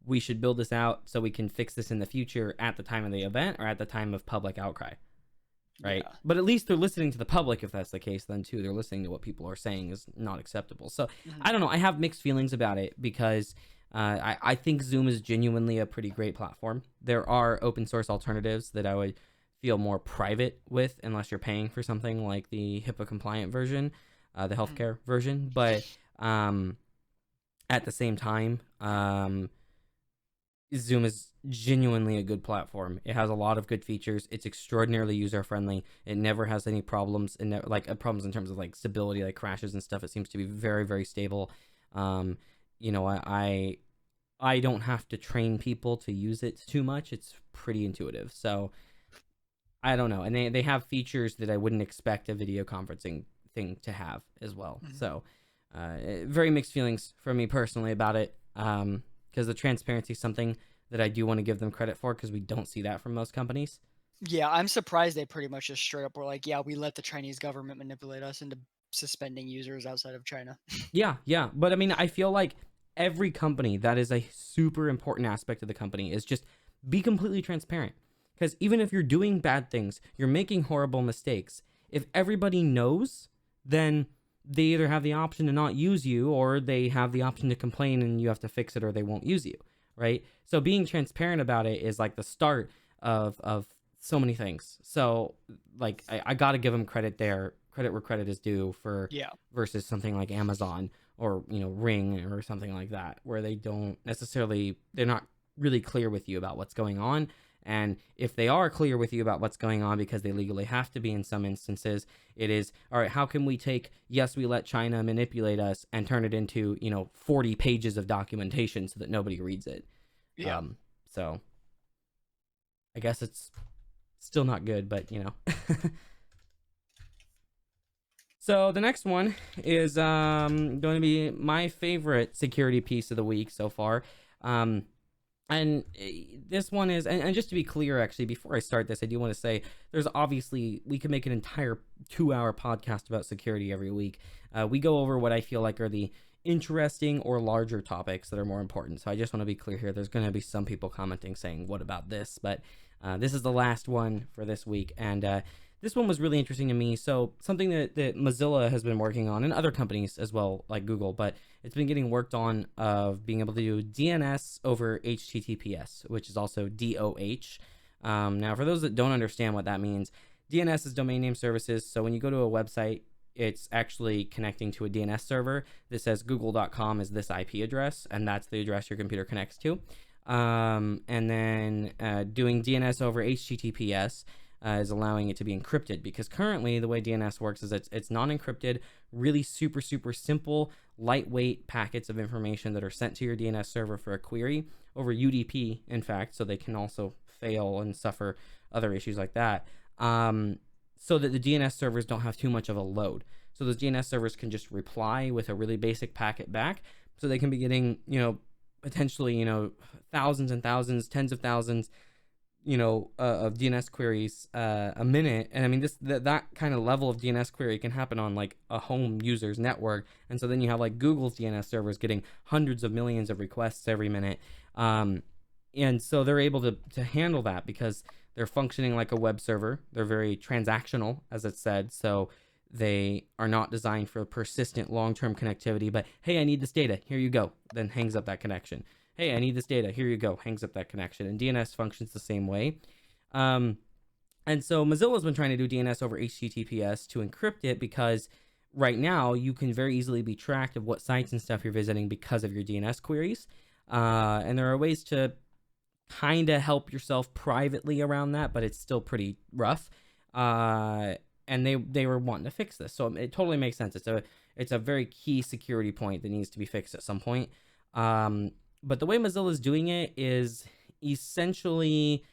we should build this out so we can fix this in the future" at the time of the event or at the time of public outcry? Right? yeah. But at least they're listening to the public if that's the case then too. They're listening to what people are saying is not acceptable. So, Mhm. I don't know. I have mixed feelings about it because I think Zoom is genuinely a pretty great platform. There are open source alternatives that I would feel more private with unless you're paying for something like the HIPAA compliant version, the Mhm. healthcare version. But um, at the same time, Zoom is genuinely a good platform. It has a lot of good features. It's extraordinarily user friendly. It never has any problems and problems in terms of like stability, like crashes and stuff. It seems to be very, very stable. Um, I don't have to train people to use it too much. It's pretty intuitive. So I don't know. And they have features that I wouldn't expect a video conferencing thing to have as well. Mhm. So very mixed feelings for me personally about it, because the transparency is something that I do want to give them credit for, because we don't see that from most companies. Yeah, I'm surprised they pretty much just straight up were like, yeah, we let the Chinese government manipulate us into suspending users outside of China. Yeah, yeah. But I mean, I feel like every company, that is a super important aspect of the company, is just be completely transparent. Because even if you're doing bad things, you're making horrible mistakes, if everybody knows, then they either have the option to not use you, or they have the option to complain and you have to fix it, or they won't use you, right? So being transparent about it is like the start of so many things. So like I got to give them credit there, credit where credit is due, for Yeah. versus something like Amazon or Ring or something like that, where they're not really clear with you about what's going on. And if they are clear with you about what's going on, because they legally have to be in some instances, it is, all right, how can we take, yes, we let China manipulate us, and turn it into 40 pages of documentation so that nobody reads it. Yeah. So I guess it's still not good, but So the next one is going to be my favorite security piece of the week so far. And this one is, and just to be clear, actually, before I start this, I do want to say there's obviously, we could make an entire 2-hour podcast about security every week. We go over what I feel like are the interesting or larger topics that are more important. So I just want to be clear here. There's going to be some people commenting saying, what about this? But this is the last one for this week. And this one was really interesting to me. So something that Mozilla has been working on, and other companies as well, like Google, but it's been getting worked on, of being able to do DNS over HTTPS, which is also DOH. Now, for those that don't understand what that means, DNS is domain name services. So when you go to a website, it's actually connecting to a DNS server that says google.com is this IP address, and that's the address your computer connects to. And then doing DNS over HTTPS is allowing it to be encrypted, because currently the way DNS works is it's non-encrypted, really super, super simple, lightweight packets of information that are sent to your DNS server for a query over UDP, in fact, so they can also fail and suffer other issues like that, so that the DNS servers don't have too much of a load. So those DNS servers can just reply with a really basic packet back, so they can be getting, potentially, thousands and thousands, tens of thousands, of DNS queries a minute. And I mean, that kind of level of DNS query can happen on like a home user's network. And so then you have like Google's DNS servers getting hundreds of millions of requests every minute. And so they're able to handle that, because they're functioning like a web server. They're very transactional, as it said. So they are not designed for persistent long-term connectivity, but hey, I need this data, here you go, then hangs up that connection. Hey, I need this data, here you go, hangs up that connection. And DNS functions the same way. And so Mozilla's been trying to do DNS over HTTPS to encrypt it, because right now you can very easily be tracked of what sites and stuff you're visiting because of your DNS queries. And there are ways to kind of help yourself privately around that, but it's still pretty rough. And they were wanting to fix this, so it totally makes sense. It's a very key security point that needs to be fixed at some point. But the way Mozilla is doing it is essentially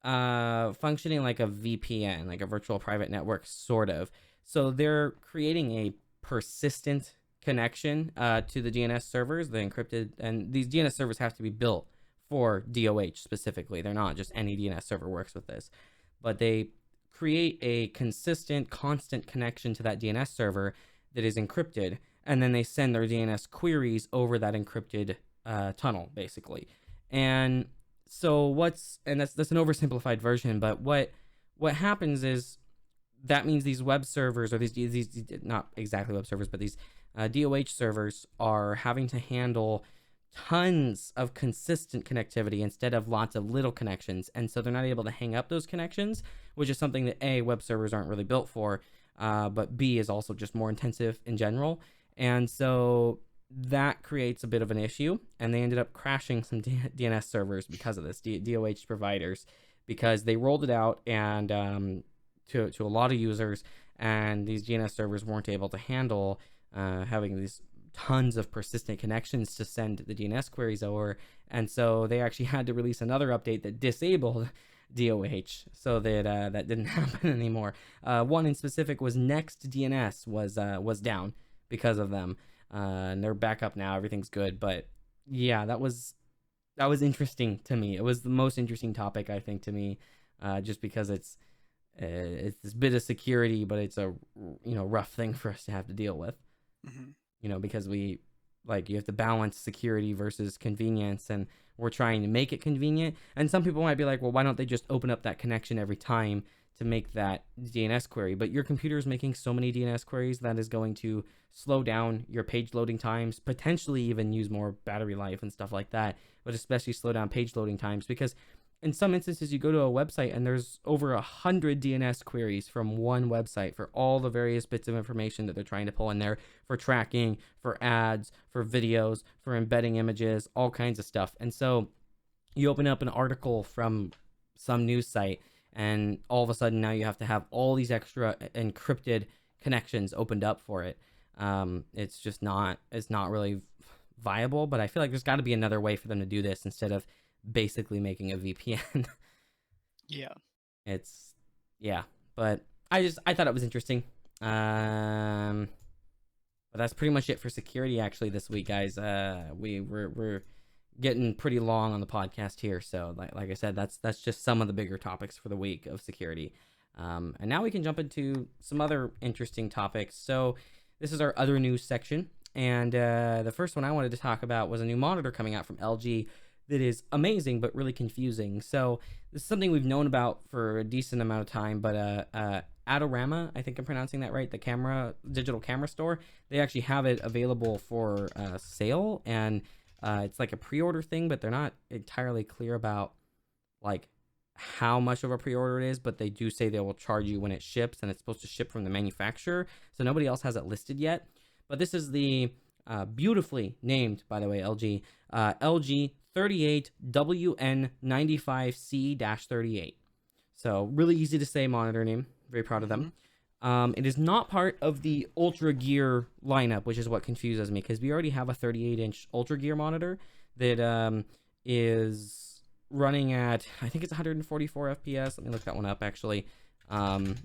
functioning like a VPN, like a virtual private network, sort of. So they're creating a persistent connection to the DNS servers, the encrypted, and these DNS servers have to be built for DOH specifically. They're not just any DNS server works with this, but they create a consistent, constant connection to that DNS server that is encrypted, and then they send their DNS queries over that encrypted tunnel, basically. And so that's an oversimplified version, but what happens is, that means these web servers, or these not exactly web servers, but these DOH servers are having to handle tons of consistent connectivity instead of lots of little connections. And so they're not able to hang up those connections, which is something that A, web servers aren't really built for, but B, is also just more intensive in general. And so that creates a bit of an issue, and they ended up crashing some DNS servers because of this, DOH providers, because they rolled it out and to a lot of users, and these DNS servers weren't able to handle having these tons of persistent connections to send the DNS queries over. And so they actually had to release another update that disabled DOH, so that that didn't happen anymore. One in specific was Next DNS was down because of them, and they're back up now. Everything's good, but yeah, that was interesting to me. It was the most interesting topic, I think, to me, just because it's this bit of security, but it's a rough thing for us to have to deal with. Hmm. Because you have to balance security versus convenience, and we're trying to make it convenient. And some people might be like, well, why don't they just open up that connection every time to make that DNS query? But your computer is making so many DNS queries that is going to slow down your page loading times, potentially even use more battery life and stuff like that, but especially slow down page loading times, because in some instances you go to a website and there's over 100 DNS queries from one website for all the various bits of information that they're trying to pull in there, for tracking, for ads, for videos, for embedding images, all kinds of stuff. And so you open up an article from some news site, and all of a sudden now you have to have all these extra encrypted connections opened up for it. It's not really viable, but I feel like there's got to be another way for them to do this instead of basically making a VPN. Yeah. It's yeah, but I thought it was interesting. But that's pretty much it for security actually this week, guys. We're getting pretty long on the podcast here, so like I said, that's just some of the bigger topics for the week of security. And now we can jump into some other interesting topics. So this is our other news section, and the first one I wanted to talk about was a new monitor coming out from LG that is amazing but really confusing. So this is something we've known about for a decent amount of time, but Adorama, I think I'm pronouncing that right, the digital camera store, they actually have it available for sale, and it's like a pre-order thing, but they're not entirely clear about like how much of a pre-order it is, but they do say they will charge you when it ships, and it's supposed to ship from the manufacturer, so nobody else has it listed yet. But this is the beautifully named, by the way, LG 38WN95C-38. So really easy to say monitor name. Very proud of them. It is not part of the Ultra Gear lineup, which is what confuses me, because we already have a 38-inch Ultra Gear monitor that is running at, I think it's 144 FPS. Let me look that one up, actually. You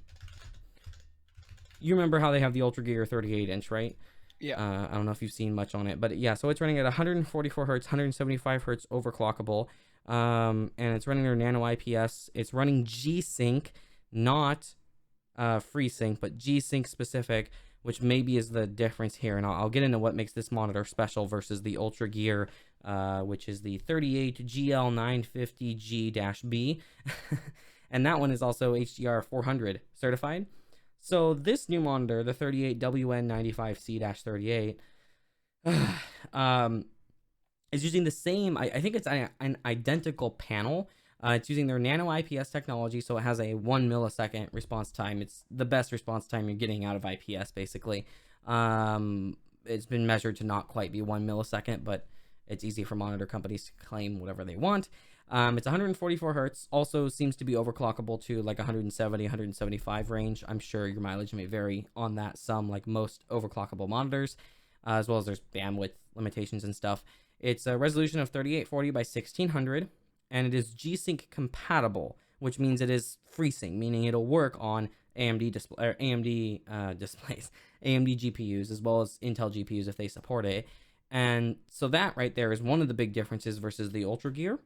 remember how they have the Ultra Gear 38-inch, right? Yeah. I don't know if you've seen much on it, but yeah, so it's running at 144 hertz, 175 hertz overclockable, and it's running their Nano IPS. It's running G-Sync, not FreeSync, but G-Sync specific, which maybe is the difference here, and I'll get into what makes this monitor special versus the Ultra Gear, which is the 38GL950G-B, and that one is also HDR 400 certified. So this new monitor, the 38WN95C-38, is using the same, I think it's an identical panel. It's using their Nano IPS technology, so it has a 1 millisecond response time. It's the best response time you're getting out of IPS, basically. It's been measured to not quite be 1 millisecond, but it's easy for monitor companies to claim whatever they want. It's 144 hertz, also seems to be overclockable to like 170, 175 range. I'm sure your mileage may vary on that some, like most overclockable monitors, as well as there's bandwidth limitations and stuff. It's a resolution of 3840 by 1600, and it is G-Sync compatible, which means it is FreeSync, meaning it'll work on AMD displays, AMD GPUs, as well as Intel GPUs if they support it. And so that right there is one of the big differences versus the Ultra Gear.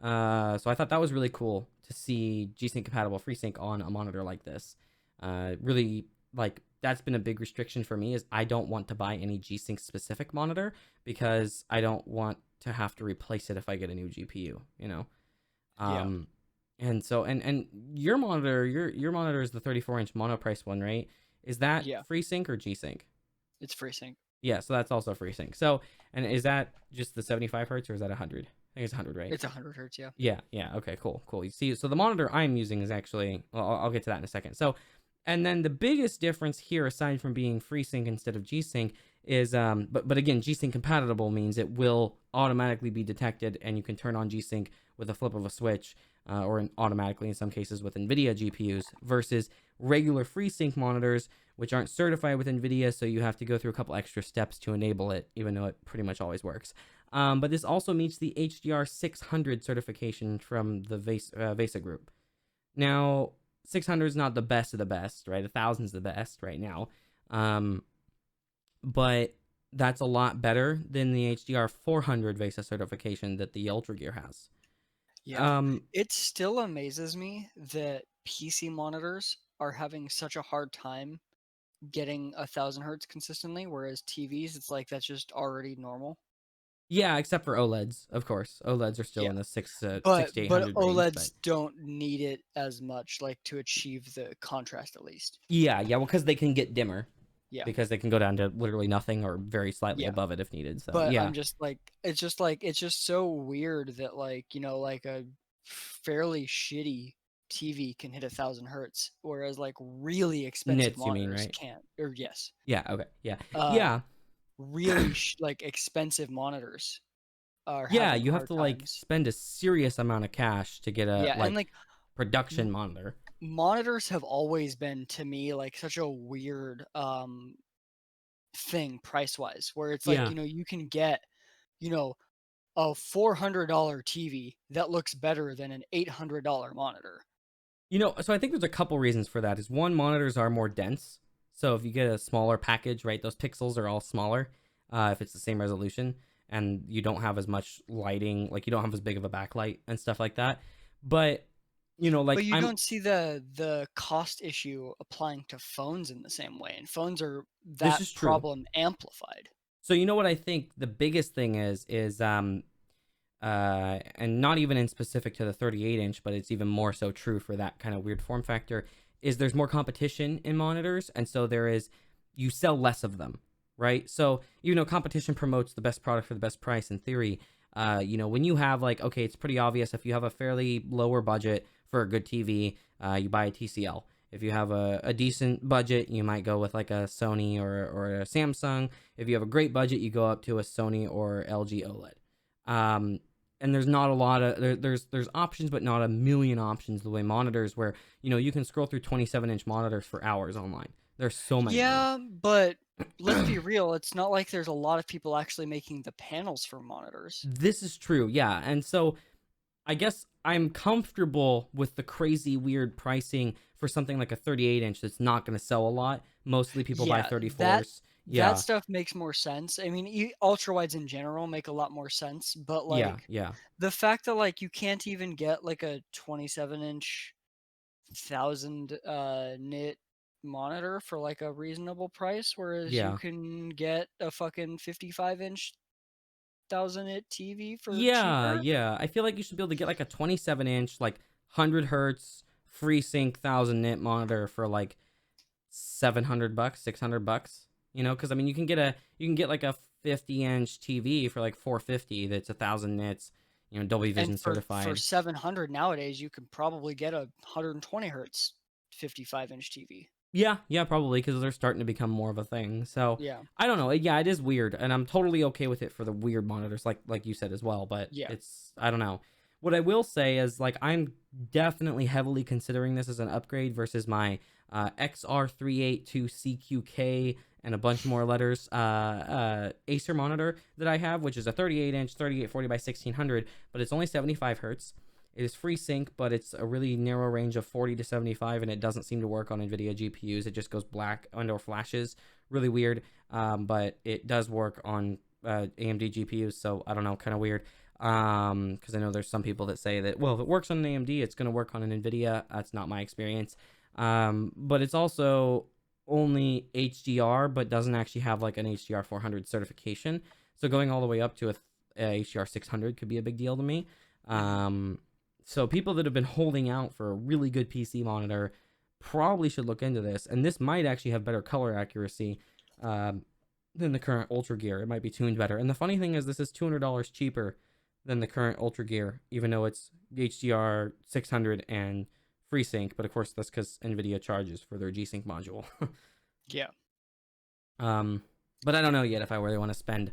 So I thought that was really cool to see G-Sync compatible FreeSync on a monitor like this. Really, like, that's been a big restriction for me, is I don't want to buy any G-Sync specific monitor because I don't want to have to replace it if I get a new GPU, you know? Yeah. And so, and your monitor is the 34-inch monoprice one, right? Is that Yeah. FreeSync or G-Sync? It's FreeSync. Yeah, so that's also FreeSync. So, and is that just the 75 hertz or is that 100? I think it's 100, right? It's 100 hertz, yeah. Yeah. Okay, cool. You see, so the monitor I'm using is actually, well, I'll get to that in a second. So, and then the biggest difference here, aside from being FreeSync instead of G-Sync, is, but again, G-Sync compatible means it will automatically be detected, and you can turn on G-Sync with a flip of a switch, or automatically in some cases with NVIDIA GPUs, versus regular FreeSync monitors, which aren't certified with NVIDIA, so you have to go through a couple extra steps to enable it, even though it pretty much always works. But this also meets the HDR 600 certification from the VESA group. Now, 600 is not the best of the best, right? 1,000 is the best right now. But that's a lot better than the HDR 400 VESA certification that the Ultra Gear has. Yeah. It still amazes me that PC monitors are having such a hard time getting 1,000 hertz consistently, whereas TVs, it's like that's just already normal. Yeah, except for OLEDs, of course. OLEDs are still Yeah. in the 6 to But 800 range, but OLEDs don't need it as much, like to achieve the contrast at least. yeah, well, because they can get dimmer, Yeah. because they can go down to literally nothing or very slightly Yeah. above it if needed. So But yeah, I'm just like it's just so weird that like a fairly shitty TV can hit 1,000 hertz, whereas like really expensive nits, you mean, monitors right? can't. Or yes, Yeah, okay, yeah, uh, yeah, really like expensive monitors are yeah. having You have hard to like times. spend a serious amount of cash to get a Yeah, and like like production m- monitor. monitors have always been to me like such a weird thing price wise, where it's like Yeah, you can get you know a $400 TV that looks better than an $800 monitor. so I think there's a couple reasons for that. Is one, monitors are more dense, so if you get a smaller package, right, those pixels are all smaller. If it's the same resolution, and you don't have as much lighting, like you don't have as big of a backlight and stuff like that. But But like you don't see the cost issue applying to phones in the same way, and phones are this that is true. problem amplified. So what I think the biggest thing is and not even in specific to the 38-inch, but it's even more so true for that kind of weird form factor, is there's more competition in monitors, and so you sell less of them, right? So competition promotes the best product for the best price in theory. When you have like, okay, it's pretty obvious if you have a fairly lower budget for a good TV, you buy a TCL. If you have a decent budget, you might go with like a Sony or a Samsung. If you have a great budget, you go up to a Sony or LG OLED. And there's not a lot of there's options, but not a million options the way monitors, where you can scroll through 27-inch monitors for hours online. There's so many of them. Yeah, but let's be real, it's not like there's a lot of people actually making the panels for monitors. This is true, yeah. And so I guess I'm comfortable with the crazy weird pricing for something like a 38-inch that's not going to sell a lot. Mostly people buy Yeah, that 34s. that Yeah, stuff makes more sense. I mean, ultra wides in general make a lot more sense, but yeah, like yeah, the fact that like you can't even get like a 27-inch 1,000 nit monitor for like a reasonable price, whereas you yeah. can get a fucking 55-inch 1,000 nit TV for Yeah, cheaper. yeah. I feel like you should be able to get like a 27-inch, like 100 hertz, free sync 1,000 nit monitor for like $700, $600. Because I mean, you can get like a 50-inch TV for like 450. That's 1,000 nits. Dolby And Vision for certified. 700 nowadays, you could probably get a 120 hertz 55-inch TV. Yeah, yeah, probably because they're starting to become more of a thing. So Yeah, I don't know. Yeah, it is weird, and I'm totally okay with it for the weird monitors, like you said as well. But yeah. I don't know. What I will say is like I'm definitely heavily considering this as an upgrade versus my XR382CQK and a bunch more letters Acer monitor that I have, which is a 38-inch 3840 by 1600, but it's only 75 hertz. It is free sync, but it's a really narrow range of 40 to 75, and it doesn't seem to work on NVIDIA GPUs. It just goes black and or flashes. Really weird, but it does work on AMD GPUs, so I don't know, kind of weird. Because I know there's some people that say that, well, if it works on an AMD, it's going to work on an NVIDIA. That's not my experience. But it's also only HDR, but doesn't actually have like an HDR 400 certification. So going all the way up to a HDR 600 could be a big deal to me. Mhm. So people that have been holding out for a really good PC monitor probably should look into this, and this might actually have better color accuracy than the current Ultra Gear. It might be tuned better. And the funny thing is, this is $200 cheaper than the current Ultra Gear, even though it's HDR 600 and FreeSync. But of course, that's because NVIDIA charges for their G-Sync module. Yeah. um, but I don't know yet if I really want to spend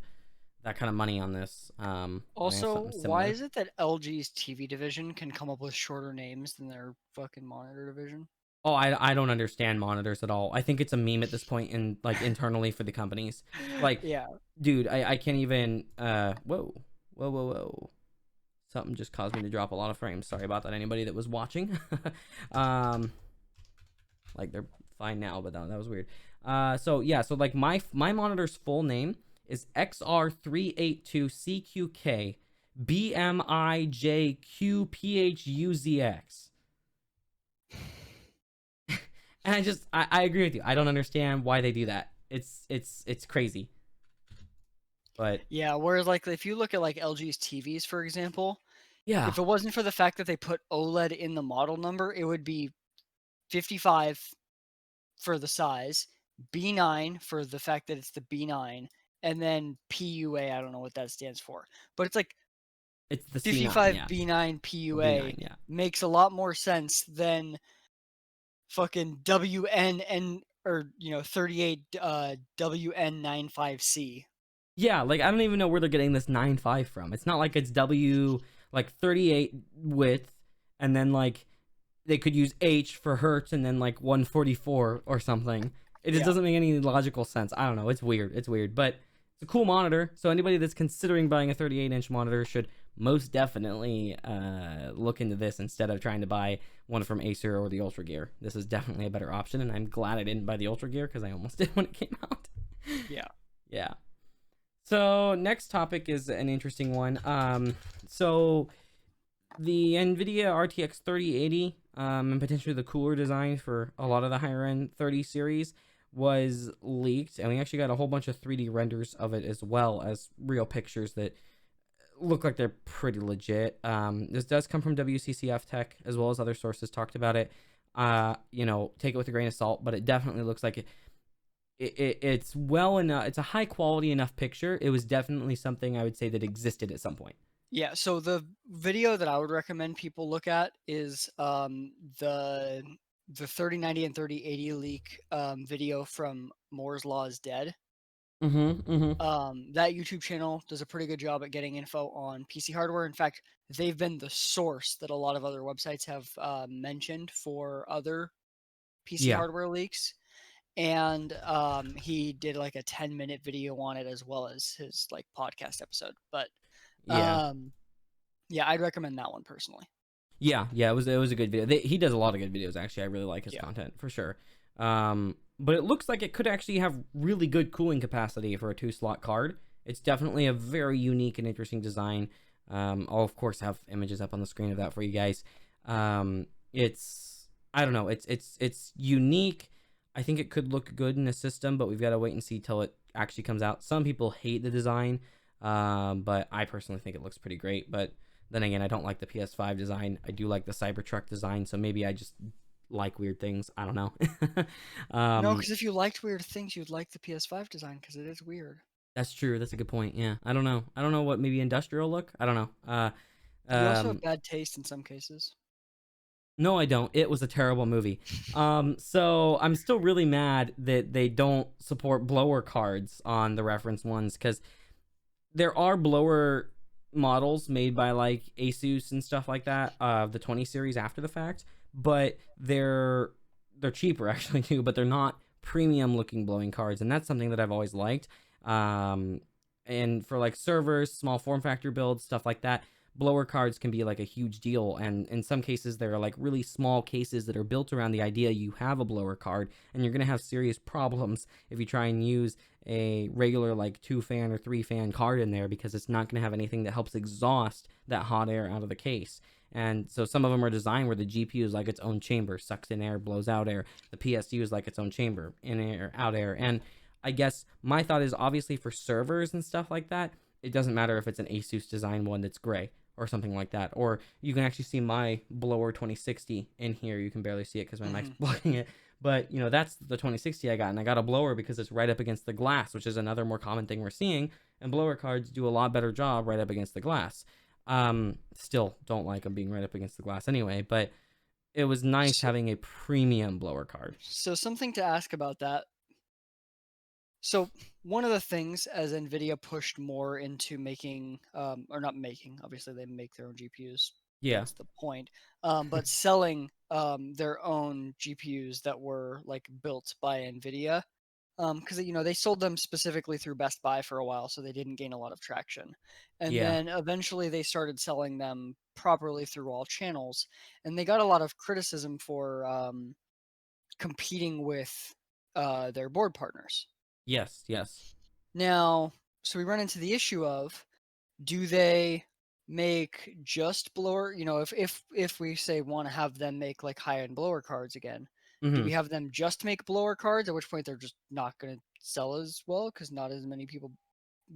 that kind of money on this. When I have Also, something why similar. is it that LG's TV division can come up with shorter names than their fucking monitor division? Oh, I don't understand monitors at all. I think it's a meme at this point, in like internally for the companies. Like, Yeah. dude, I can't even whoa. Whoa, whoa, whoa. Something just caused me to drop a lot of frames. Sorry about that, anybody that was watching. um, like they're fine now, but that was weird. So yeah, so like my monitor's full name is XR382CQK BMIJQPHUZX. And I agree with you. I don't understand why they do that. It's crazy. But Yeah, whereas like if you look at like LG's TVs, for example, yeah, if it wasn't for the fact that they put OLED in the model number, it would be 55 for the size, B9 for the fact that it's the B9, and then PUA. I don't know what that stands for, but it's like it's the C9, 55 yeah. B9 Or PUA B9, yeah. makes a lot more sense than fucking WNN or 38 WN95C. Yeah, like I don't even know where they're getting this 9.5 from. It's not like it's W like 38 width and then like they could use H for hertz and then like 144 or something. It just Yeah. doesn't make any logical sense. I don't know. It's weird. It's weird, but it's a cool monitor. So anybody that's considering buying a 38-inch monitor should most definitely look into this instead of trying to buy one from Acer or the Ultra Gear. This is definitely a better option, and I'm glad I didn't buy the Ultra Gear because I almost did when it came out. Yeah. Yeah. So next topic is an interesting one. So the NVIDIA RTX 3080 and potentially the cooler design for a lot of the higher end 30 series was leaked, and we actually got a whole bunch of 3D renders of it as well as real pictures that look like they're pretty legit. This does come from WCCF Tech as well as other sources talked about it. Take it with a grain of salt, but it definitely looks like it's well enough. It's a high quality enough picture. It was definitely something I would say that existed at some point. Yeah, so the video that I would recommend people look at is the 3090 and 3080 leak video from Moore's Law is Dead. Mm-hmm. Mm-hmm. That YouTube channel does a pretty good job at getting info on PC hardware. In fact, they've been the source that a lot of other websites have mentioned for other PC Yeah. hardware leaks. And he did like a 10-minute video on it as well as his like podcast episode. But Yeah. um, yeah, I'd recommend that one personally. Yeah. It was a good video. He does a lot of good videos actually. I really like his Yeah. content for sure. But it looks like it could actually have really good cooling capacity for a 2-slot card. It's definitely a very unique and interesting design. I'll of course have images up on the screen of that for you guys. It's I don't know. It's unique. I think it could look good in a system, but we've got to wait and see till it actually comes out. Some people hate the design, but I personally think it looks pretty great. But then again, I don't like the PS5 design. I do like the Cybertruck design, so maybe I just like weird things. I don't know. No, um, because if you liked weird things, you'd like the PS5 design because it is weird. that's true. That's a good point. Yeah, I don't know. I don't know what maybe industrial look. I don't know. You also have Um, bad taste in some cases. no, I don't. It was a terrible movie. So I'm still really mad that they don't support blower cards on the reference ones because there are blower models made by like Asus and stuff like that, the 20 series after the fact, but they're cheaper actually too, but they're not premium looking blowing cards, and that's something that I've always liked. Um, and for like servers, small form factor builds, stuff like that, blower cards can be like a huge deal, and in some cases there are like really small cases that are built around the idea you have a blower card, and you're going to have serious problems if you try and use a regular like 2-fan or 3-fan card in there because it's not going to have anything that helps exhaust that hot air out of the case. And so some of them are designed where the GPU is like its own chamber, sucks in air, blows out air. The PSU is like its own chamber, in air, out air. And I guess my thought is obviously for servers and stuff like that, it doesn't matter if it's an Asus design one that's gray or something like that. Or you can actually see my blower 2060 in here. You can barely see it because my mic's Mm-hmm. blocking it. But that's the 2060 I got, and I got a blower because it's right up against the glass, which is another more common thing we're seeing. And blower cards do a lot better job right up against the glass. Still don't like them being right up against the glass anyway, but it was nice So, having a premium blower card. so something to ask about that. So one of the things as NVIDIA pushed more into making, or not making, obviously they make their own GPUs. Yeah. That's the point. But selling their own GPUs that were like built by NVIDIA. because they sold them specifically through Best Buy for a while, so they didn't gain a lot of traction. And Yeah. then eventually they started selling them properly through all channels, and they got a lot of criticism for competing with their board partners. Yes. Yes. Now, so we run into the issue of, do they make just blower, if we say want to have them make like high-end blower cards again, do Mm-hmm. we have them just make blower cards, at which point they're just not going to sell as well because not as many people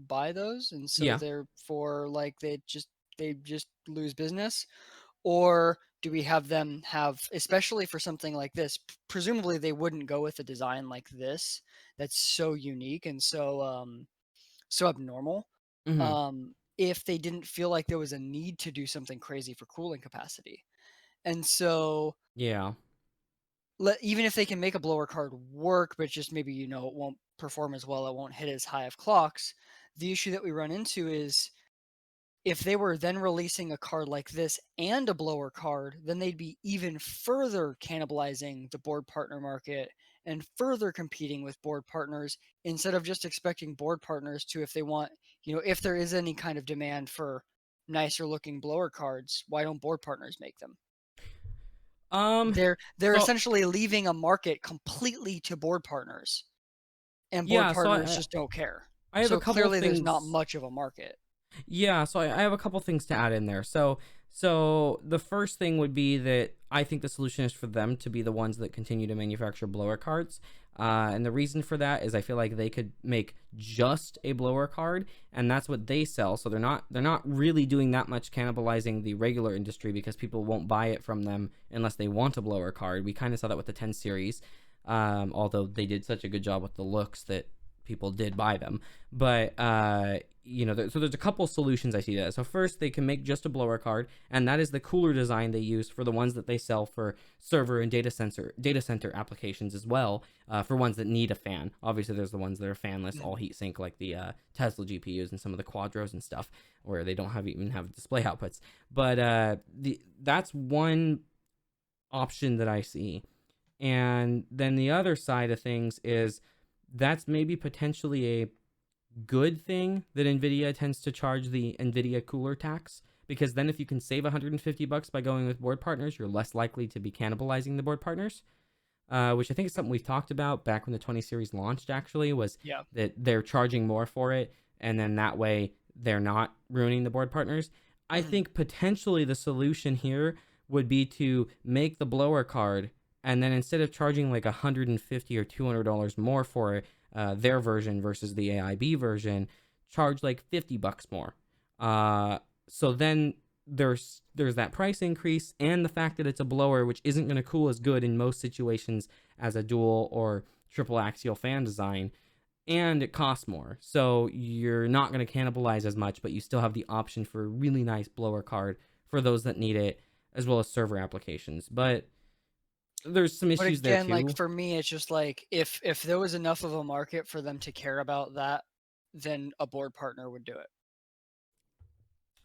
buy those, and so Yeah. therefore like they just lose business? Or do we have them have, especially for something like this, presumably they wouldn't go with a design like this that's so unique and so abnormal, Mm-hmm. if they didn't feel like there was a need to do something crazy for cooling capacity. And so, Yeah. even if they can make a blower card work, but just maybe, it won't perform as well, it won't hit as high of clocks. The issue that we run into is, if they were then releasing a card like this and a blower card, then they'd be even further cannibalizing the board partner market and further competing with board partners, instead of just expecting board partners to, if they want, if there is any kind of demand for nicer looking blower cards, why don't board partners make them? Um. They're So essentially leaving a market completely to board partners, and board yeah. So partners just don't care. I have a So couple clearly there's not things. much of a market. Yeah, so I have a couple things to add in there. So the first thing would be that I think the solution is for them to be the ones that continue to manufacture blower cards. And the reason for that is I feel like they could make just a blower card, and that's what they sell. So they're not really doing that much cannibalizing the regular industry because people won't buy it from them unless they want a blower card. We kind of saw that with the 10 series, although they did such a good job with the looks that people did buy them. But so there's a couple solutions I see that. So first, they can make just a blower card, and that is the cooler design they use for the ones that they sell for server and data center applications as well. For ones that need a fan, obviously there's the ones that are fanless, all Mhm. heatsink, like the Tesla GPUs and some of the Quadros and stuff, where they don't even have display outputs. But that's one option that I see. And then the other side of things is that's maybe potentially a good thing that Nvidia tends to charge the Nvidia cooler tax, because then if you can save $150 by going with board partners, you're less likely to be cannibalizing the board partners. Which I think is something we've talked about back when the 20 series launched. Actually, was Yeah. that they're charging more for it, and then that way they're not ruining the board partners. I Mhm. think potentially the solution here would be to make the blower card, and then instead of charging like $150 or $200 more for it, their version versus the AIB version, charge like $50 more. So then there's that price increase and the fact that it's a blower, which isn't going to cool as good in most situations as a dual or triple axial fan design, and it costs more. So you're not going to cannibalize as much, but you still have the option for a really nice blower card for those that need it, as well as server applications. But there's some But issues there again, like too. for me, it's just like, if there was enough of a market for them to care about that, then a board partner would do it.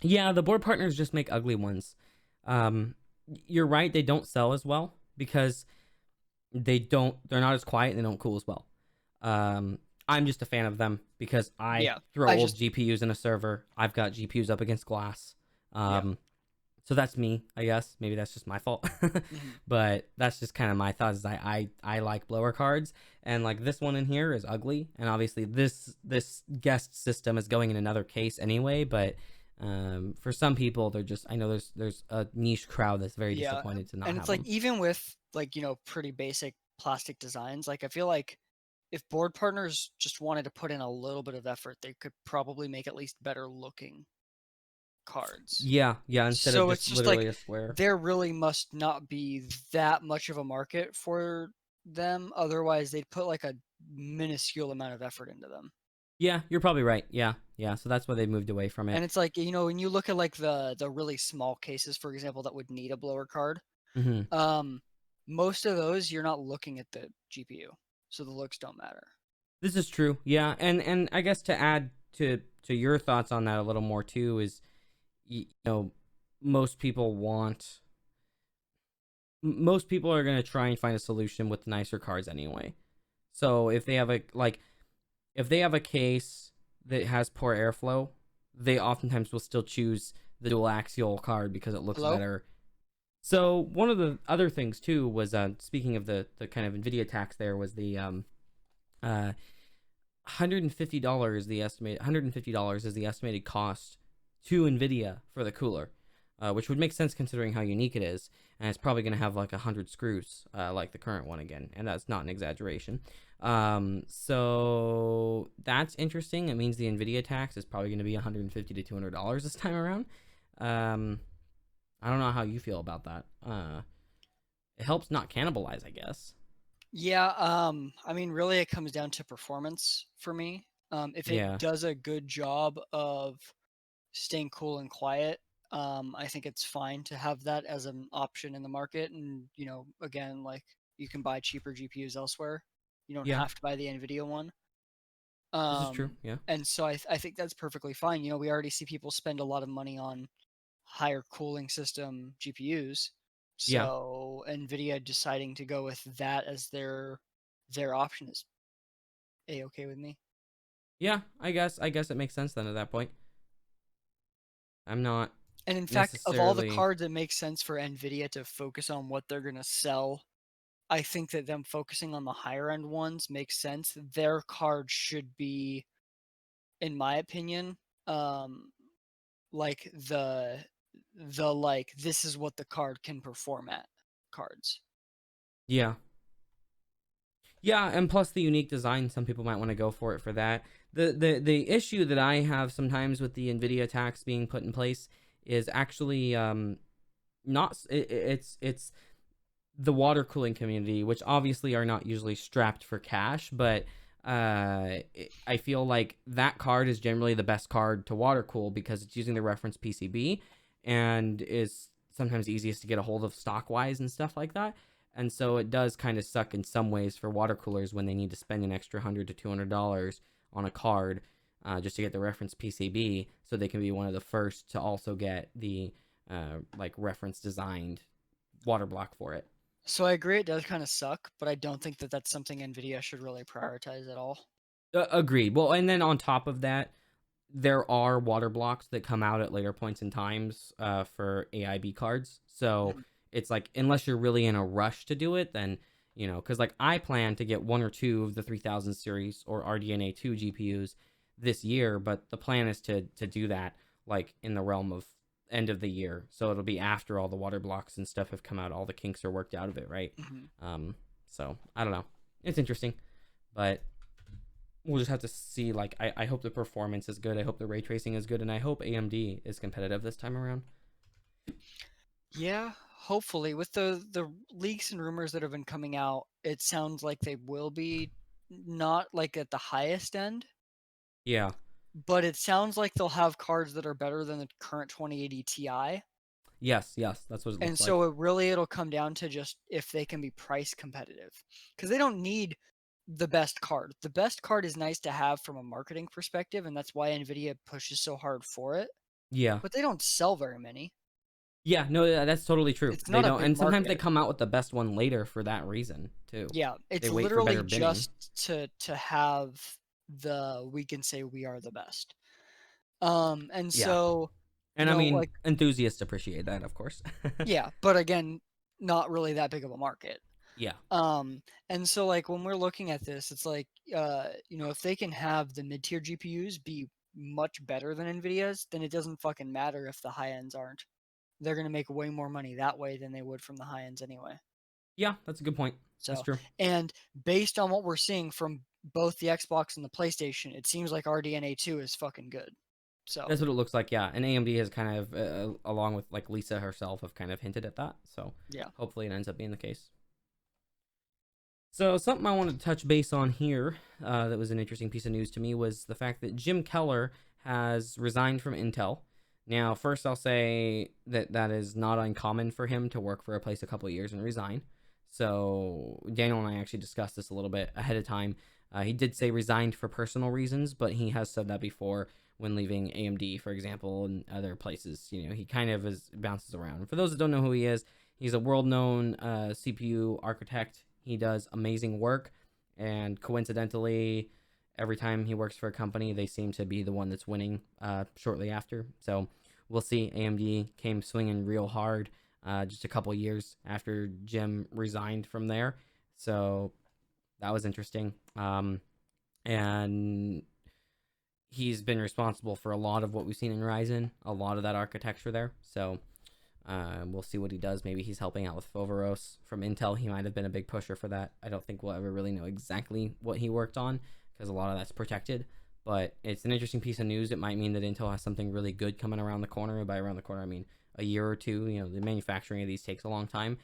Yeah, the board partners just make ugly ones. Um, you're right; they don't sell as well because they're not as quiet and they don't cool as well. I'm just a fan of them because I Yeah. throw I old just GPUs in a server. I've got GPUs up against glass. Yeah. Um, so that's me, I guess. Maybe that's just my fault. Mhm. But that's just kind of my thoughts. Is I like blower cards, and like this one in here is ugly, and obviously this guest system is going in another case anyway. But for some people, they're just, I know there's a niche crowd that's very Yeah. disappointed to not And it's have like, them. even with like, pretty basic plastic designs, like I feel like if board partners just wanted to put in a little bit of effort, they could probably make at least better looking cards. Yeah, yeah. Instead of So just it's just literally like, a square. there really must not be that much of a market for them. Otherwise, they'd put like a minuscule amount of effort into them. Yeah, you're probably right. Yeah, yeah. So that's why they moved away from And it. it's like, when you look at like the really small cases, for example, that would need a blower card, Hmm. um, most of those you're not looking at the GPU, so the looks don't matter. This is true. Yeah, and I guess to add to your thoughts on that a little more too is, most people want most people are going to try and find a solution with nicer cards anyway. So if they have a case that has poor airflow, they oftentimes will still choose the dual axial card because it looks Hello? better. So one of the other things too was, speaking of the kind of Nvidia tax, there was the $150 the estimate $150 is the estimated cost to Nvidia for the cooler, which would make sense considering how unique it is, and it's probably going to have like 100 screws, like the current one again, and that's not an exaggeration. So that's interesting. It means the Nvidia tax is probably going to be $150 to $200 this time around. Um, I don't know how you feel about that. It helps not cannibalize, I guess. Yeah, I mean, really, it comes down to performance for me. If it Yeah, does a good job of staying cool and quiet, I think it's fine to have that as an option in the market. And again, like you can buy cheaper GPUs elsewhere. You don't yeah, have to buy the Nvidia one. this is true. Yeah, And so I think that's perfectly fine. We already see people spend a lot of money on higher cooling system GPUs. yeah, So Nvidia deciding to go with that as their option is a okay with me. yeah. I guess it makes sense then at that point. I'm not And in fact, of all the necessarily. cards, it makes sense for Nvidia to focus on what they're gonna sell. I think that them focusing on the higher end ones makes sense. Their card should be, in my opinion, um, like the like this is what the card can perform at cards. Yeah, yeah, and plus the unique design, some people might want to go for it for that. The issue that I have sometimes with the Nvidia tax being put in place is actually, not it's the water cooling community, which obviously are not usually strapped for cash, but I feel like that card is generally the best card to water cool because it's using the reference PCB and is sometimes easiest to get a hold of stock wise and stuff like that. And so it does kind of suck in some ways for water coolers when they need to spend an extra $100 to $200 on a card, just to get the reference PCB, so they can be one of the first to also get the, like reference designed water block for it. So I agree it does kind of suck, but I don't think that that's something Nvidia should really prioritize at all. Agreed. Well, and then on top of that, there are water blocks that come out at later points in times, for AIB cards. So Mhm. it's like, unless you're really in a rush to do it, then, because like I plan to get one or two of the 3000 series or RDNA 2 GPUs this year, but the plan is to do that like in the realm of end of the year. So it'll be after all the water blocks and stuff have come out, all the kinks are worked out of it, right? Mhm. Um, so I don't know. It's interesting, but we'll just have to see. Like, I hope the performance is good. I hope the ray tracing is good, and I hope AMD is competitive this time around. Yeah, hopefully with the leaks and rumors that have been coming out, it sounds like they will be not like at the highest end, Yeah. but it sounds like they'll have cards that are better than the current 2080 Ti. Yes. Yes. That's what it And looks so like. it'll come down to just if they can be price competitive. Because they don't need the best card. The best card is nice to have from a marketing perspective, and that's why Nvidia pushes so hard for it. Yeah. But they don't sell very many. Yeah. No, that's totally true. It's They not a don't, big and sometimes they market. come out with the best one later for that reason too. Yeah, They it's wait for literally better binning. just to have the we can say we are the best. And Yeah. so, And I mean, like enthusiasts appreciate that, of course. yeah, but again, not really that big of a market. Yeah. And so like when we're looking at this, it's like if they can have the mid-tier GPUs be much better than Nvidia's, then it doesn't fucking matter if the high ends aren't. They're gonna make way more money that way than they would from the high ends anyway. Yeah. That's a good point. That's So, true. and based on what we're seeing from both the Xbox and the PlayStation, it seems like RDNA 2 is fucking good. So, That's what it looks like. Yeah. And AMD has kind of, along with like Lisa herself, have kind of hinted at that. So yeah. hopefully it ends up being the case. So something I wanted to touch base on here, that was an interesting piece of news to me, was the fact that Jim Keller has resigned from Intel. Now, first I'll say that that is not uncommon for him to work for a place a couple of years and resign. So Daniel and I actually discussed this a little bit ahead of time. He did say resigned for personal reasons, but he has said that before when leaving AMD, for example, and other places. He kind of bounces around. And for those that don't know who he is, he's a world-known, CPU architect. He does amazing work, and coincidentally, every time he works for a company, they seem to be the one that's winning shortly after. So we'll see. AMD came swinging real hard just a couple years after Jim resigned from there. So that was interesting. And he's been responsible for a lot of what we've seen in Ryzen, a lot of that architecture there. So we'll see what he does. Maybe he's helping out with Foveros from Intel. He might have been a big pusher for that. I don't think we'll ever really know exactly what he worked on because a lot of that's protected. But it's an interesting piece of news. It might mean that Intel has something really good coming around the corner. And by around the corner, I mean a year or two. You know, the manufacturing of these takes a long time.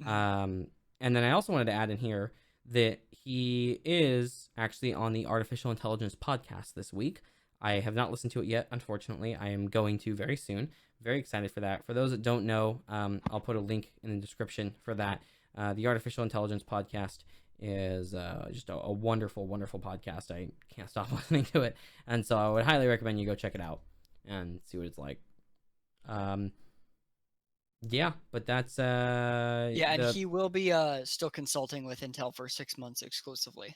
And then I also wanted to add in here that he is actually on the Artificial Intelligence podcast this week. I have not listened to it yet, unfortunately. I am going to very soon. Very excited for that. For those that don't know, I'll put a link in the description for that. The Artificial Intelligence podcast is just a wonderful, wonderful podcast. I can't stop listening to it. And so I would highly recommend you go check it out and see what it's like. Yeah, but that's Yeah, and he will be still consulting with Intel for 6 months exclusively.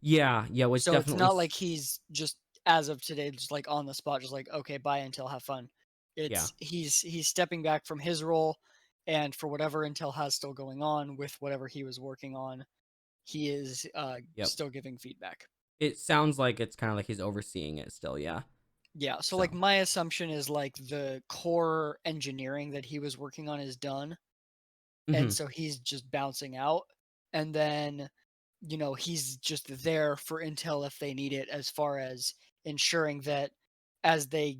yeah, which So it's definitely not like he's just as of today just like on the spot, just like, okay, bye Intel, have fun. yeah, It's he's stepping back from his role, and for whatever Intel has still going on with whatever he was working on, he is yep. still giving feedback. It sounds like it's kind of like he's overseeing it still, yeah. Yeah, so like So, my assumption is like the core engineering that he was working on is done, and mhm. so he's just bouncing out, and then he's just there for Intel if they need it, as far as ensuring that as they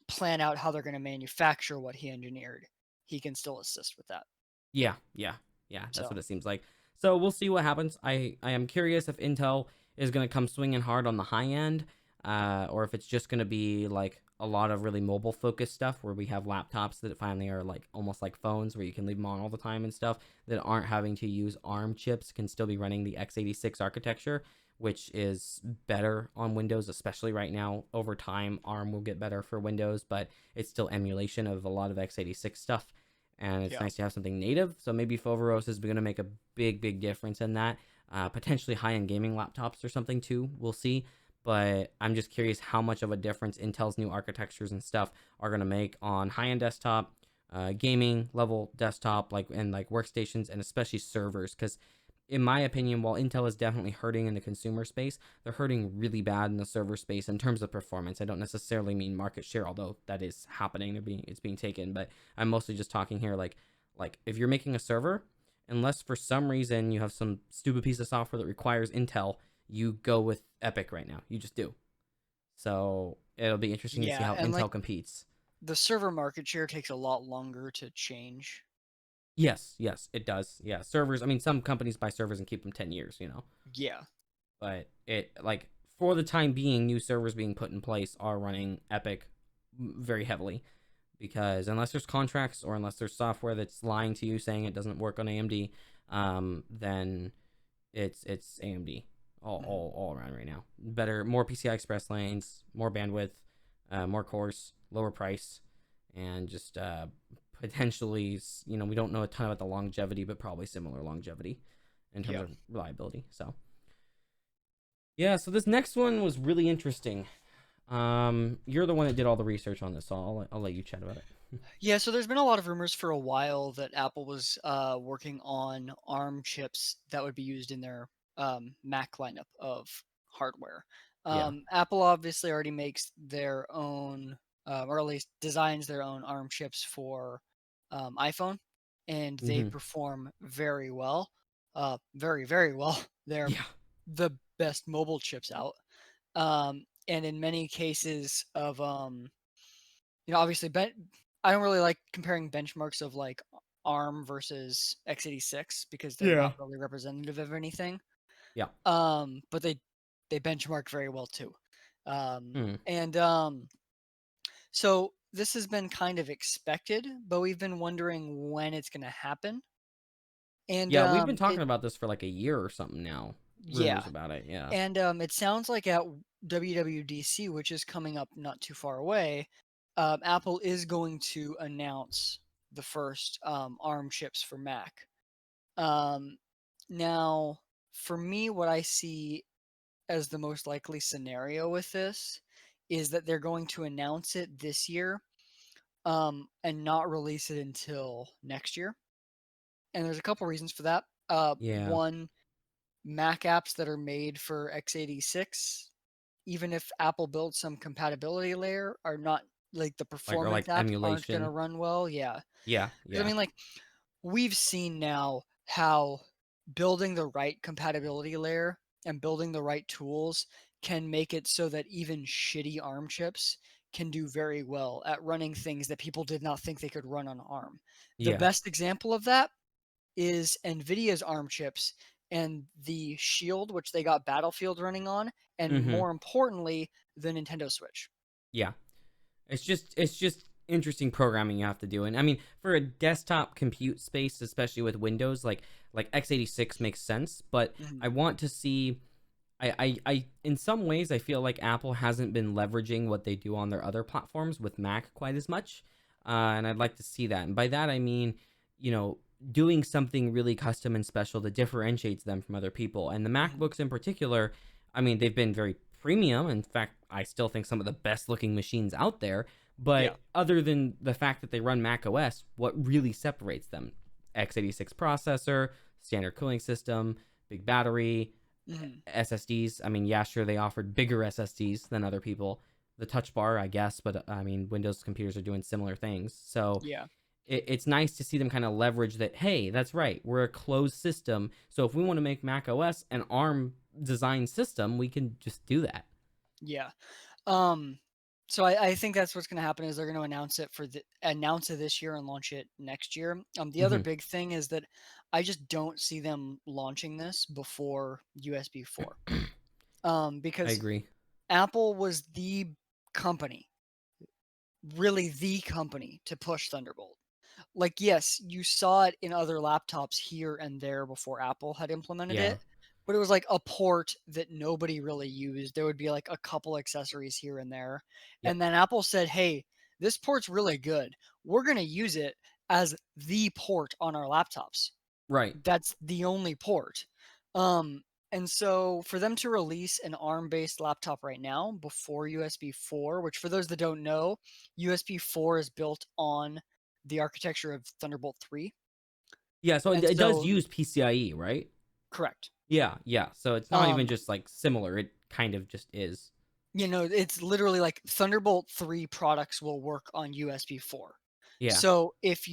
plan out how they're going to manufacture what he engineered, he can still assist with that. Yeah, that's what So it seems like. So we'll see what happens. I am curious if Intel is going to come swinging hard on the high end, or if it's just going to be like a lot of really mobile focused stuff where we have laptops that finally are like almost like phones where you can leave them on all the time and stuff that aren't having to use ARM chips, can still be running the x86 architecture, which is better on Windows, especially right now. Over time, ARM will get better for Windows, but it's still emulation of a lot of x86 stuff, and it's yeah, nice to have something native. So maybe Foveros is going to make a big difference in that. Potentially high-end gaming laptops or something too. We'll see. But I'm just curious how much of a difference Intel's new architectures and stuff are going to make on high-end desktop, gaming level desktop, like and like workstations, and especially servers. Because in my opinion, while Intel is definitely hurting in the consumer space, they're hurting really bad in the server space in terms of performance. I don't necessarily mean market share, although that is happening. It's being taken, but I'm mostly just talking here like if you're making a server, unless for some reason you have some stupid piece of software that requires Intel, you go with Epic right now. You just do. So it'll be interesting to see yeah, how and like Intel competes. the server market share takes a lot longer to change. Yes, it does. Yeah, servers. I mean, some companies buy servers and keep them 10 years. Yeah, But it like for the time being, new servers being put in place are running Epic very heavily because unless there's contracts or unless there's software that's lying to you saying it doesn't work on AMD, then it's AMD all around right now. Better, more PCI Express lanes, more bandwidth, more cores, lower price, and just potentially, we don't know a ton about the longevity, but probably similar longevity in terms yeah. of reliability. So yeah, so this next one was really interesting. You're the one that did all the research on this, so I'll let you chat about it. Yeah, so there's been a lot of rumors for a while that Apple was working on ARM chips that would be used in their Mac lineup of hardware. Yeah. Apple obviously already makes their own, or at least designs their own ARM chips for iPhone, and they Mm-hmm. perform very well, very, very well. They're Yeah. the best mobile chips out. And in many cases of obviously I don't really like comparing benchmarks of like ARM versus x86 because they're Yeah. not really representative of anything. Yeah. But they benchmark very well too. Hmm. And so this has been kind of expected, but we've been wondering when it's going to happen. And Yeah, we've been it talking about this for like a year or something now. yeah, Rumors about it. Yeah. and it sounds like at WWDC, which is coming up not too far away, Apple is going to announce the first ARM chips for Mac. Um, Now, for me, what I see as the most likely scenario with this is that they're going to announce it this year, and not release it until next year. And there's a couple reasons for that. Yeah. One, Mac apps that are made for x86, even if Apple builds some compatibility layer, are not like the Or performance like apps aren't going to emulation. run well. Yeah. Yeah, Because I yeah, mean, like, we've seen now how building the right compatibility layer and building the right tools can make it so that even shitty ARM chips can do very well at running things that people did not think they could run on ARM. The yeah. best example of that is NVIDIA's ARM chips and the Shield, which they got Battlefield running on, and Mm-hmm. more importantly, the Nintendo Switch. Yeah. It's just interesting programming you have to do. And I mean, for a desktop compute space, especially with Windows, like x86 makes sense, but Mhm. I want to see I in some ways I feel like Apple hasn't been leveraging what they do on their other platforms with Mac quite as much, and I'd like to see that. And by that I mean, you know, doing something really custom and special that differentiates them from other people. And the Mhm. MacBooks in particular, I mean, they've been very premium. In fact, I still think some of the best looking machines out there. Yeah. But other than the fact that they run Mac OS, what really separates them? x86 processor, standard cooling system, big battery, Mhm. SSDs. I mean, yeah, sure, they offered bigger SSDs than other people. The touch bar, I guess, but I mean, Windows computers are doing similar things. So Yeah. it's nice to see them kind of leverage that. Hey, that's right, we're a closed system. So if we want to make Mac OS an ARM design system, we can just do that. Yeah. Um, so I think that's what's going to happen is they're going to announce it this year and launch it next year. The other Hmm. big thing is that I just don't see them launching this before USB 4. I Because agree. Apple was the company, really the company to push Thunderbolt. Like, yes, you saw it in other laptops here and there before Apple had implemented Yeah. it, but it was like a port that nobody really used. There would be like a couple accessories here and there. Yep. And then Apple said, hey, this port's really good. We're going to use it as the port on our laptops. Right. That's the only port. Um, and so for them to release an ARM-based laptop right now before USB 4, which for those that don't know, USB 4 is built on the architecture of Thunderbolt 3. Yeah. So it, And it does so use PCIe, right? correct. Yeah. Yeah. So it's not even Um, just like similar. It kind of just is. it's literally like Thunderbolt 3 products will work on USB 4. Yeah. So if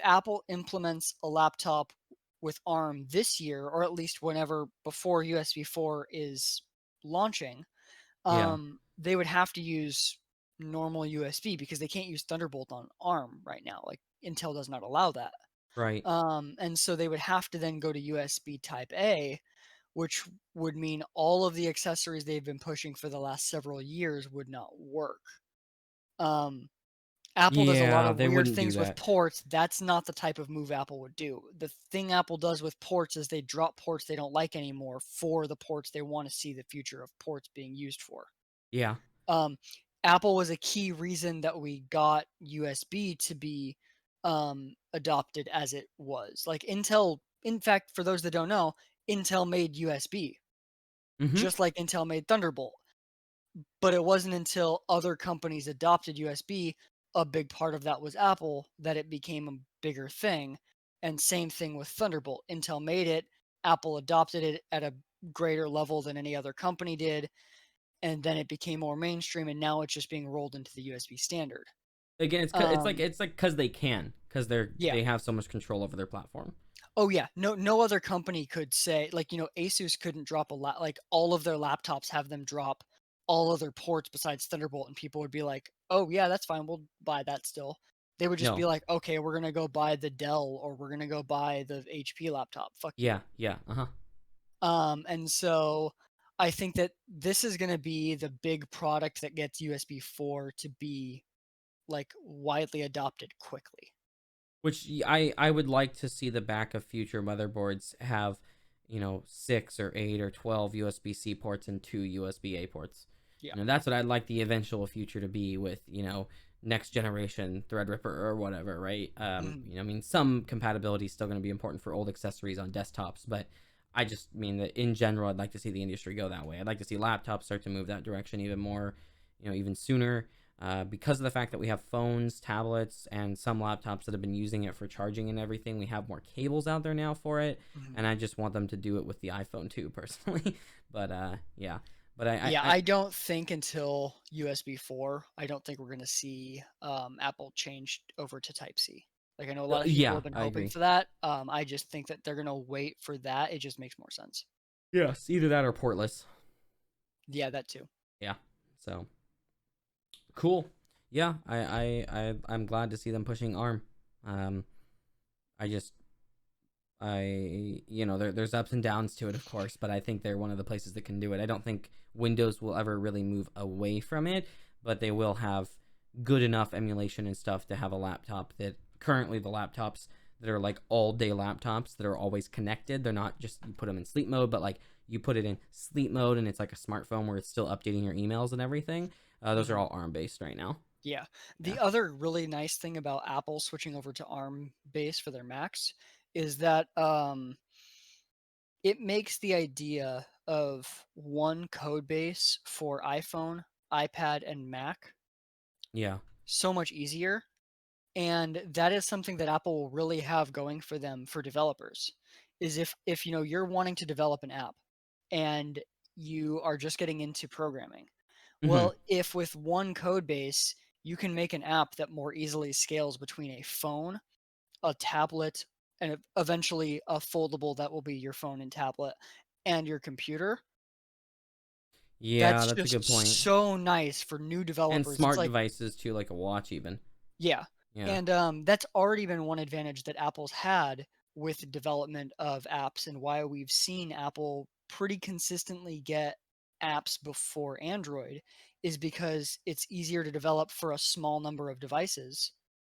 Apple implements a laptop with ARM this year, or at least whenever before USB 4 is launching, Yeah. they would have to use normal USB because they can't use Thunderbolt on ARM right now. Like Intel does not allow that. Right. And so they would have to then go to USB Type A, which would mean all of the accessories they've been pushing for the last several years would not work. Um, Apple does a lot Yeah. of They weird wouldn't do things with that. ports. That's not the type of move Apple would do. The thing Apple does with ports is they drop ports they don't like anymore for the ports they want to see the future of ports being used for. Yeah. Um, Apple was a key reason that we got USB to be adopted as it was. Like Intel, in fact, for those that don't know, Intel made USB, Mm-hmm. just like Intel made Thunderbolt. But it wasn't until other companies adopted USB, a big part of that was Apple, that it became a bigger thing. And same thing with Thunderbolt. Intel made it, Apple adopted it at a greater level than any other company did, and then it became more mainstream, and now it's just being rolled into the USB standard. Again, it's like Um, because they can, because yeah. they have so much control over their platform. Oh yeah. No other company could say, like, Asus couldn't drop a lot, like all of their laptops have them drop all other ports besides Thunderbolt, and people would be like, "Oh yeah, that's fine. We'll buy that still." They would just be No. like, "Okay, we're gonna go buy the Dell or we're gonna go buy the HP laptop. Fuck you." Yeah. Yeah. Uh-huh. And so I think that this is gonna be the big product that gets USB 4 to be like widely adopted quickly. Which I would like to see the back of future motherboards have, 6 or 8 or 12 USB-C ports and 2 USB-A ports. Yeah. That's what I'd like the eventual future to be with, next generation Threadripper or whatever, right? Mhm. I mean, some compatibility is still going to be important for old accessories on desktops, but I just mean that in general, I'd like to see the industry go that way. I'd like to see laptops start to move that direction even more, even sooner. Because of the fact that we have phones, tablets, and some laptops that have been using it for charging and everything, we have more cables out there now for it, Mhm. and I just want them to do it with the iPhone too, personally. But yeah, but Yeah, I don't think until USB 4, I don't think we're going to see Apple change over to Type C. Like I know a lot of people yeah, have been I hoping agree. for that. I just think that they're going to wait for that. It just makes more sense. Yes, either that or portless. Yeah, that too. Yeah, so cool. Yeah, I'm glad to see them pushing ARM. Um, I just there's ups and downs to it, of course, but I think they're one of the places that can do it. I don't think Windows will ever really move away from it, but they will have good enough emulation and stuff to have a laptop that currently the laptops that are like all day laptops that are always connected. They're not just you put them in sleep mode, but like you put it in sleep mode and it's like a smartphone where it's still updating your emails and everything. Those are Hmm. all ARM based right now. Yeah. Yeah. The other really nice thing about Apple switching over to ARM base for their Macs is that it makes the idea of one code base for iPhone, iPad, and Mac Yeah. so much easier. And that is something that Apple will really have going for them for developers. Is if you're wanting to develop an app and you are just getting into programming. Hmm. Well, if with one code base you can make an app that more easily scales between a phone, a tablet, and eventually a foldable that will be your phone and tablet and your computer, Yeah, that's that's a just good point. so nice for new And developers. It's smart like, devices too, like a watch even. yeah. Yeah. And that's already been one advantage that Apple's had with the development of apps, and why we've seen Apple pretty consistently get apps before Android is because it's easier to develop for a small number of devices.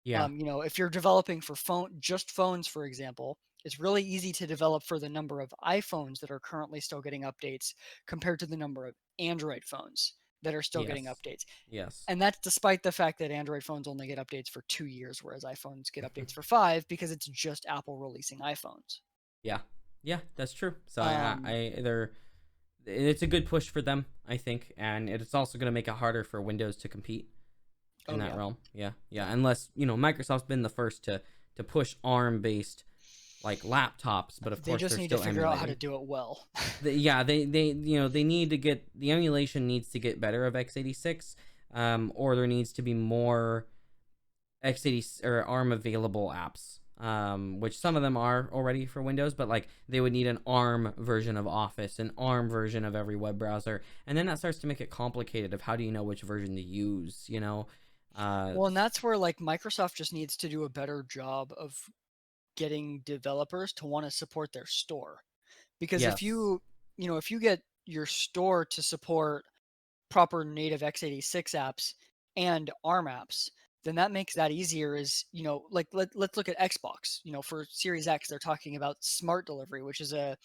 Yeah. If you're developing for just phones, for example, it's really easy to develop for the number of iPhones that are currently still getting updates compared to the number of Android phones that are still getting Yes. updates. Yes. And that's despite the fact that Android phones only get updates for 2 years, whereas iPhones get updates for 5 because it's just Apple releasing iPhones. Yeah. Yeah, that's true. So Um, it's a good push for them, I think, and it's also going to make it harder for Windows to compete in oh that yeah, realm. Yeah. Yeah, unless, Microsoft's been the first to push ARM based like laptops, but of they course just they're need to still figure out how to emulating. do it well. Yeah, they need to get the emulation needs to get better of x86, or there needs to be more x80 or ARM available apps, which some of them are already for Windows, but like they would need an ARM version of Office, an ARM version of every web browser, and then that starts to make it complicated of how do you know which version to use, Uh, Well, and that's where like Microsoft just needs to do a better job of getting developers to want to support their store. Because if yes, if you get your store to support proper native x86 apps and ARM apps, then that makes that easier. Is like let's look at Xbox. For Series X, they're talking about smart delivery, which is a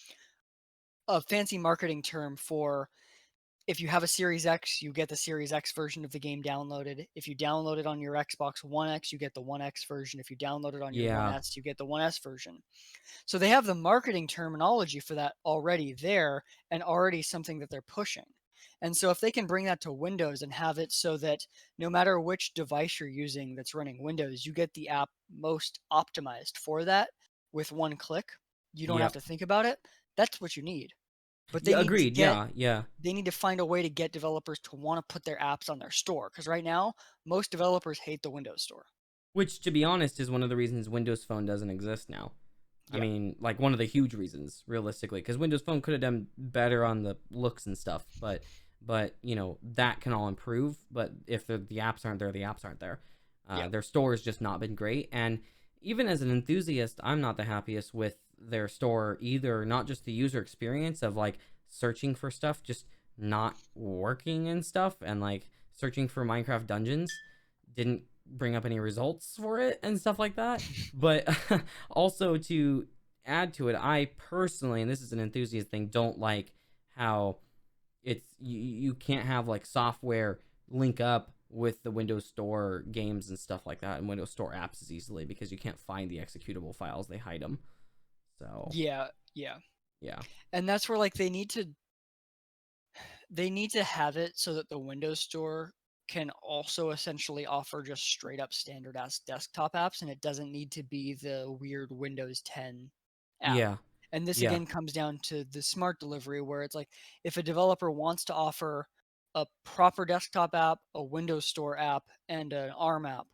fancy marketing term for if you have a Series X, you get the Series X version of the game downloaded. If you download it on your Xbox One X, you get the One X version. If you download it on your One yeah, S, you get the One S version. So they have the marketing terminology for that already there and already something that they're pushing. And so if they can bring that to Windows and have it so that no matter which device you're using that's running Windows, you get the app most optimized for that with one click. You don't have yep, to think about it. That's what you need. But yeah, agreed, yeah, yeah. they need to find a way to get developers to want to put their apps on their store, because right now most developers hate the Windows Store. Which, to be honest, is one of the reasons Windows Phone doesn't exist now. I Yeah. mean, like one of the huge reasons, realistically, because Windows Phone could have done better on the looks and stuff, but that can all improve. But if the apps aren't there, the apps aren't there. Yeah. Their store has just not been great, and even as an enthusiast, I'm not the happiest with their store either. Not just the user experience of like searching for stuff, just not working and stuff, and like searching for Minecraft dungeons didn't bring up any results for it and stuff like that. But also to add to it, I personally, and this is an enthusiast thing, don't like how you can't have like software link up with the Windows Store games and stuff like that and Windows Store apps as easily because you can't find the executable files. They hide them. So Yeah. Yeah. Yeah. And that's where like they need to have it so that the Windows Store can also essentially offer just straight up standard ass desktop apps, and it doesn't need to be the weird Windows 10 app. Yeah. And this Yeah. again comes down to the smart delivery where it's like if a developer wants to offer a proper desktop app, a Windows Store app, and an ARM app,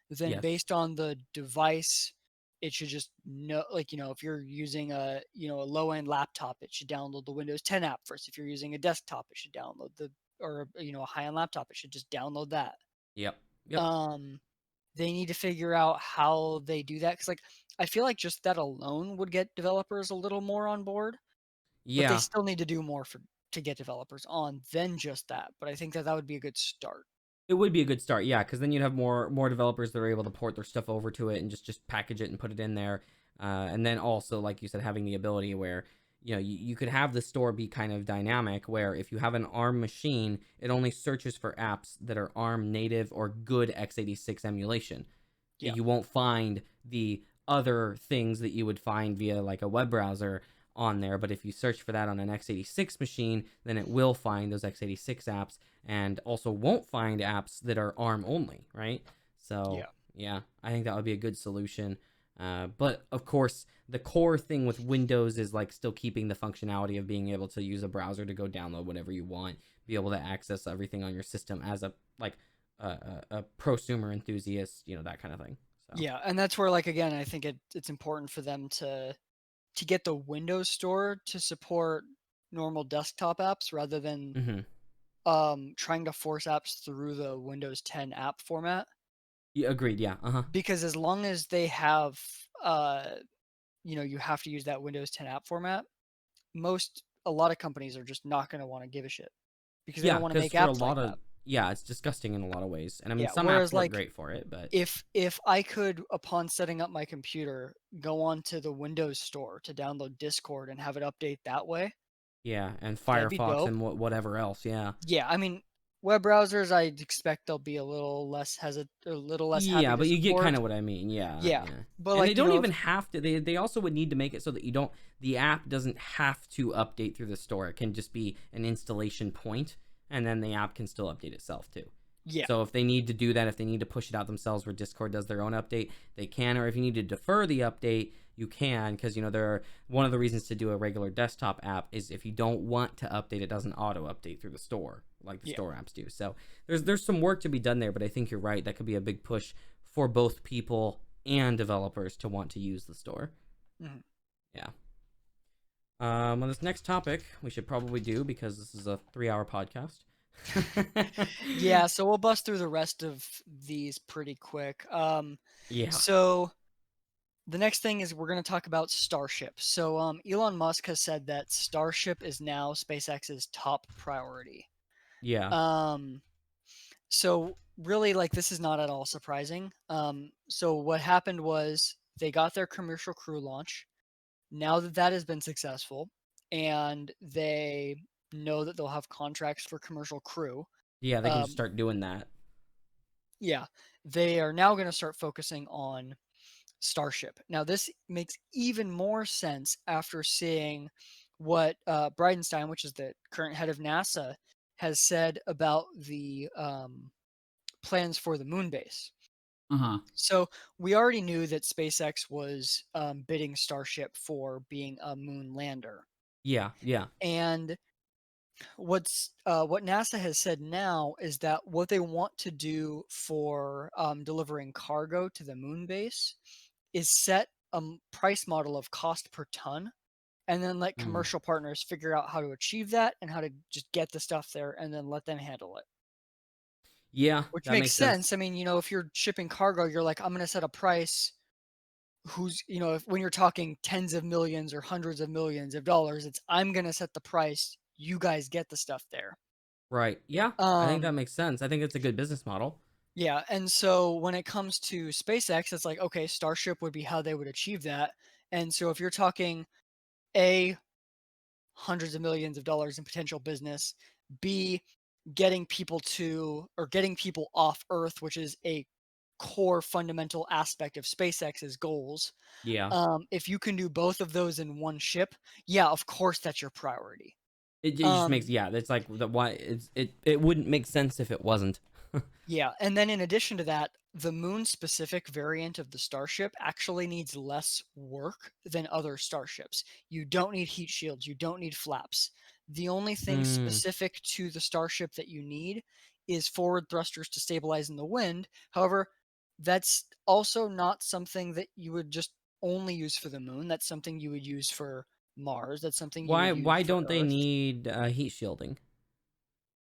then Yes. based on the device, it should just know, like, if you're using a low end laptop, it should download the Windows 10 app first. If you're using a desktop, it should download a high end laptop, it should just download that. Yep. Yep. Um, they need to figure out how they do that because, like, I feel like just that alone would get developers a little more on board, but they Yeah. still need to do more to get developers on than just that. But I think that would be a good start. It would be a good start, yeah, because then you'd have more developers that are able to port their stuff over to it and just package it and put it in there. And then also, like you said, having the ability where you could have the store be kind of dynamic, where if you have an ARM machine, it only searches for apps that are ARM native or good x86 emulation. Yeah, You won't find the other things that you would find via like a web browser on there. But if you search for that on an x86 machine, then it will find those x86 apps and also won't find apps that are ARM only, right? So, yeah, yeah, I think that would be a good solution. But of course, the core thing with Windows is like still keeping the functionality of being able to use a browser to go download whatever you want, be able to access everything on your system as a like a prosumer enthusiast, that kind of thing. So, yeah. And that's where, like, again, I think it's important for them to get the Windows Store to support normal desktop apps rather than hmm trying to force apps through the Windows 10 app format. yeah, agreed. Yeah, uh huh. Because as long as they have, uh, you have to use that Windows 10 app format, a lot of companies are just not going to want to give a shit because they Yeah, don't want to because make for a apps like lot of that. yeah, it's disgusting in a lot of ways, and I mean Yeah. some apps Whereas, work like, great for it, but if I could, upon setting up my computer, go onto the Windows Store to download Discord and have it update that way, yeah, and that'd be Firefox dope. and whatever else, yeah. Yeah, I mean, web browsers, I'd expect they'll be a little less happy Yeah, to but you get kind support. of what I mean. Yeah, Yeah, yeah. but And they like don't if even have to. They also would need to make it so that the app doesn't have to update through the store. It can just be an installation point, and then the app can still update itself too. yeah, So if they need to do that, if they need to push it out themselves, where Discord does their own update, they can. Or if you need to defer the update, you can, because there are one of the reasons to do a regular desktop app is if you don't want to update, it doesn't auto update through the store like the yeah. store apps do. So there's some work to be done there, but I think you're right. That could be a big push for both people and developers to want to use the store. Mhm. Yeah. On this next topic, we should probably do because this is a 3-hour podcast. Yeah, so we'll bust through the rest of these pretty quick. Yeah. So the next thing is we're going to talk about Starship. So Elon Musk has said that Starship is now SpaceX's top priority. Yeah. Um, so really, like, this is not at all surprising. So what happened was they got their commercial crew launch. Now that that has been successful, and they know that they'll have contracts for commercial crew, Yeah, they can just um, start doing that. yeah, they are now going to start focusing on Starship. Now, this makes even more sense after seeing what Bridenstine, which is the current head of NASA, has said about the plans for the moon base. Uh-huh. So we already knew that SpaceX was bidding Starship for being a moon lander, Yeah, yeah. and what NASA has said now is that what they want to do for delivering cargo to the moon base is set a price model of cost per ton, and then let Mm. commercial partners figure out how to achieve that and how to just get the stuff there, and then let them handle it. Yeah, Which that makes makes sense. sense. I mean, if you're shipping cargo, you're like, I'm going to set a price. When you're talking tens of millions or hundreds of millions of dollars, it's I'm going to set the price. You guys get the stuff there. Right. Yeah, I think that Um, makes sense. I think it's a good business model. Yeah, and so when it comes to SpaceX, it's like, okay, Starship would be how they would achieve that. And so if you're talking A, hundreds of millions of dollars in potential business, B, getting people off Earth, which is a core fundamental aspect of SpaceX's goals. Yeah. If you can do both of those in one ship, yeah, of course that's your priority. It just makes, Um, yeah. It's like the why it wouldn't make sense if it wasn't. yeah, and then in addition to that, the moon-specific variant of the Starship actually needs less work than other starships. You don't need heat shields, you don't need flaps. The only thing Mm. specific to the Starship that you need is forward thrusters to stabilize in the wind. However, that's also not something that you would just only use for the moon. That's something you would use for Mars. That's something you would use Why for don't they Earth need heat shielding?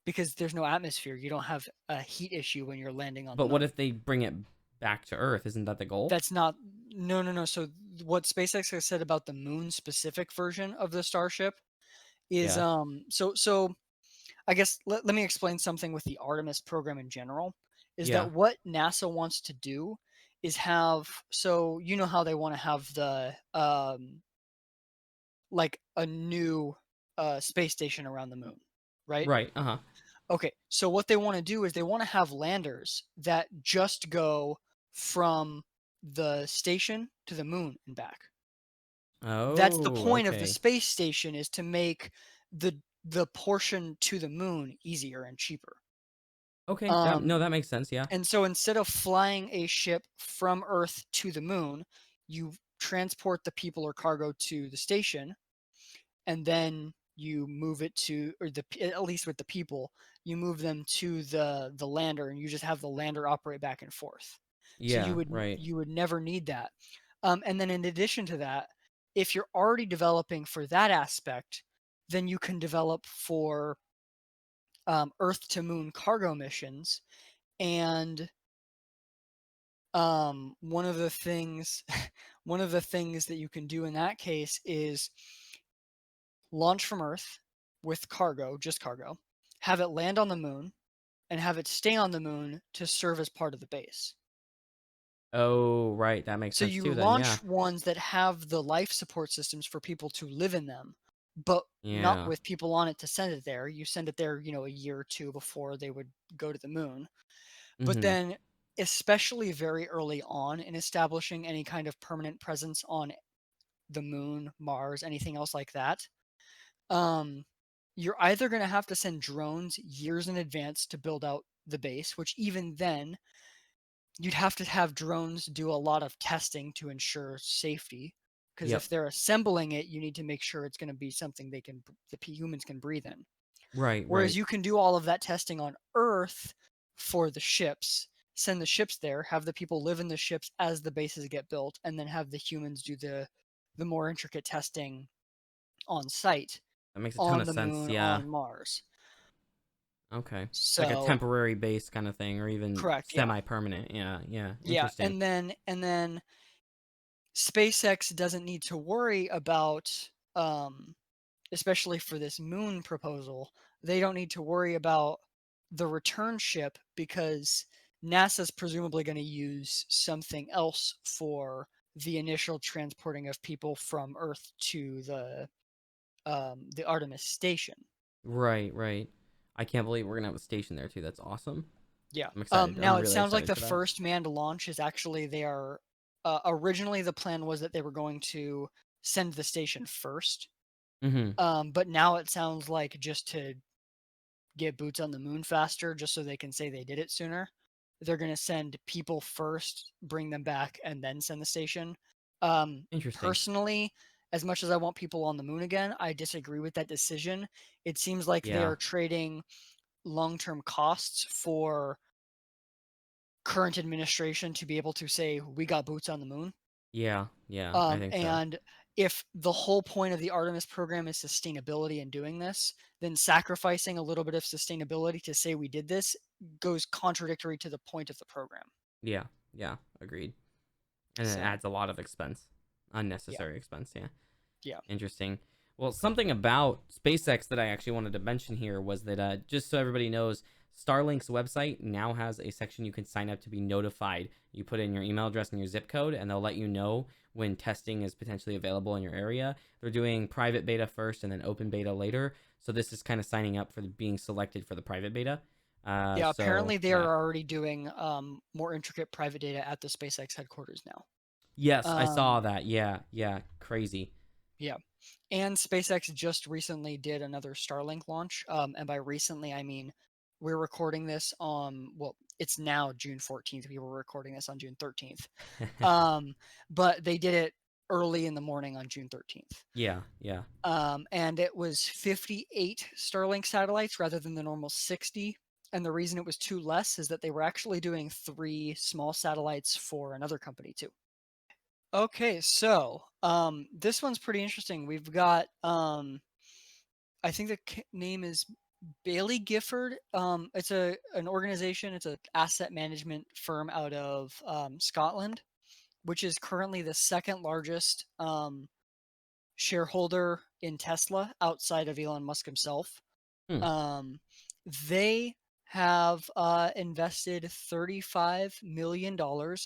because there's no atmosphere. You don't have a heat issue when you're landing on the But what moon. if they bring it back to Earth? Isn't that the goal? That's not no, no, no. So what SpaceX has said about the moon specific version of the Starship is Yeah. so I guess let me explain something with the Artemis program in general is Yeah. that what NASA wants to do is have so you know how they want to have the like a new space station around the moon, right? Right. Uh-huh. Okay, so what they want to do is they want to have landers that just go from the station to the moon and back. That's the Oh, point of the okay. space station is to make the portion to the moon easier and cheaper. Okay. That Um, no, that makes sense, yeah. and so instead of flying a ship from Earth to the moon, you transport the people or cargo to the station and then you move it to or at least with the people you move them to the lander and you just have the lander operate back and forth so Yeah, right. you would never need that and then in addition to that if you're already developing for that aspect then you can develop for earth to moon cargo missions and one of the things one of the things that you can do in that case is launch from Earth with cargo, just cargo, have it land on the moon, and have it stay on the moon to serve as part of the base. Oh, right. That makes So sense you too then, yeah. launch ones that have the life support systems for people to live in them, but not Yeah. with people on it to send it there. You send it there, a year or two before they would go to the moon. But Mhm. then, especially very early on in establishing any kind of permanent presence on the moon, Mars, anything else like that, um, you're either going to have to send drones years in advance to build out the base, which even then you'd have to have drones do a lot of testing to ensure safety. Because Yep. if they're assembling it, you need to make sure it's going to be something the humans can breathe in. Right, Whereas right. you can do all of that testing on Earth for the ships, send the ships there, have the people live in the ships as the bases get built, and then have the humans do the more intricate testing on site That makes a ton on of the sense, moon, yeah. on Mars. Okay. Like a So temporary base kind of thing or even correct, yeah. semi-permanent. Yeah, yeah. Yeah, Interesting. and then SpaceX doesn't need to worry about especially for this moon proposal, they don't need to worry about the return ship because NASA's presumably going to use something else for the initial transporting of people from Earth to the Artemis station. Right, right. I can't believe we're gonna have a station there too. That's awesome. Yeah. I'm excited. I'm Now it really sounds like excited the for that. first manned launch is actually they are originally the plan was that they were going to send the station first. Mhm. But now it sounds like just to get boots on the moon faster, just so they can say they did it sooner. They're going to send people first, bring them back, and then send the station. Interesting. Personally, as much as I want people on the moon again, I disagree with that decision. It seems like they Yeah. are trading long-term costs for current administration to be able to say we got boots on the moon. Yeah, yeah. I think so. And if the whole point of the Artemis program is sustainability in doing this, then sacrificing a little bit of sustainability to say we did this goes contradictory to the point of the program. Yeah, yeah. Agreed. And it So adds a lot of expense. yeah, Unnecessary expense, yeah. yeah, Interesting. Well, something about SpaceX that I actually wanted to mention here was that just so everybody knows, Starlink's website now has a section you can sign up to be notified. You put in your email address and your zip code, and they'll let you know when testing is potentially available in your area. They're doing private beta first and then open beta later. So this is kind of signing up for being selected for the private beta. Yeah, So apparently they yeah. are already doing more intricate private data at the SpaceX headquarters now. Yes, I saw Um, that. Yeah, yeah, crazy. yeah, and SpaceX just recently did another Starlink launch. And by recently, I mean we're recording this on, well, it's now June 14th. We were recording this on June 13th. But they did it early in the morning on June 13th. Yeah, yeah. And it was 58 Starlink satellites rather than the normal 60. And the reason it was two less is that they were actually doing 3 small satellites for another company too. Okay, so this one's pretty interesting. We've got I think the name is Bailey Gifford. It's an organization. It's an asset management firm out of Scotland, which is currently the second largest shareholder in Tesla outside of Elon Musk himself. Hmm. Um, they have invested $35 million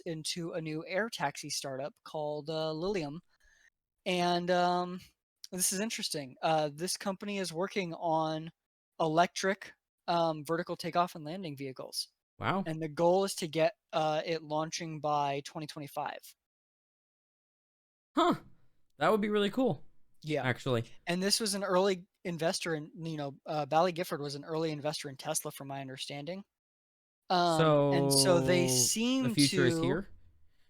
into a new air taxi startup called Lilium. And this is interesting. This company is working on electric vertical takeoff and landing vehicles. Wow. And the goal is to get it launching by 2025. Huh. That would be really cool, Yeah. actually. And this was an early investor in, Bally Gifford was an early investor in Tesla, from my understanding. And so So the future is here.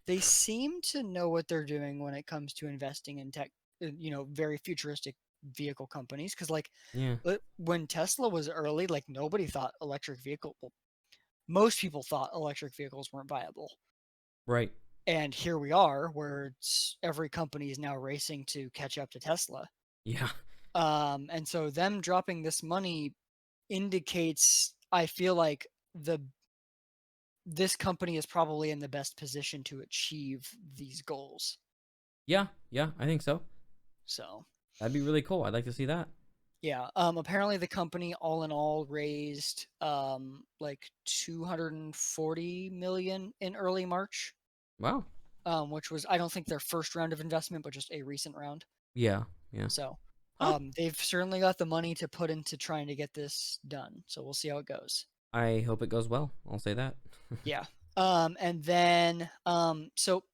they seem to know what they're doing when it comes to investing in tech, very futuristic vehicle companies. Because like Yeah. when Tesla was early, like nobody thought electric vehicle. Well, most people thought electric vehicles weren't viable, Right. and here we are, where every company is now racing to catch up to Tesla. Yeah. And so them dropping this money indicates, I feel like the this company is probably in the best position to achieve these goals. Yeah. Yeah. I think so. So That'd be really cool. I'd like to see that. yeah, apparently the company all in all raised like 240 million in early March, Wow. which was, I don't think their first round of investment, but just a recent round. Yeah. Yeah. So Huh. they've certainly got the money to put into trying to get this done. So we'll see how it goes. I hope it goes well. I'll say that. Yeah. And then so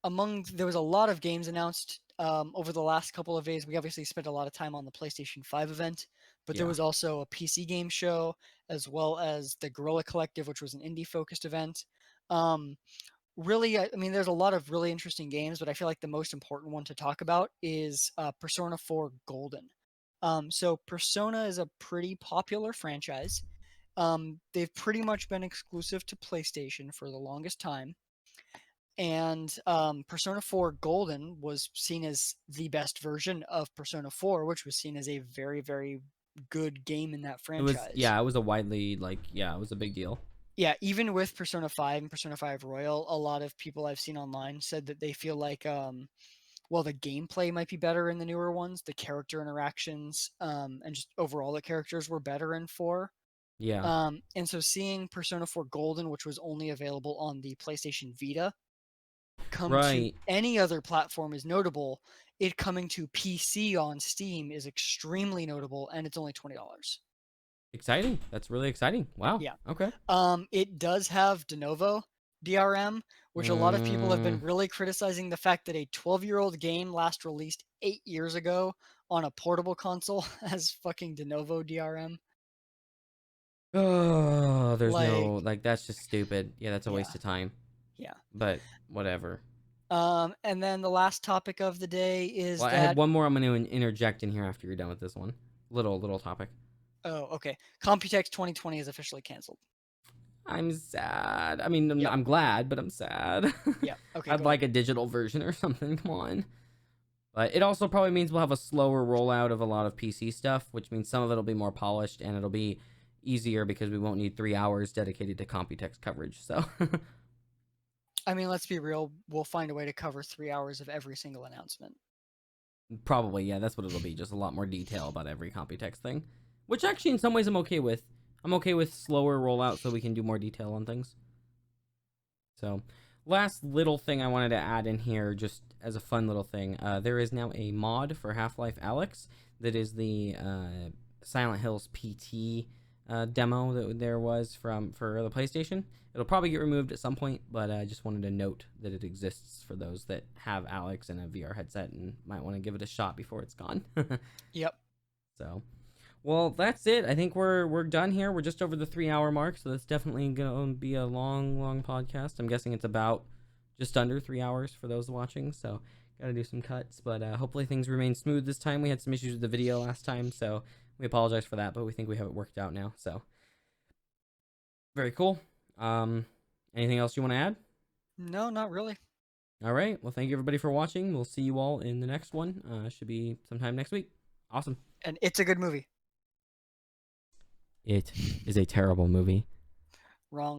there was a lot of games announced over the last couple of days. We obviously spent a lot of time on the PlayStation 5 event, but there Yeah. was also a PC game show, as well as the Gorilla Collective, which was an indie focused event. Um, Really, I mean, there's a lot of really interesting games, but I feel like the most important one to talk about is Persona 4 Golden. So Persona is a pretty popular franchise. They've pretty much been exclusive to PlayStation for the longest time. And Persona 4 Golden was seen as the best version of Persona 4, which was seen as a very, very good game in that It was. franchise. Yeah. It was a widely like. Yeah. It was a big deal. Yeah, even with Persona 5 and Persona 5 Royal, a lot of people I've seen online said that they feel like, well, the gameplay might be better in the newer ones, the character interactions, and just overall the characters were better in 4. Yeah. And so seeing Persona 4 Golden, which was only available on the PlayStation Vita, come to Right. any other platform is notable. It coming to PC on Steam is extremely notable, and it's only $20. Exciting. That's really exciting. Wow. Yeah. Okay. It does have de novo DRM, which a lot of people have been Mm. really criticizing the fact that a 12-year-old game last released 8 years ago on a portable console has fucking de novo DRM. Oh, there's Like, no like. That's just stupid. Yeah. That's a yeah, waste of time. yeah. But whatever. And then the last topic of the day is Well, I had that, one more. I'm going to interject in here after you're done with this one. Little topic. oh, okay, Computex 2020 is officially canceled. I'm sad. I mean, I'm, Yep. I'm glad, but I'm sad. Yeah. Okay, I'd go ahead. like a digital version or something. Come on. But it also probably means we'll have a slower rollout of a lot of PC stuff, which means some of it'll be more polished and it'll be easier because we won't need 3 hours dedicated to Computex coverage. So I mean, let's be real. We'll find a way to cover 3 hours of every single announcement. probably, yeah, that's what it'll be. Just a lot more detail about every Computex thing, which actually in some ways I'm okay with. I'm okay with slower rollout so we can do more detail on things. So, last little thing I wanted to add in here, just as a fun little thing, there is now a mod for Half-Life Alyx that is the Silent Hills PT demo that there was for the PlayStation. It'll probably get removed at some point, but I just wanted to note that it exists for those that have Alex and a VR headset and might want to give it a shot before it's gone. Yep. So, well, that's it. I think we're done here. We're just over the 3 hour mark, so that's definitely gonna be a long podcast. I'm guessing it's about just under 3 hours for those watching. So, gotta do some cuts, but hopefully things remain smooth this time. We had some issues with the video last time, so we apologize for that, but we think we have it worked out now. So, very cool. Anything else you want to add? No, not really. All right. Well, thank you everybody for watching. We'll see you all in the next one. Should be sometime next week. Awesome. And it's a good movie. It is a terrible movie. Wrong.